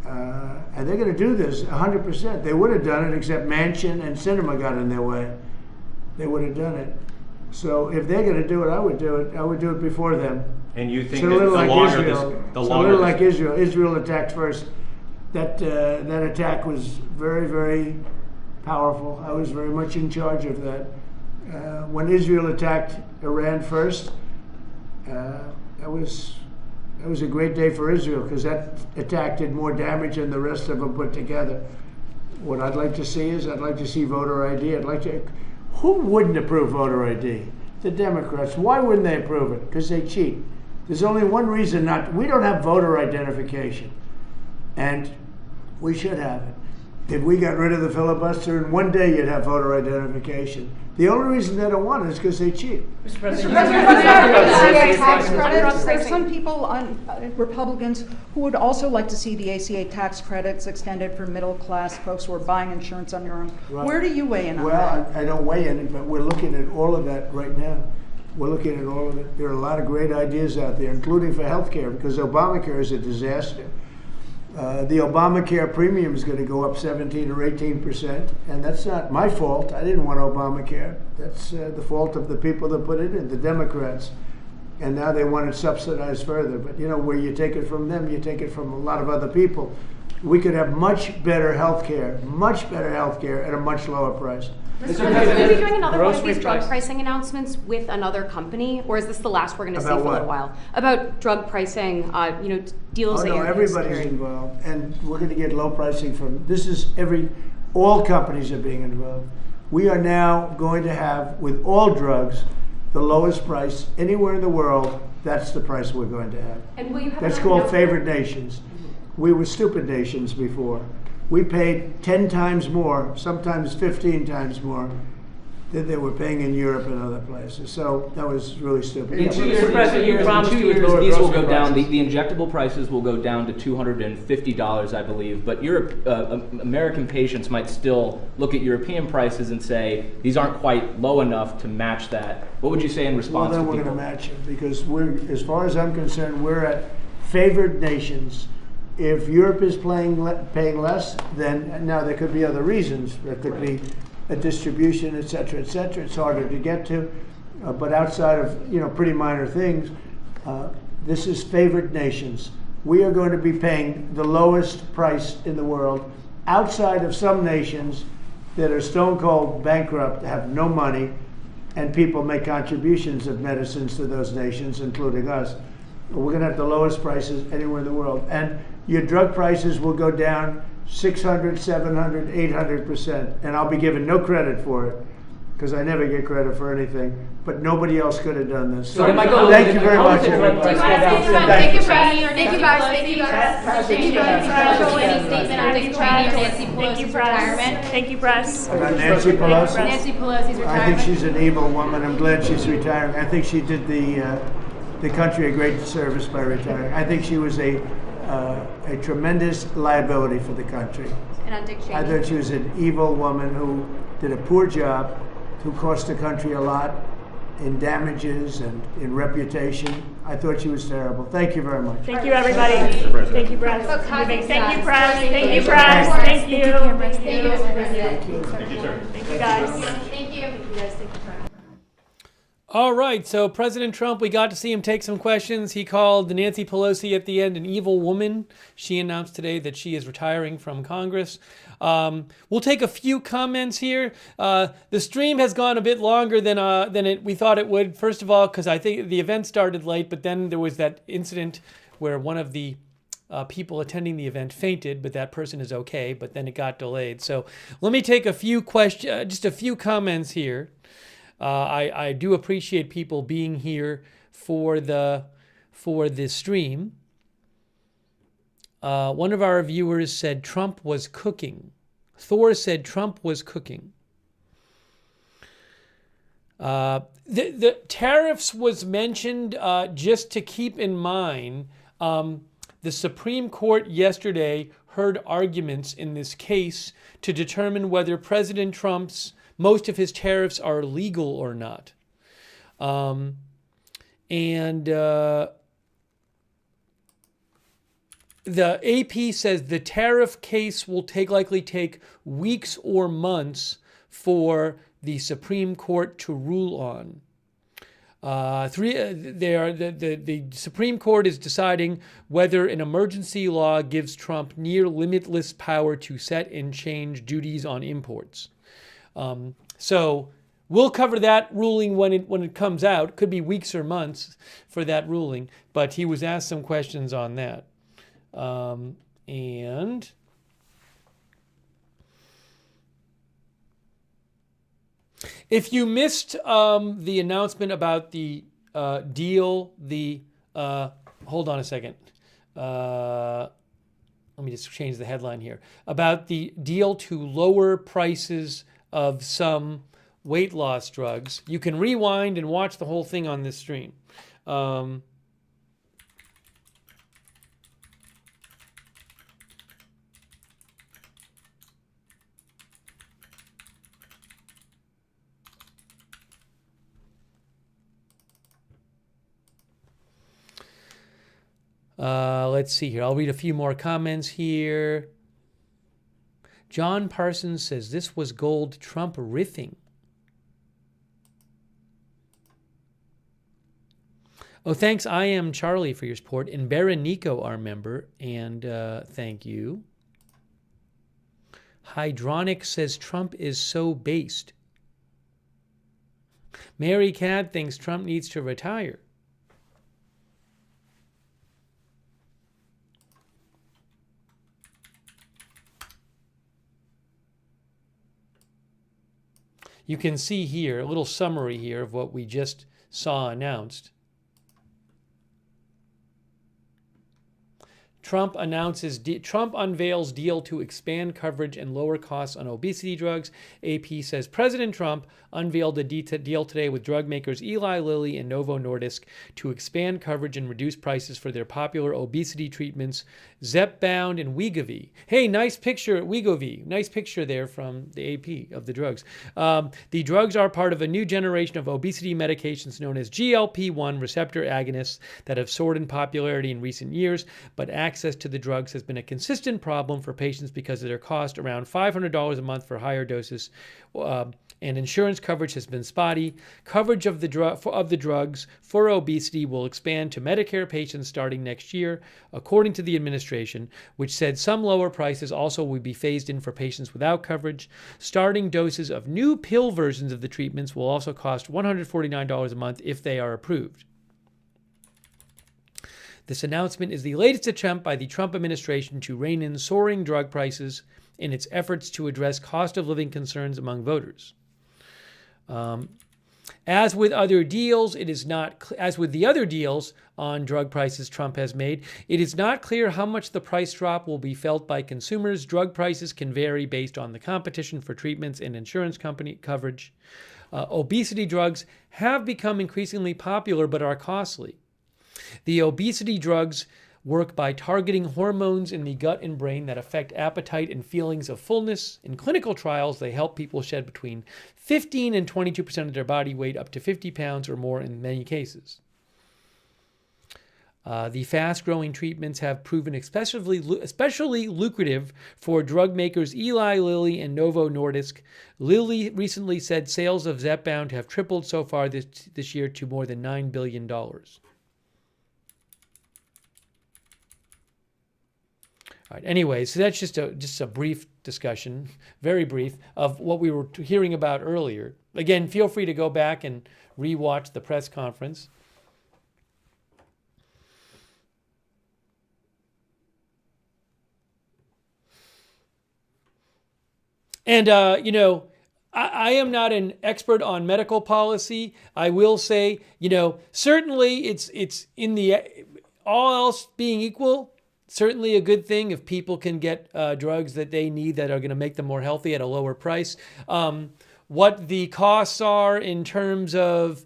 And they're going to do this 100%. They would have done it, except Manchin and Sinema got in their way. They would have done it. So if they're going to do it, I would do it. I would do it before them. And you think It's a that little the like longer Israel. this, the It's a longer little this- like Israel. Israel attacked first. That attack was very, very powerful. I was very much in charge of that. When Israel attacked Iran first, that was a great day for Israel, because that attack did more damage than the rest of them put together. What I'd like to see is, I'd like to see voter ID. Who wouldn't approve voter ID? The Democrats. Why wouldn't they approve it? Because they cheat. There's only one reason not. We don't have voter identification, and we should have it. If we got rid of the filibuster, in one day you'd have voter identification. The only reason they don't want it is because they cheat. Mr. President, tax credits. There are some people Republicans who would also like to see the ACA tax credits extended for middle class folks who are buying insurance on their own. Right. Where do you weigh in on that? Well, I don't weigh in, but we're looking at all of that right now. We're looking at all of it. There are a lot of great ideas out there, including for health care, because Obamacare is a disaster. The Obamacare premium is going to go up 17 or 18%, and that's not my fault. I didn't want Obamacare. That's the fault of the people that put it in, the Democrats. And now they want it subsidized further. But you know, where you take it from them, you take it from a lot of other people. We could have much better health care at a much lower price. Mr. President, will you be doing another one of these drug pricing announcements with another company, or is this the last we're going to see for a little while? About drug pricing, deals that you're everybody's involved, and we're going to get low pricing from. All companies are being involved. We are now going to have, with all drugs, the lowest price anywhere in the world. That's the price we're going to have. And will you have That's another called note- favored nations. We were stupid nations before. We paid 10 times more, sometimes 15 times more, than they were paying in Europe and other places. So that was really stupid. In 2 years, these will go down. The injectable prices will go down to $250, I believe. But American patients might still look at European prices and say these aren't quite low enough to match that. What would you say in response Well, then to we're people? going to match it, because as far as I'm concerned, we're at favored nations. If Europe is paying less, then now there could be other reasons. There could be a distribution, et cetera, et cetera. It's harder to get to, but outside of pretty minor things, this is favored nations. We are going to be paying the lowest price in the world, outside of some nations that are stone cold bankrupt, have no money, and people make contributions of medicines to those nations, including us. We're going to have the lowest prices anywhere in the world, and your drug prices will go down 600, 700, 800%, and I'll be given no credit for it, because I never get credit for anything, but nobody else could have done this. So thank you very much, everybody. Thank you, guys. Thank you, guys. Thank you, guys. Thank you, guys. Any statement on Dick Cheney or Nancy Pelosi's retirement? Thank you, press. About Nancy Pelosi? Nancy Pelosi's retirement. I think she's an evil woman. I'm glad she's retiring. I think she did the country a great service by retiring. I think she was a tremendous liability for the country. And on Dick Cheney. I thought she was an evil woman who did a poor job, who cost the country a lot in damages and in reputation. I thought she was terrible. Thank you very much. Thank you, everybody. Thank you, press. Thank you, press. Thank you, press. Thank you. Thank you, President. Thank you, sir. Thank you, guys. Thank you. All right, so President Trump, we got to see him take some questions. He called Nancy Pelosi at the end an evil woman. She announced today that she is retiring from Congress. We'll take a few comments here. The stream has gone a bit longer than we thought it would. First of all, because I think the event started late, but then there was that incident where one of the people attending the event fainted, but that person is okay, but then it got delayed. So let me take a few just a few comments here. I do appreciate people being here for this stream. One of our viewers said Trump was cooking. Thor said Trump was cooking. The tariffs was mentioned just to keep in mind. The Supreme Court yesterday heard arguments in this case to determine whether President Trump's most of his tariffs are legal or not. The AP says the tariff case will likely take weeks or months for the Supreme Court to rule on. The Supreme Court is deciding whether an emergency law gives Trump near limitless power to set and change duties on imports. So we'll cover that ruling when it comes out. Could be weeks or months for that ruling, but he was asked some questions on that. And if you missed the announcement about the deal, hold on a second. Let me just change the headline here. About the deal to lower prices of some weight loss drugs. You can rewind and watch the whole thing on this stream. Let's see here. I'll read a few more comments here. John Parsons says this was gold. Trump riffing. Oh, thanks. I am Charlie for your support. And Berenico, our member. And thank you. Hydronic says Trump is so based. Mary Cad thinks Trump needs to retire. You can see here, a little summary here of what we just saw announced. Trump unveils deal to expand coverage and lower costs on obesity drugs. AP says President Trump unveiled a deal today with drug makers Eli Lilly and Novo Nordisk to expand coverage and reduce prices for their popular obesity treatments, Zepbound and Wegovy. Hey, nice picture, Wegovy. Nice picture there from the AP of the drugs. The drugs are part of a new generation of obesity medications known as GLP-1 receptor agonists that have soared in popularity in recent years, but access to the drugs has been a consistent problem for patients because of their cost, around $500 a month for higher doses, and insurance coverage has been spotty. Coverage of the drugs for obesity will expand to Medicare patients starting next year, according to the administration, which said some lower prices also will be phased in for patients without coverage. Starting doses of new pill versions of the treatments will also cost $149 a month if they are approved. This announcement is the latest attempt by the Trump administration to rein in soaring drug prices in its efforts to address cost of living concerns among voters. As with the other deals on drug prices Trump has made, it is not clear how much the price drop will be felt by consumers. Drug prices can vary based on the competition for treatments and insurance company coverage. Obesity drugs have become increasingly popular but are costly. The obesity drugs work by targeting hormones in the gut and brain that affect appetite and feelings of fullness. In clinical trials, they help people shed between 15 and 22% of their body weight, up to 50 pounds or more in many cases. The fast-growing treatments have proven especially lucrative for drug makers Eli Lilly and Novo Nordisk. Lilly recently said sales of Zepbound have tripled so far this year to more than $9 billion. All right, anyway, so that's just a brief discussion, very brief, of what we were hearing about earlier. Again, feel free to go back and rewatch the press conference. And, I am not an expert on medical policy. I will say, certainly it's in the all else being equal, certainly a good thing if people can get drugs that they need that are going to make them more healthy at a lower price. What the costs are in terms of,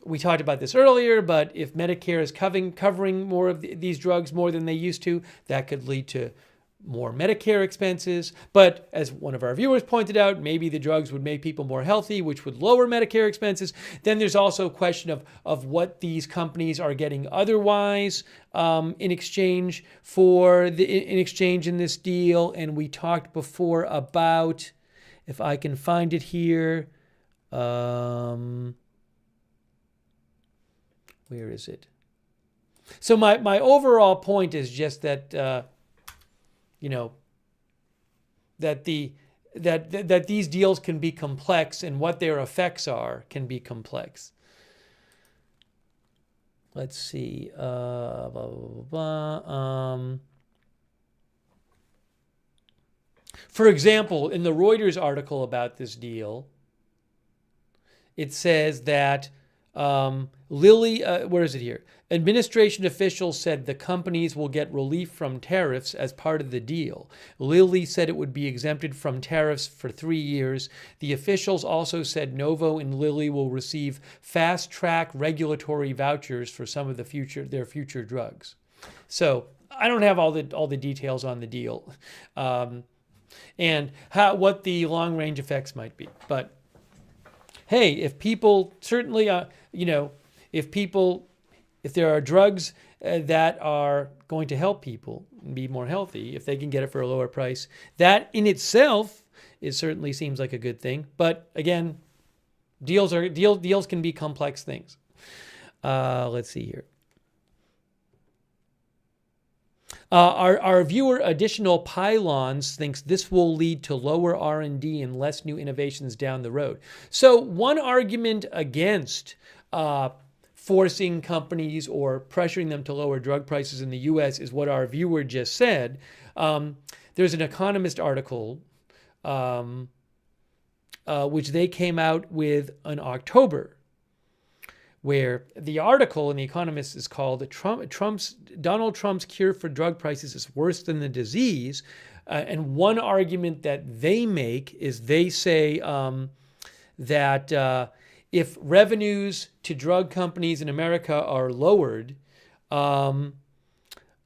we talked about this earlier, but if Medicare is covering more of these drugs more than they used to, that could lead to more Medicare expenses. But as one of our viewers pointed out, maybe the drugs would make people more healthy, which would lower Medicare expenses. Then there's also a question of what these companies are getting otherwise in exchange in this deal. And we talked before about, if I can find it here, where is it? So my overall point is just that that these deals can be complex, and what their effects are can be complex. Let's see. Blah, blah, blah, blah. For example, in the Reuters article about this deal, it says that Lilly, where is it here? Administration officials said the companies will get relief from tariffs as part of the deal. Lilly said it would be exempted from tariffs for 3 years. The officials also said Novo and Lilly will receive fast-track regulatory vouchers for some of their future drugs. So I don't have all the details on the deal and what the long-range effects might be, but hey, if people certainly, if there are drugs that are going to help people be more healthy, if they can get it for a lower price, that in itself certainly seems like a good thing. But again, deals can be complex things. Let's see here. Our viewer, Additional Pylons, thinks this will lead to lower R&D and less new innovations down the road. So one argument against forcing companies or pressuring them to lower drug prices in the U.S. is what our viewer just said. There's an Economist article which they came out with in October, where the article in The Economist is called Donald Trump's cure for drug prices is worse than the disease. And one argument that they make is they say that if revenues to drug companies in America are lowered, one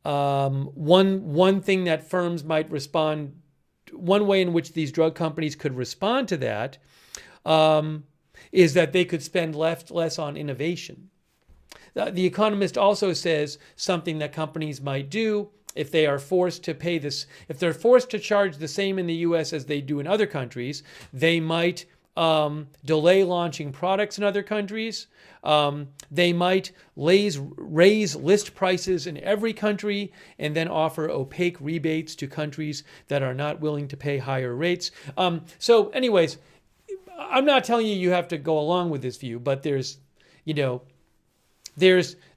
thing that firms might respond, one way in which these drug companies could respond to that is that they could spend less on innovation. The Economist also says something that companies might do if they are forced to pay this, if they're forced to charge the same in the US as they do in other countries, they might delay launching products in other countries. They might raise list prices in every country and then offer opaque rebates to countries that are not willing to pay higher rates. So anyways, I'm not telling you have to go along with this view, but there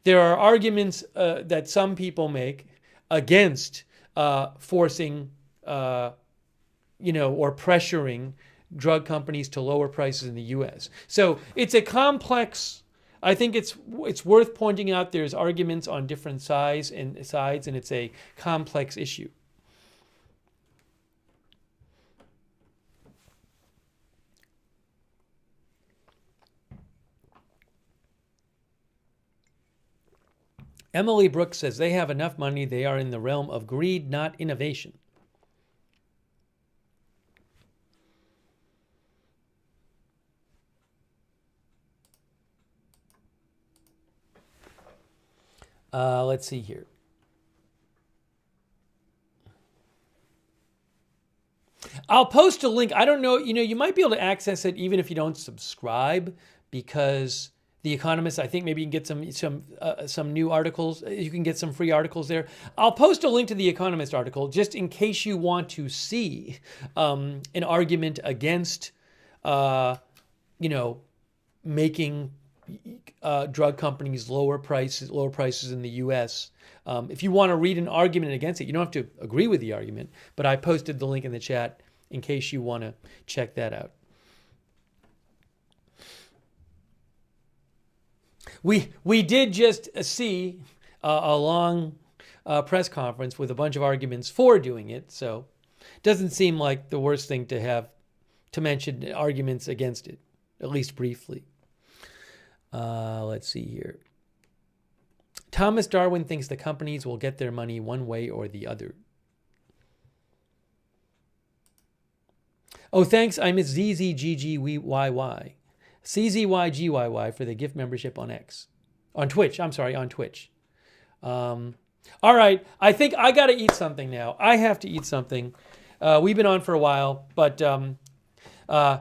are arguments that some people make against forcing, or pressuring drug companies to lower prices in the U.S. So it's a complex. I think it's worth pointing out there's arguments on different sides, and it's a complex issue. Emily Brooks says they have enough money. They are in the realm of greed, not innovation. Let's see here. I'll post a link. I don't know, you might be able to access it even if you don't subscribe, because The Economist, I think maybe you can get some new articles. You can get some free articles there. I'll post a link to The Economist article just in case you want to see an argument against, making drug companies lower prices in the U.S. If you want to read an argument against it, you don't have to agree with the argument, but I posted the link in the chat in case you want to check that out. We did just see a long press conference with a bunch of arguments for doing it, so it doesn't seem like the worst thing to have to mention arguments against it, at least briefly. Let's see here. Thomas Darwin thinks the companies will get their money one way or the other. Oh, thanks. I miss ZZGGYY. CZYGYY for the gift membership on X. On Twitch. I'm sorry, on Twitch. All right. I think I got to eat something now. I have to eat something. We've been on for a while, but I'm glad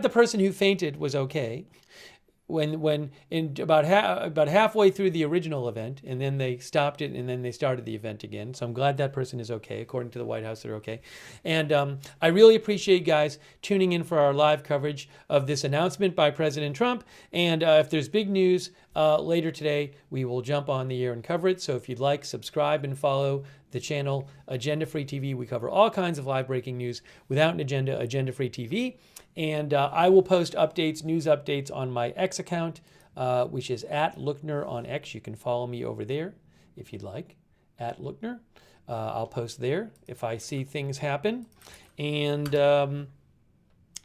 the person who fainted was okay. When in about halfway through the original event, and then they stopped it, and then they started the event again. So I'm glad that person is okay. According to the White House, they're okay. And I really appreciate you guys tuning in for our live coverage of this announcement by President Trump. And if there's big news later today, we will jump on the air and cover it. So if you'd like, subscribe and follow the channel Agenda Free TV. We cover all kinds of live breaking news without an agenda, Agenda Free TV. And I will post updates, news updates on my X account, which is @Lookner on X. You can follow me over there if you'd like, @Lookner. I'll post there if I see things happen. And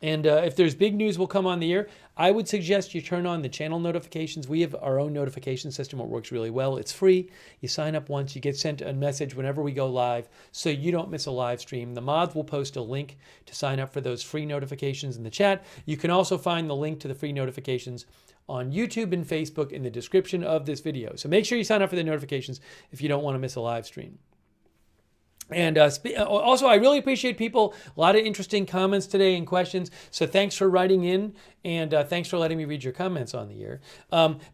if there's big news, we'll come on the air. I would suggest you turn on the channel notifications. We have our own notification system. It works really well. It's free. You sign up once. You get sent a message whenever we go live so you don't miss a live stream. The mods will post a link to sign up for those free notifications in the chat. You can also find the link to the free notifications on YouTube and Facebook in the description of this video. So make sure you sign up for the notifications if you don't want to miss a live stream. And also, I really appreciate people. A lot of interesting comments today and questions. So thanks for writing in, and thanks for letting me read your comments on the air.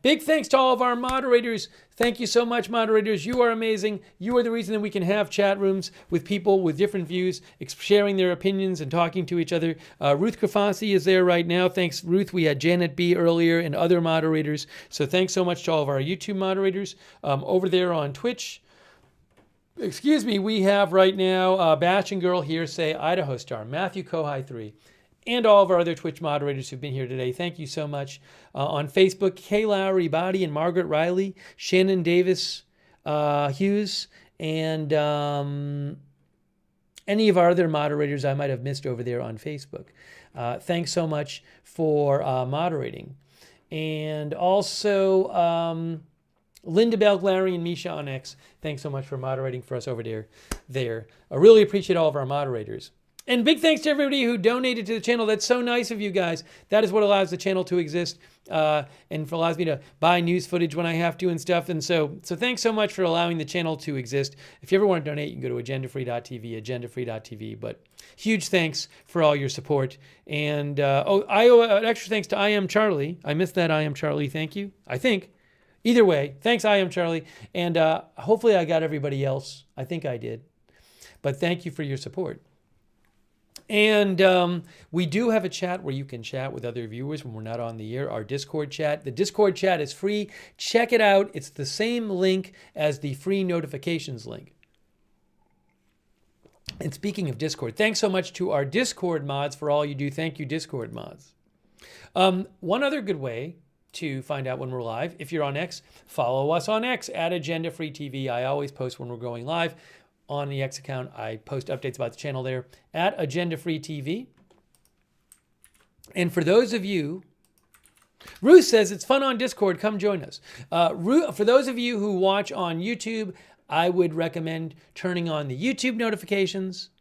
Big thanks to all of our moderators. Thank you so much, moderators. You are amazing. You are the reason that we can have chat rooms with people with different views, sharing their opinions and talking to each other. Ruth Kafasi is there right now. Thanks, Ruth. We had Janet B. earlier and other moderators. So thanks so much to all of our YouTube moderators. Over there on Twitch, excuse me, we have right now Bash and Girl here say Idaho Star, Matthew Kohai 3, and all of our other Twitch moderators who've been here today. Thank you so much. On Facebook, Kay Lowry Body and Margaret Riley, Shannon Davis Hughes, and any of our other moderators I might have missed over there on Facebook. Thanks so much for moderating. And also Linda Belglary and Misha on X, thanks so much for moderating for us over there. I really appreciate all of our moderators. And big thanks to everybody who donated to the channel. That's so nice of you guys. That is what allows the channel to exist and allows me to buy news footage when I have to and stuff. And so thanks so much for allowing the channel to exist. If you ever want to donate, you can go to agendafree.tv, agendafree.tv. But huge thanks for all your support. And I owe an extra thanks to I Am Charlie. I missed that I Am Charlie. Thank you. I think. Either way, thanks, I Am Charlie. And hopefully I got everybody else. I think I did. But thank you for your support. And we do have a chat where you can chat with other viewers when we're not on the air, our Discord chat. The Discord chat is free. Check it out. It's the same link as the free notifications link. And speaking of Discord, thanks so much to our Discord mods for all you do. Thank you, Discord mods. One other good way to find out when we're live, if you're on X, follow us on X @AgendaFreeTV. I always post when we're going live on the X account. I post updates about the channel there @AgendaFreeTV. And for those of you, Ruth says it's fun on Discord. Come join us. For those of you who watch on YouTube, I would recommend turning on the YouTube notifications.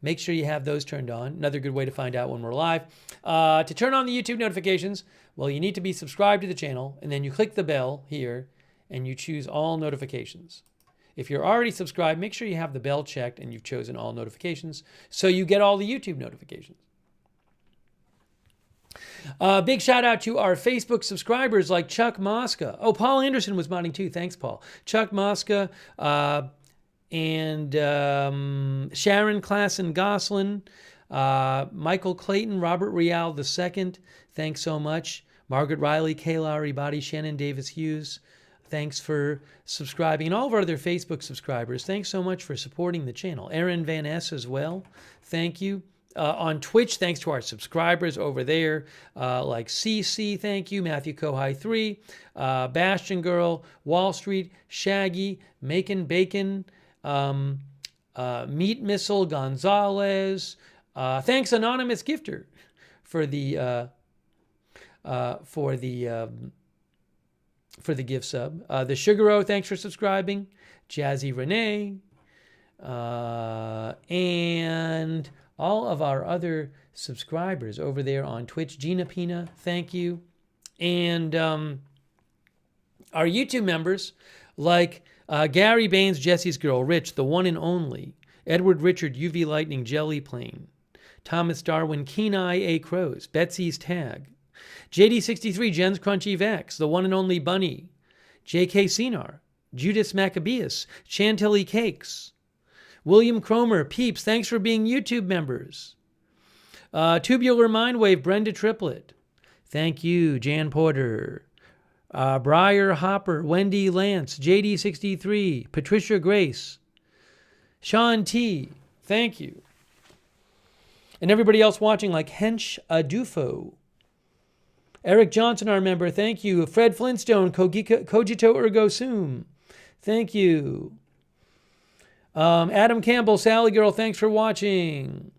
Make sure you have those turned on. Another good way to find out when we're live. To turn on the YouTube notifications, well, you need to be subscribed to the channel, and then you click the bell here, and you choose all notifications. If you're already subscribed, make sure you have the bell checked and you've chosen all notifications so you get all the YouTube notifications. Big shout out to our Facebook subscribers like Chuck Mosca. Oh, Paul Anderson was modding too. Thanks, Paul. Chuck Mosca and Sharon Klassen Goslin, Michael Clayton, Robert Rial II. Thanks so much. Margaret Riley, Kay Lowry Body, Shannon Davis Hughes. thanks for subscribing. And all of our other Facebook subscribers, thanks so much for supporting the channel. Aaron Van S as well, thank you. On Twitch, thanks to our subscribers over there, like CC, thank you, Matthew Kohai 3, Bastion Girl, Wall Street, Shaggy, Macon Bacon, Meat Missile Gonzalez. Thanks, Anonymous Gifter, for the gift sub. The Sugaro, thanks for subscribing. Jazzy Renee, and all of our other subscribers over there on Twitch. Gina Pina, thank you. And our YouTube members, like Gary Baines, Jesse's Girl, Rich, the one and only, Edward Richard, UV Lightning, Jelly Plane, Thomas Darwin, Keen Eye A. Crows, Betsy's Tag, JD63, Jen's Crunchy Vex, the one and only Bunny, JK Cinar, Judas Maccabeus, Chantilly Cakes, William Cromer, Peeps, thanks for being YouTube members. Tubular Mindwave, Brenda Triplet, thank you. Jan Porter, Briar Hopper, Wendy Lance, JD63, Patricia Grace, Sean T, thank you. And everybody else watching, like Hench Adufo, Eric Johnson, our member, thank you. Fred Flintstone, Cogito Ergo Sum, thank you. Adam Campbell, Sally Girl, thanks for watching.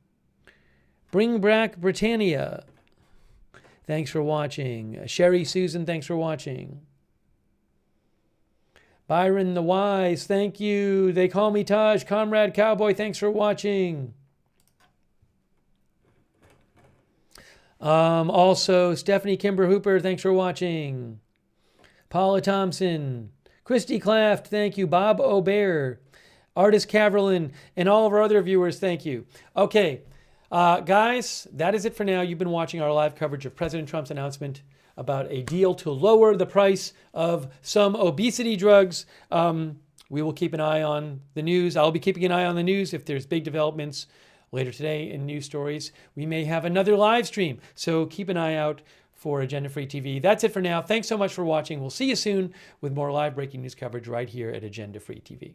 Bring Back Britannia, thanks for watching. Sherry Susan, thanks for watching. Byron the Wise, thank you. They Call Me Taj, Comrade Cowboy, thanks for watching. Also, Stephanie Kimber Hooper, thanks for watching. Paula Thompson, Christy Claft, thank you. Bob O'Bear, Artist Caverlin, and all of our other viewers, thank you. Okay, guys, that is it for now. You've been watching our live coverage of President Trump's announcement about a deal to lower the price of some obesity drugs. We will keep an eye on the news. I'll be keeping an eye on the news. If there's big developments later today in news stories, we may have another live stream. So keep an eye out for Agenda Free TV. That's it for now. Thanks so much for watching. We'll see you soon with more live breaking news coverage right here at Agenda Free TV.